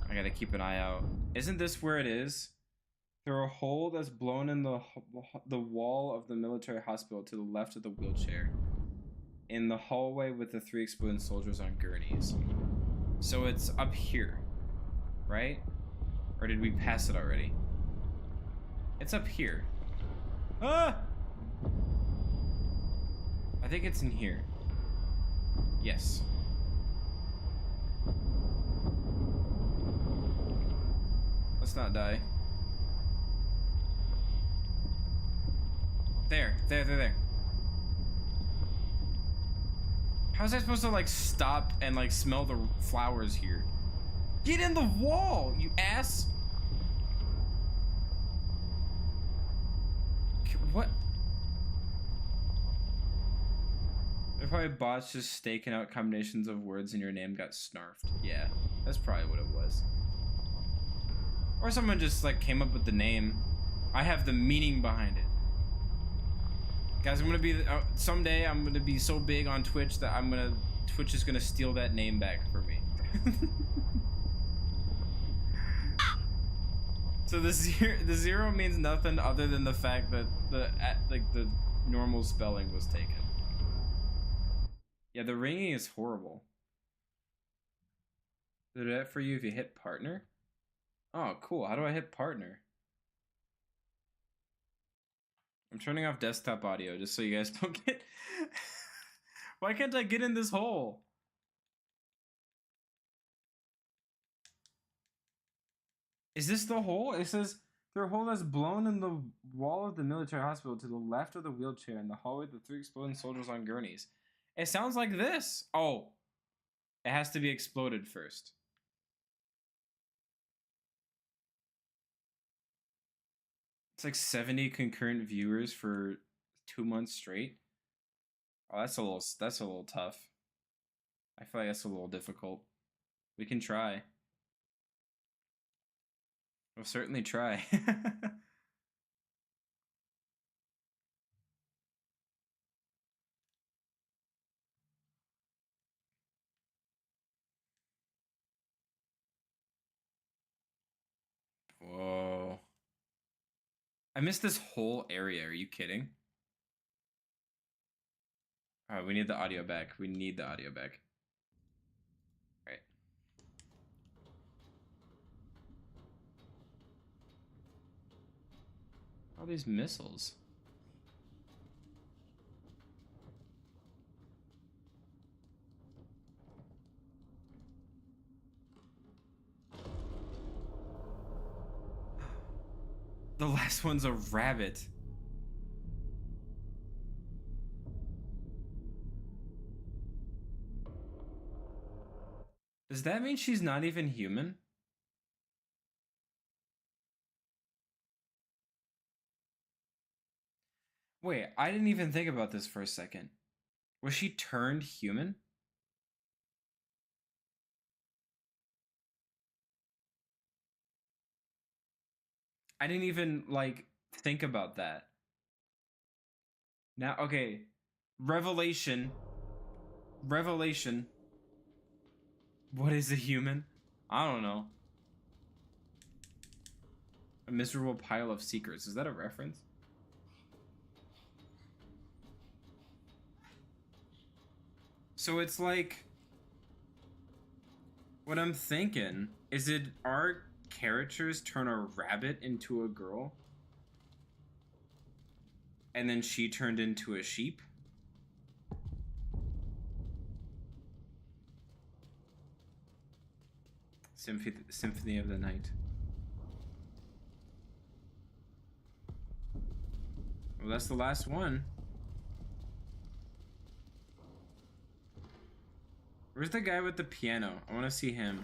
I gotta keep an eye out. Isn't this where it is? Through a hole that's blown in the wall of the military hospital to the left of the wheelchair. In the hallway with the 3 exploding soldiers on gurneys. So it's up here, right? Or did we pass it already? It's up here. Ah! I think it's in here. Yes. Let's not die. There. How was I supposed to like stop and like smell the flowers here? Get in the wall, you ass! What? They probably bots just staking out combinations of words and your name got snarfed. Yeah, that's probably what it was. Or someone just like came up with the name. I have the meaning behind it. Guys, I'm gonna be someday I'm gonna be so big on Twitch that Twitch is gonna steal that name back for me. So the zero means nothing other than the fact that the normal spelling was taken. Yeah, the ringing is horrible. Did it do that for you if you hit partner? Oh, cool. How do I hit partner? I'm turning off desktop audio just so you guys don't get... Why can't I get in this hole? Is this the hole? It says through a hole that's blown in the wall of the military hospital to the left of the wheelchair in the hallway with the 3 exploding soldiers on gurneys. It sounds like this. Oh, it has to be exploded first. It's like 70 concurrent viewers for 2 months straight. Oh, that's a little tough. I feel like that's a little difficult. We can try. We'll certainly try. Whoa. I missed this whole area. Are you kidding? Alright, we need the audio back. We need the audio back. Alright. All these missiles. The last one's a rabbit. Does that mean she's not even human? Wait, I didn't even think about this for a second. Was she turned human? I didn't even, like, think about that. Now, okay. Revelation. Revelation. What is a human? I don't know. A miserable pile of secrets. Is that a reference? So it's like... What I'm thinking is it our characters turn a rabbit into a girl? And then she turned into a sheep? Symphony of the Night. Well, that's the last one. Where's the guy with the piano? I want to see him.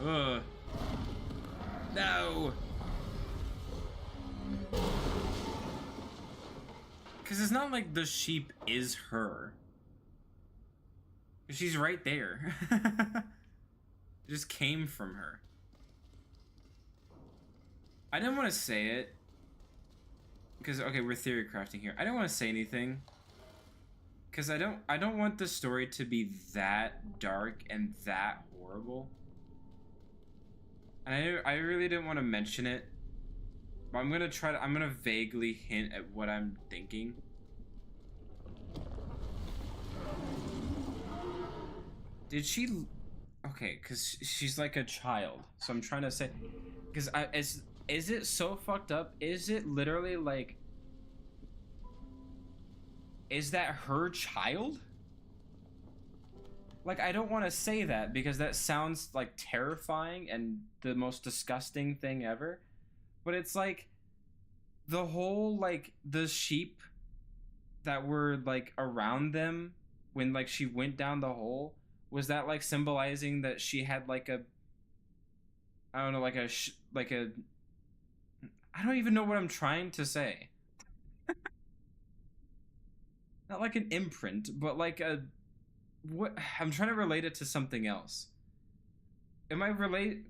Ugh. No. Because it's not like the sheep is her. She's right there. It just came from her. I didn't want to say it because okay, we're theory crafting here. I didn't want to say anything because I don't want the story to be that dark and that horrible. And I really didn't want to mention it, but I'm gonna vaguely hint at what I'm thinking. Did she? Okay, because she's like a child, so I'm trying to say, because is it so fucked up? Is it literally like? Is that her child? Like, I don't want to say that because that sounds like terrifying and the most disgusting thing ever. But it's like the whole like the sheep that were like around them when like she went down the hole, was that like symbolizing that she had like a, I don't know, like a like a, I don't even know what I'm trying to say. Not like an imprint, but like a, what, I'm trying to relate it to something else. Am I relate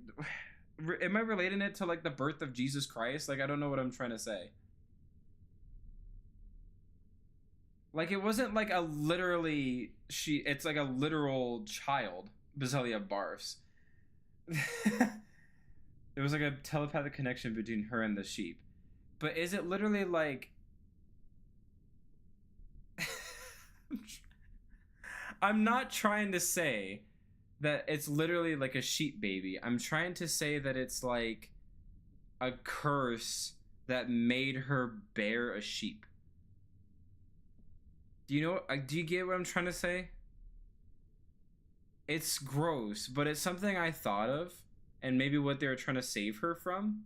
am I relating it to like the birth of Jesus Christ? Like, I don't know what I'm trying to say. Like, it wasn't like a literally it's like a literal child. Basilia barfs. There was like a telepathic connection between her and the sheep. But is it literally like I'm not trying to say that it's literally like a sheep baby. I'm trying to say that it's like a curse that made her bear a sheep. Do you know? Do you get what I'm trying to say? It's gross, but it's something I thought of, and maybe what they were trying to save her from.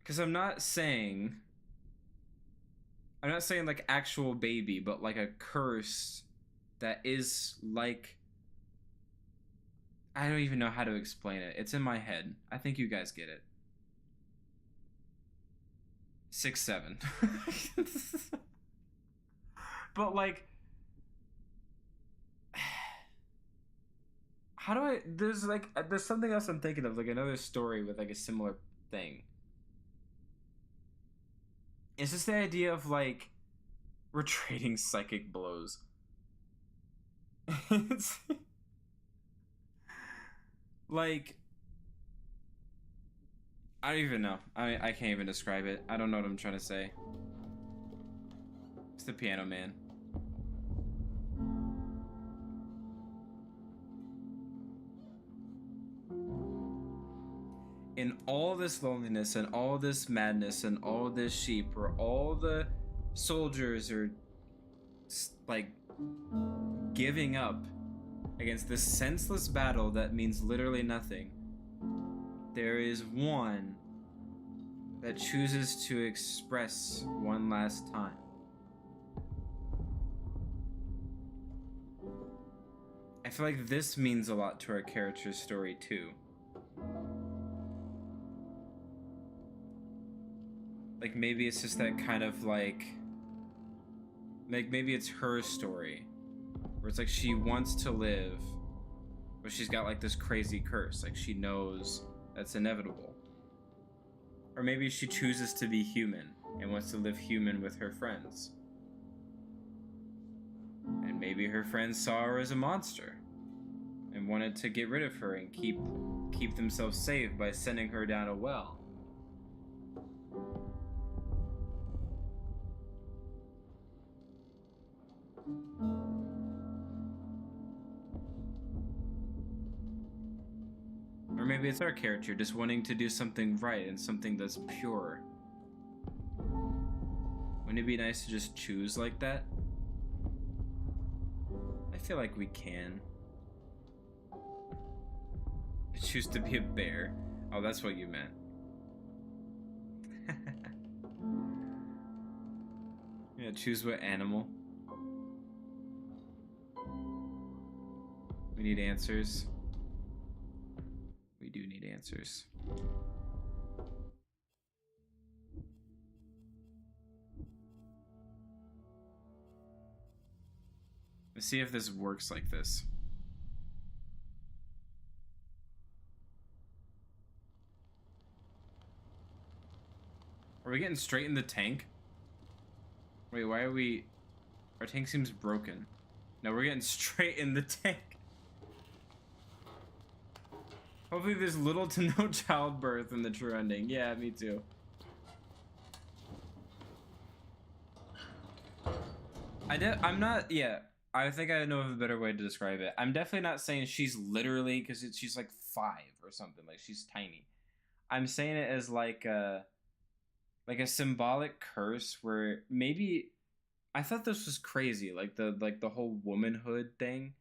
Because I'm not saying like actual baby, but like a curse that is like, I don't even know how to explain it. It's in my head. I think you guys get it. 6, 7. But like, how do I? There's something else I'm thinking of, like another story with like a similar thing. Is this the idea of like we're trading psychic blows? It's like, I don't even know. I can't even describe it. I don't know what I'm trying to say. It's the Piano Man. In all this loneliness and all this madness and all this sheep, where all the soldiers are like giving up against this senseless battle that means literally nothing, there is one that chooses to express one last time. I feel like this means a lot to our character's story too. Like, maybe it's just that kind of like maybe it's her story where it's like she wants to live, but she's got like this crazy curse, like she knows that's inevitable. Or maybe she chooses to be human and wants to live human with her friends, and maybe her friends saw her as a monster and wanted to get rid of her and keep themselves safe by sending her down a well. Or maybe it's our character just wanting to do something right and something that's pure. Wouldn't it be nice to just choose like that? I feel like we can. I choose to be a bear. Oh, that's what you meant. Yeah, choose what animal. We need answers. We do need answers. Let's see if this works like this. Are we getting straight in the tank? Wait, why are we... Our tank seems broken. No, we're getting straight in the tank. Hopefully there's little to no childbirth in the true ending. Yeah, me too. I'm not... Yeah, I think I know of a better way to describe it. I'm definitely not saying she's literally... Because she's like 5 or something. Like, she's tiny. I'm saying it as like a symbolic curse where maybe... I thought this was crazy, like the whole womanhood thing,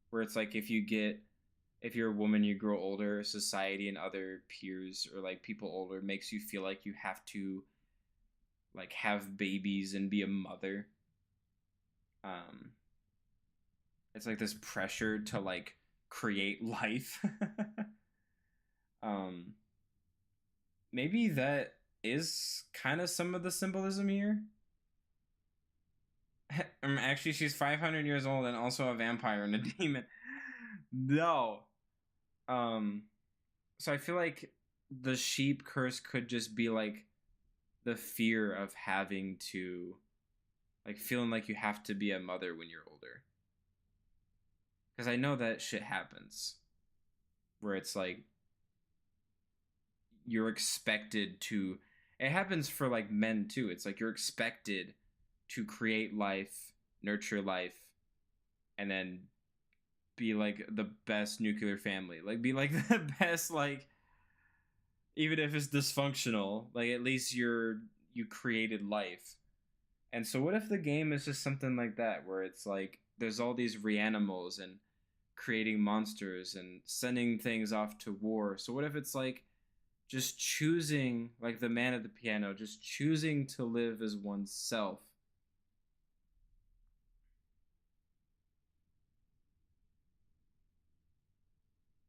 where it's like if you're a woman, you grow older, society and other peers or like people older makes you feel like you have to like have babies and be a mother. Um, it's like this pressure to like create life. um, Maybe that is kind of some of the symbolism here. Actually, she's 500 years old and also a vampire and a demon. No. Um, so I feel like the sheep curse could just be like the fear of having to, like, feeling like you have to be a mother when you're older. Because I know that shit happens. Where it's like, you're expected to. It happens for like men too. It's like you're expected to create life, nurture life, and then be like the best nuclear family. Like be like the best, like, even if it's dysfunctional, like at least you created life. And so what if the game is just something like that where it's like there's all these reanimals and creating monsters and sending things off to war. So what if it's like just choosing, like the man at the piano, just choosing to live as oneself?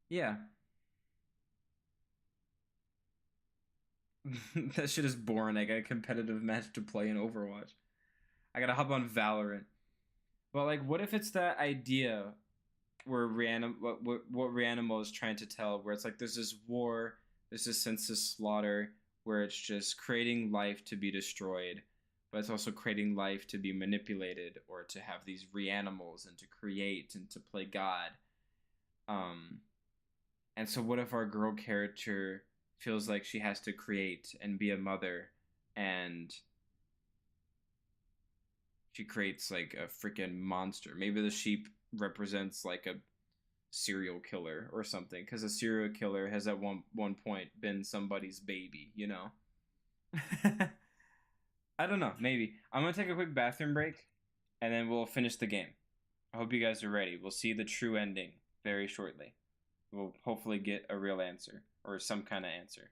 Yeah. That shit is boring. I got a competitive match to play in Overwatch. I gotta hop on Valorant. But like, what if it's that idea where what Reanimal is trying to tell, where it's like there's this war, there's this sense of slaughter, where it's just creating life to be destroyed, but it's also creating life to be manipulated or to have these reanimals and to create and to play God. Um, and so what if our girl character feels like she has to create and be a mother, and she creates like a freaking monster? Maybe the sheep represents like a serial killer or something, because a serial killer has at one point been somebody's baby, you know. I don't know, maybe I'm gonna take a quick bathroom break and then we'll finish the game. I hope you guys are ready. We'll see the true ending very shortly. We'll hopefully get a real answer or some kind of answer.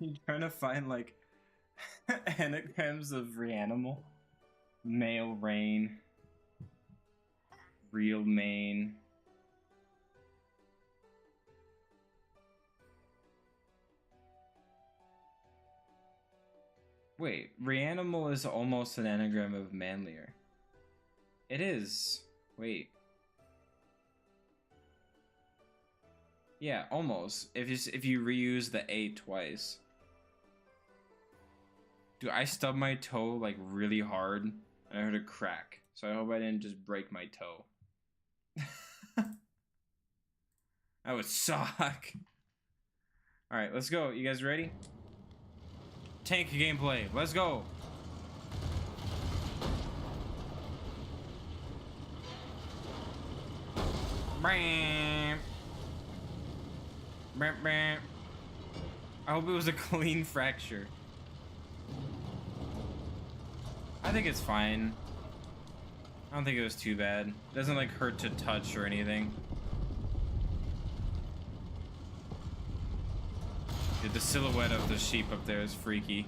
You trying to find like anagrams of Reanimal? Male Rain. Real Main. Wait, Reanimal is almost an anagram of manlier. It is. Wait. Yeah, almost. If you reuse the A twice. Dude, I stubbed my toe like really hard and I heard a crack. So I hope I didn't just break my toe. That would suck. Alright, let's go. You guys ready? Tank gameplay. Let's go. Bam. Bam, bam. I hope it was a clean fracture. I think it's fine. I don't think it was too bad. It doesn't like hurt to touch or anything. Dude, the silhouette of the sheep up there is freaky.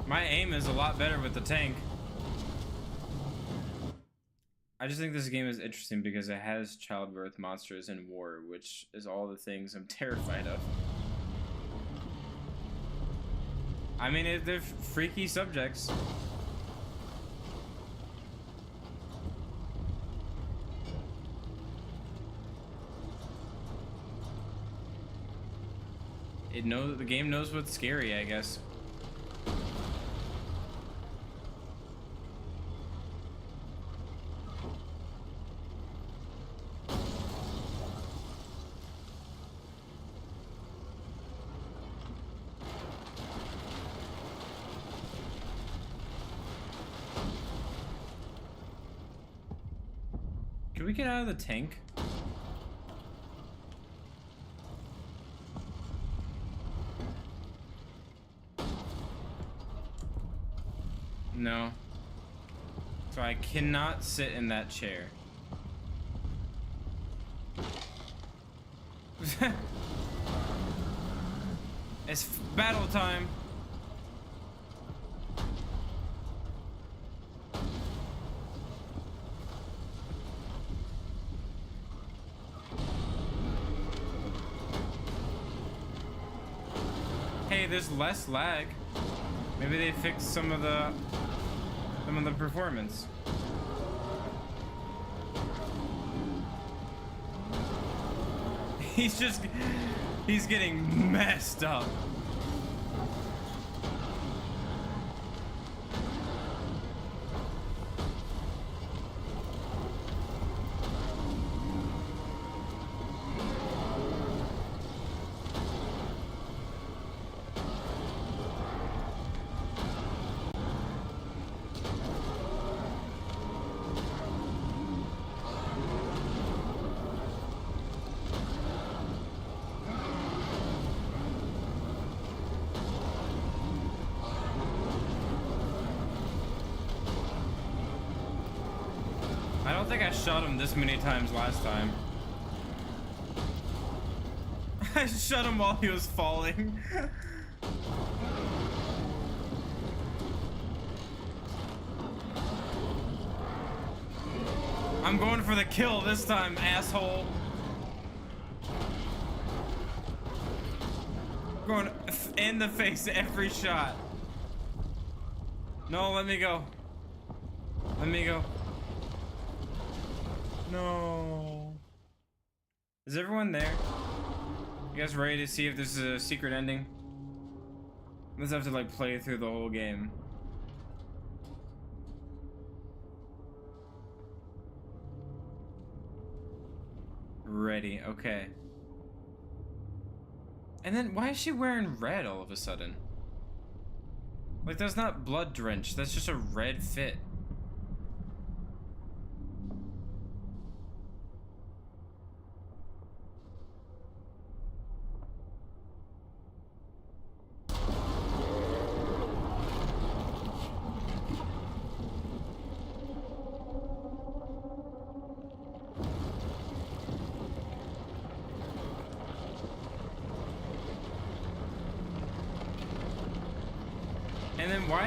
My aim is a lot better with the tank. I just think this game is interesting because it has childbirth, monsters, and war, which is all the things I'm terrified of. I mean, they're freaky subjects. The game knows what's scary, I guess. Can we get out of the tank? No. So I cannot sit in that chair. It's battle time. Hey, there's less lag. Maybe they fixed some of the performance. He's getting messed up. I don't think I shot him this many times last time. I shot him while he was falling. I'm going for the kill this time, asshole. Going in the face every shot. No, let me go. Let me go. No. Is everyone there? You guys ready to see if this is a secret ending? Let's have to like play through the whole game. Ready, okay. And then why is she wearing red all of a sudden? Like that's not blood drenched, that's just a red fit. why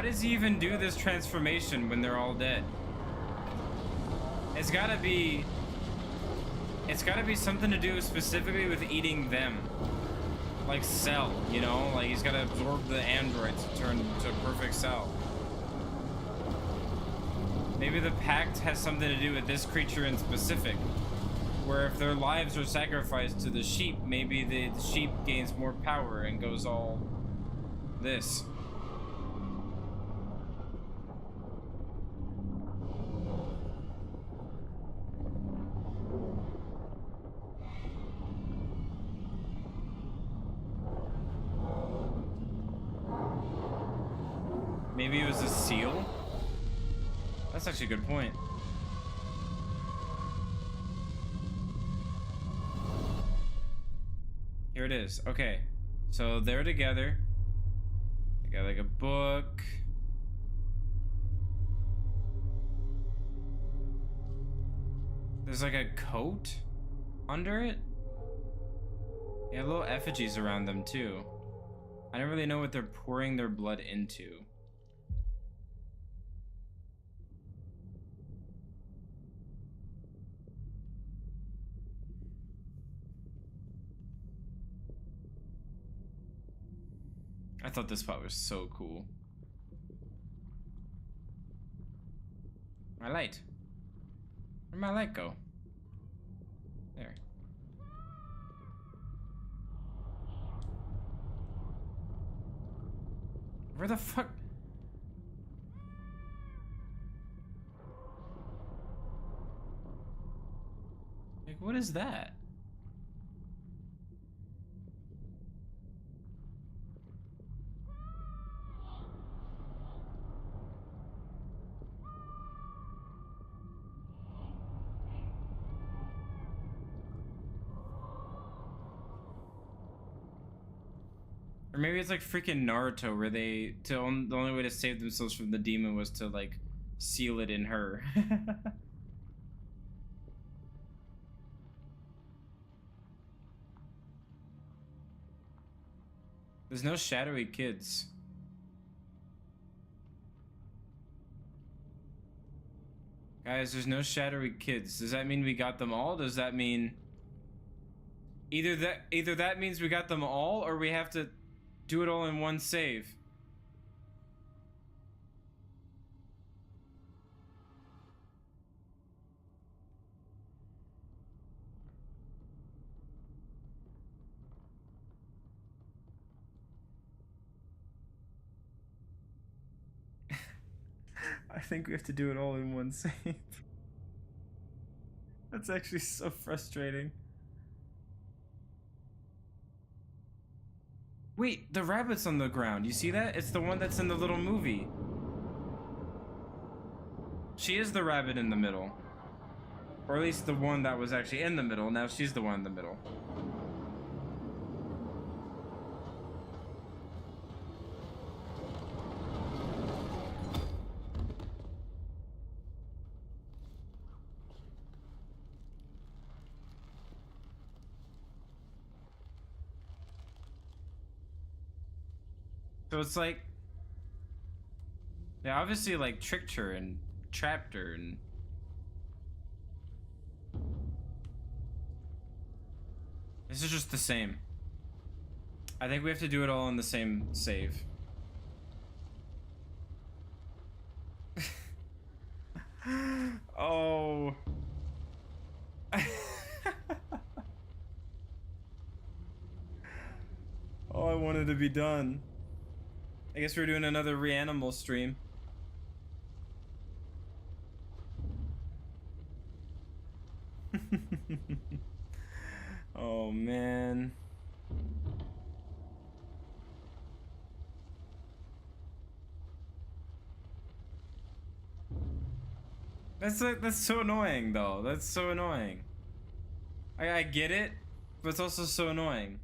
does he even do this transformation when they're all dead? It's gotta be something to do specifically with eating them. Like Cell, you know? Like he's gotta absorb the androids to turn to a perfect cell. Maybe the pact has something to do with this creature in specific. Where if their lives are sacrificed to the sheep, maybe the sheep gains more power and goes all this. Maybe it was a seal? That's actually a good point. Here it is. Okay. So they're together. They got like a book. There's like a coat under it. They have little effigies around them too. I don't really know what they're pouring their blood into. I thought this spot was so cool. My light. Where'd my light go? There. Where the fuck? Like, what is that? Or maybe it's like freaking Naruto, where the only way to save themselves from the demon was to like seal it in her. There's no shadowy kids. Guys, there's no shadowy kids. Does that mean we got them all? Does that mean either that means we got them all, or we have to do it all in one save? I think we have to do it all in one save. That's actually so frustrating. Wait, the rabbit's on the ground. You see that? It's the one that's in the little movie. She is the rabbit in the middle. Or at least the one that was actually in the middle. Now she's the one in the middle. So it's like, they obviously like tricked her and trapped her, and this is just the same. I think we have to do it all in the same save. Oh. Oh, I wanted to be done. I guess we're doing another REANIMAL stream. Oh man. That's so annoying though. That's so annoying. I get it, but it's also so annoying.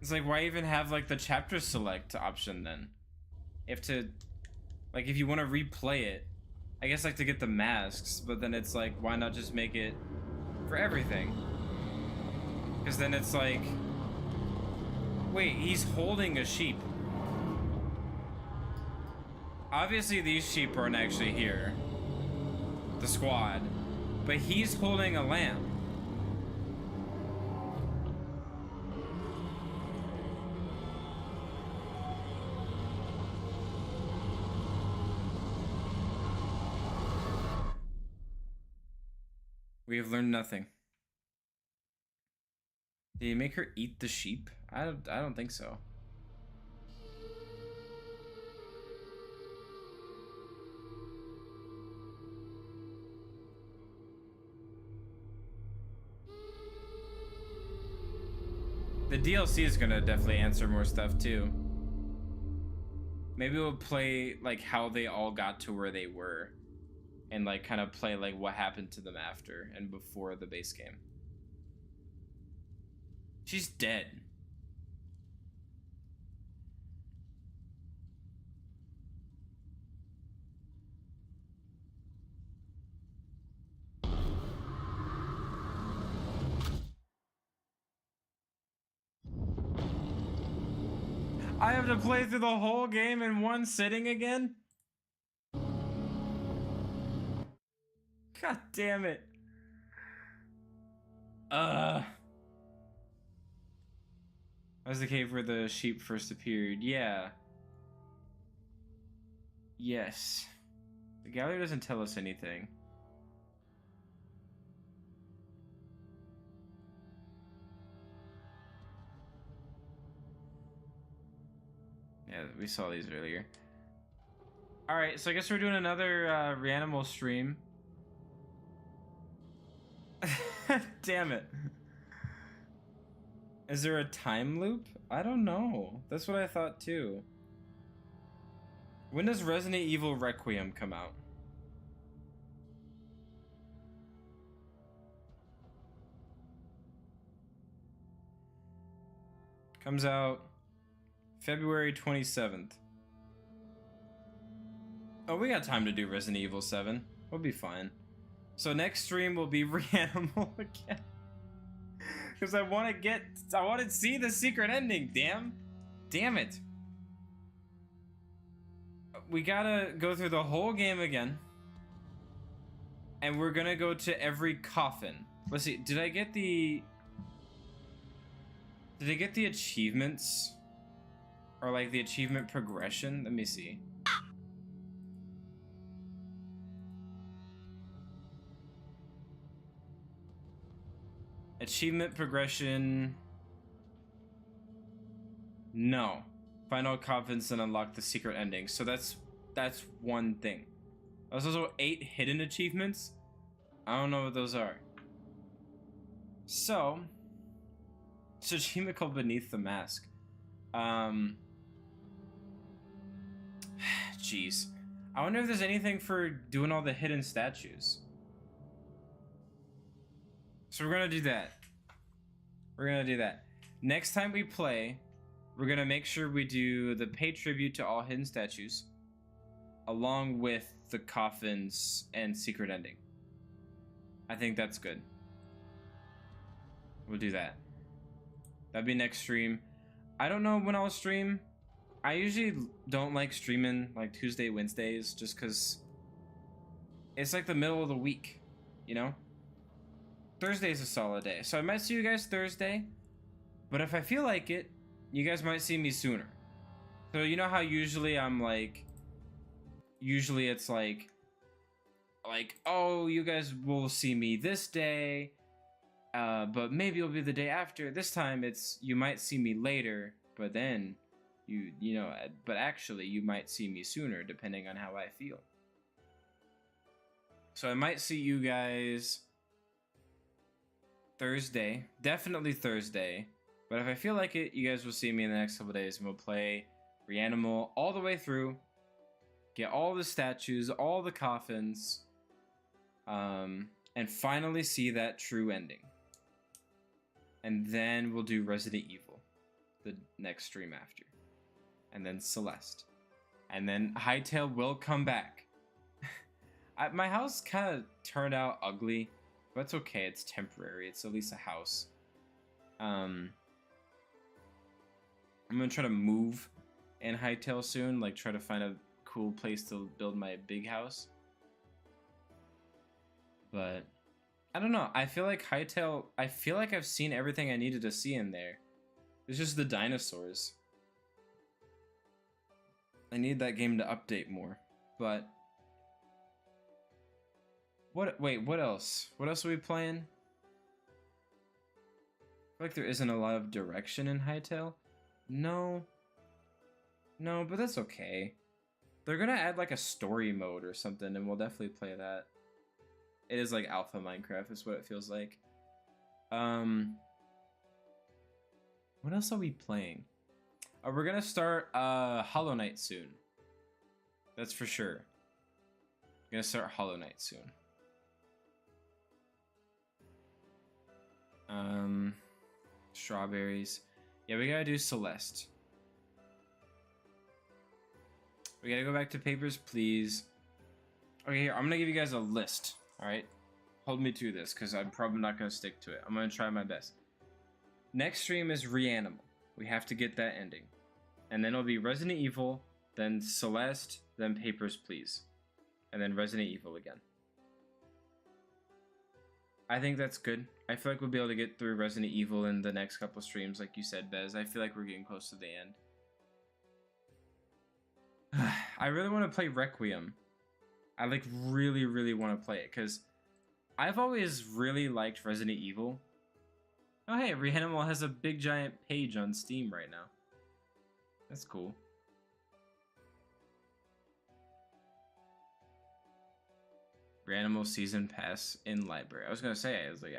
It's like, why even have like the chapter select option then? If to, like, if you want to replay it, I guess like to get the masks, but then it's like, why not just make it for everything? Because then it's like, wait, he's holding a sheep. Obviously these sheep aren't actually here, the squad, but he's holding a lamb. We have learned nothing. Did he make her eat the sheep? I don't think so. The DLC is gonna definitely answer more stuff too. Maybe we'll play like how they all got to where they were, and like kind of play like what happened to them after and before the base game. She's dead. I have to play through the whole game in one sitting again? God damn it. That's the cave where the sheep first appeared. Yeah. Yes. The gallery doesn't tell us anything. Yeah, we saw these earlier. Alright, so I guess we're doing another REANIMAL stream. Damn it. Is there a time loop? I don't know. That's what I thought too. When does Resident Evil Requiem come out? Comes out February 27th. Oh, we got time to do Resident Evil 7. We'll be fine. So next stream will be REANIMAL again. Because I want to see the secret ending, damn it. We gotta go through the whole game again. And we're gonna go to every coffin. Let's see, did I get the achievements? Or like the achievement progression? Let me see. Achievement progression. No. Final coffins and unlock the secret ending. So that's one thing. There's also 8 hidden achievements. I don't know what those are. So, it's an achievement called Beneath the Mask. Jeez. I wonder if there's anything for doing all the hidden statues. So we're gonna do that. We're gonna do that. Next time we play, we're gonna make sure we do the pay tribute to all hidden statues, along with the coffins and secret ending. I think that's good. We'll do that. That'd be next stream. I don't know when I'll stream. I usually don't like streaming like Tuesday, Wednesdays, just because it's like the middle of the week, you know? Thursday's a solid day. So I might see you guys Thursday, but if I feel like it, you guys might see me sooner. So you know how usually I'm like, usually it's like, oh, you guys will see me this day, but maybe it'll be the day after. This time it's, you might see me later, but then you know, but actually you might see me sooner depending on how I feel. So I might see you guys Thursday, definitely Thursday, but if I feel like it, you guys will see me in the next couple days and we'll play REANIMAL all the way through, get all the statues, all the coffins, and finally see that true ending. And then we'll do Resident Evil the next stream after. And then Celeste. And then Hytale will come back. My house kind of turned out ugly, but it's okay. It's temporary. It's at least a house. I'm gonna try to move in Hightail soon. Like try to find a cool place to build my big house. But I don't know. I feel like Hightail. I feel like I've seen everything I needed to see in there. It's just the dinosaurs. I need that game to update more. But what? Wait, what else? What else are we playing? I feel like there isn't a lot of direction in Hightail. No, but that's okay. They're gonna add like a story mode or something, and we'll definitely play that. It is like alpha Minecraft, is what it feels like. What else are we playing? We're gonna start Hollow Knight soon. That's for sure. We're gonna start Hollow Knight soon. Strawberries. Yeah, we gotta do Celeste. We gotta go back to Papers, Please. Okay, here, I'm gonna give you guys a list, alright? Hold me to this, because I'm probably not gonna stick to it. I'm gonna try my best. Next stream is REANIMAL. We have to get that ending. And then it'll be Resident Evil, then Celeste, then Papers, Please. And then Resident Evil again. I think that's good. I feel like we'll be able to get through Resident Evil in the next couple streams, like you said, Bez. I feel like we're getting close to the end. I really want to play Requiem. I like really want to play it because I've always really liked Resident Evil. Oh hey, REANIMAL has a big giant page on Steam right now. That's cool. REANIMAL Season Pass in library. I was gonna say, I was like,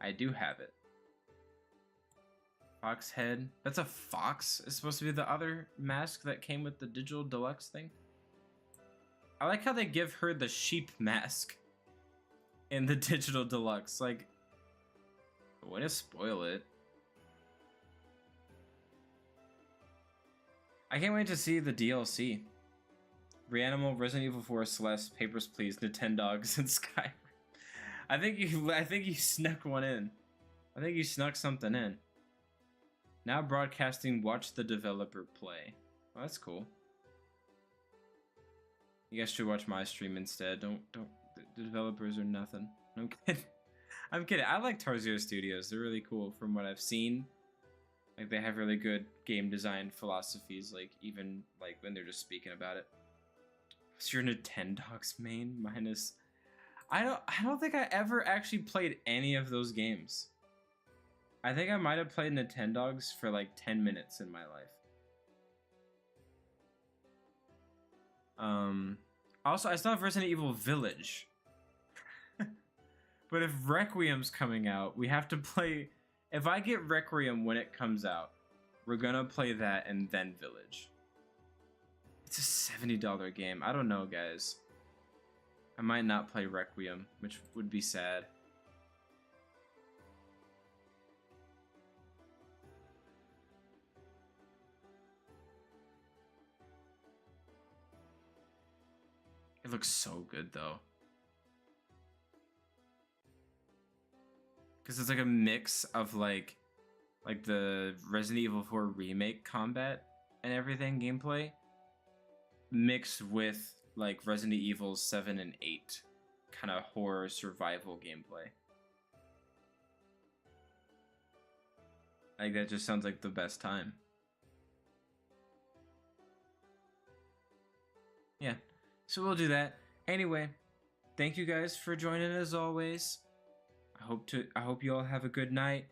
I do have it. Fox head. That's a fox. It's supposed to be the other mask that came with the digital deluxe thing. I like how they give her the sheep mask in the digital deluxe. Like, way to spoil it. I can't wait to see the DLC. REANIMAL, Resident Evil 4, Celeste, Papers, Please, Nintendogs, and Skyrim. I think you snuck one in. I think you snuck something in. Now broadcasting, watch the developer play. Oh, that's cool. You guys should watch my stream instead. Don't. The developers are nothing. I'm kidding. I'm kidding. I like Tarzio Studios. They're really cool from what I've seen. Like they have really good game design philosophies. Like even like when they're just speaking about it. What's your Nintendogs main? Minus. I don't think I ever actually played any of those games. I think I might have played Nintendogs for like 10 minutes in my life. Also, I still have Resident Evil Village. But if Requiem's coming out, we have to play... If I get Requiem when it comes out, we're gonna play that and then Village. It's a $70 game. I don't know, guys. I might not play Requiem, which would be sad. It looks so good, though. Because it's like a mix of like the Resident Evil 4 remake combat and everything gameplay mixed with like Resident Evil 7 and 8 kind of horror survival gameplay. Like that just sounds like the best time. Yeah. So we'll do that. Anyway, thank you guys for joining as always. I hope you all have a good night.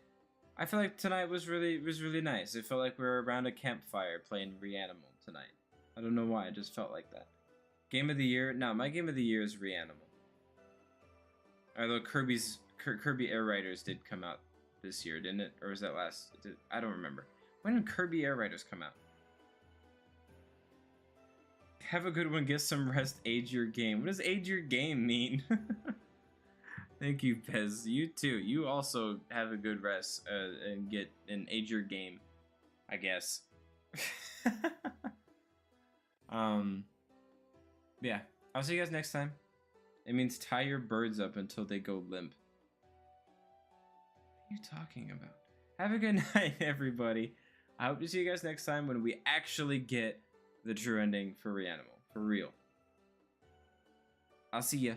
I feel like tonight was really nice. It felt like we were around a campfire playing REANIMAL tonight. I don't know why, it just felt like that. Game of the year? No, my game of the year is REANIMAL. Although Kirby Air Riders did come out this year, didn't it? Or was that last? I don't remember. When did Kirby Air Riders come out? Have a good one. Get some rest. Age your game. What does age your game mean? Thank you, Pez. You too. You also have a good rest and get an age your game, I guess. Yeah. I'll see you guys next time. It means tie your birds up until they go limp. What are you talking about? Have a good night, everybody. I hope to see you guys next time when we actually get the true ending for Reanimal. For real. I'll see ya.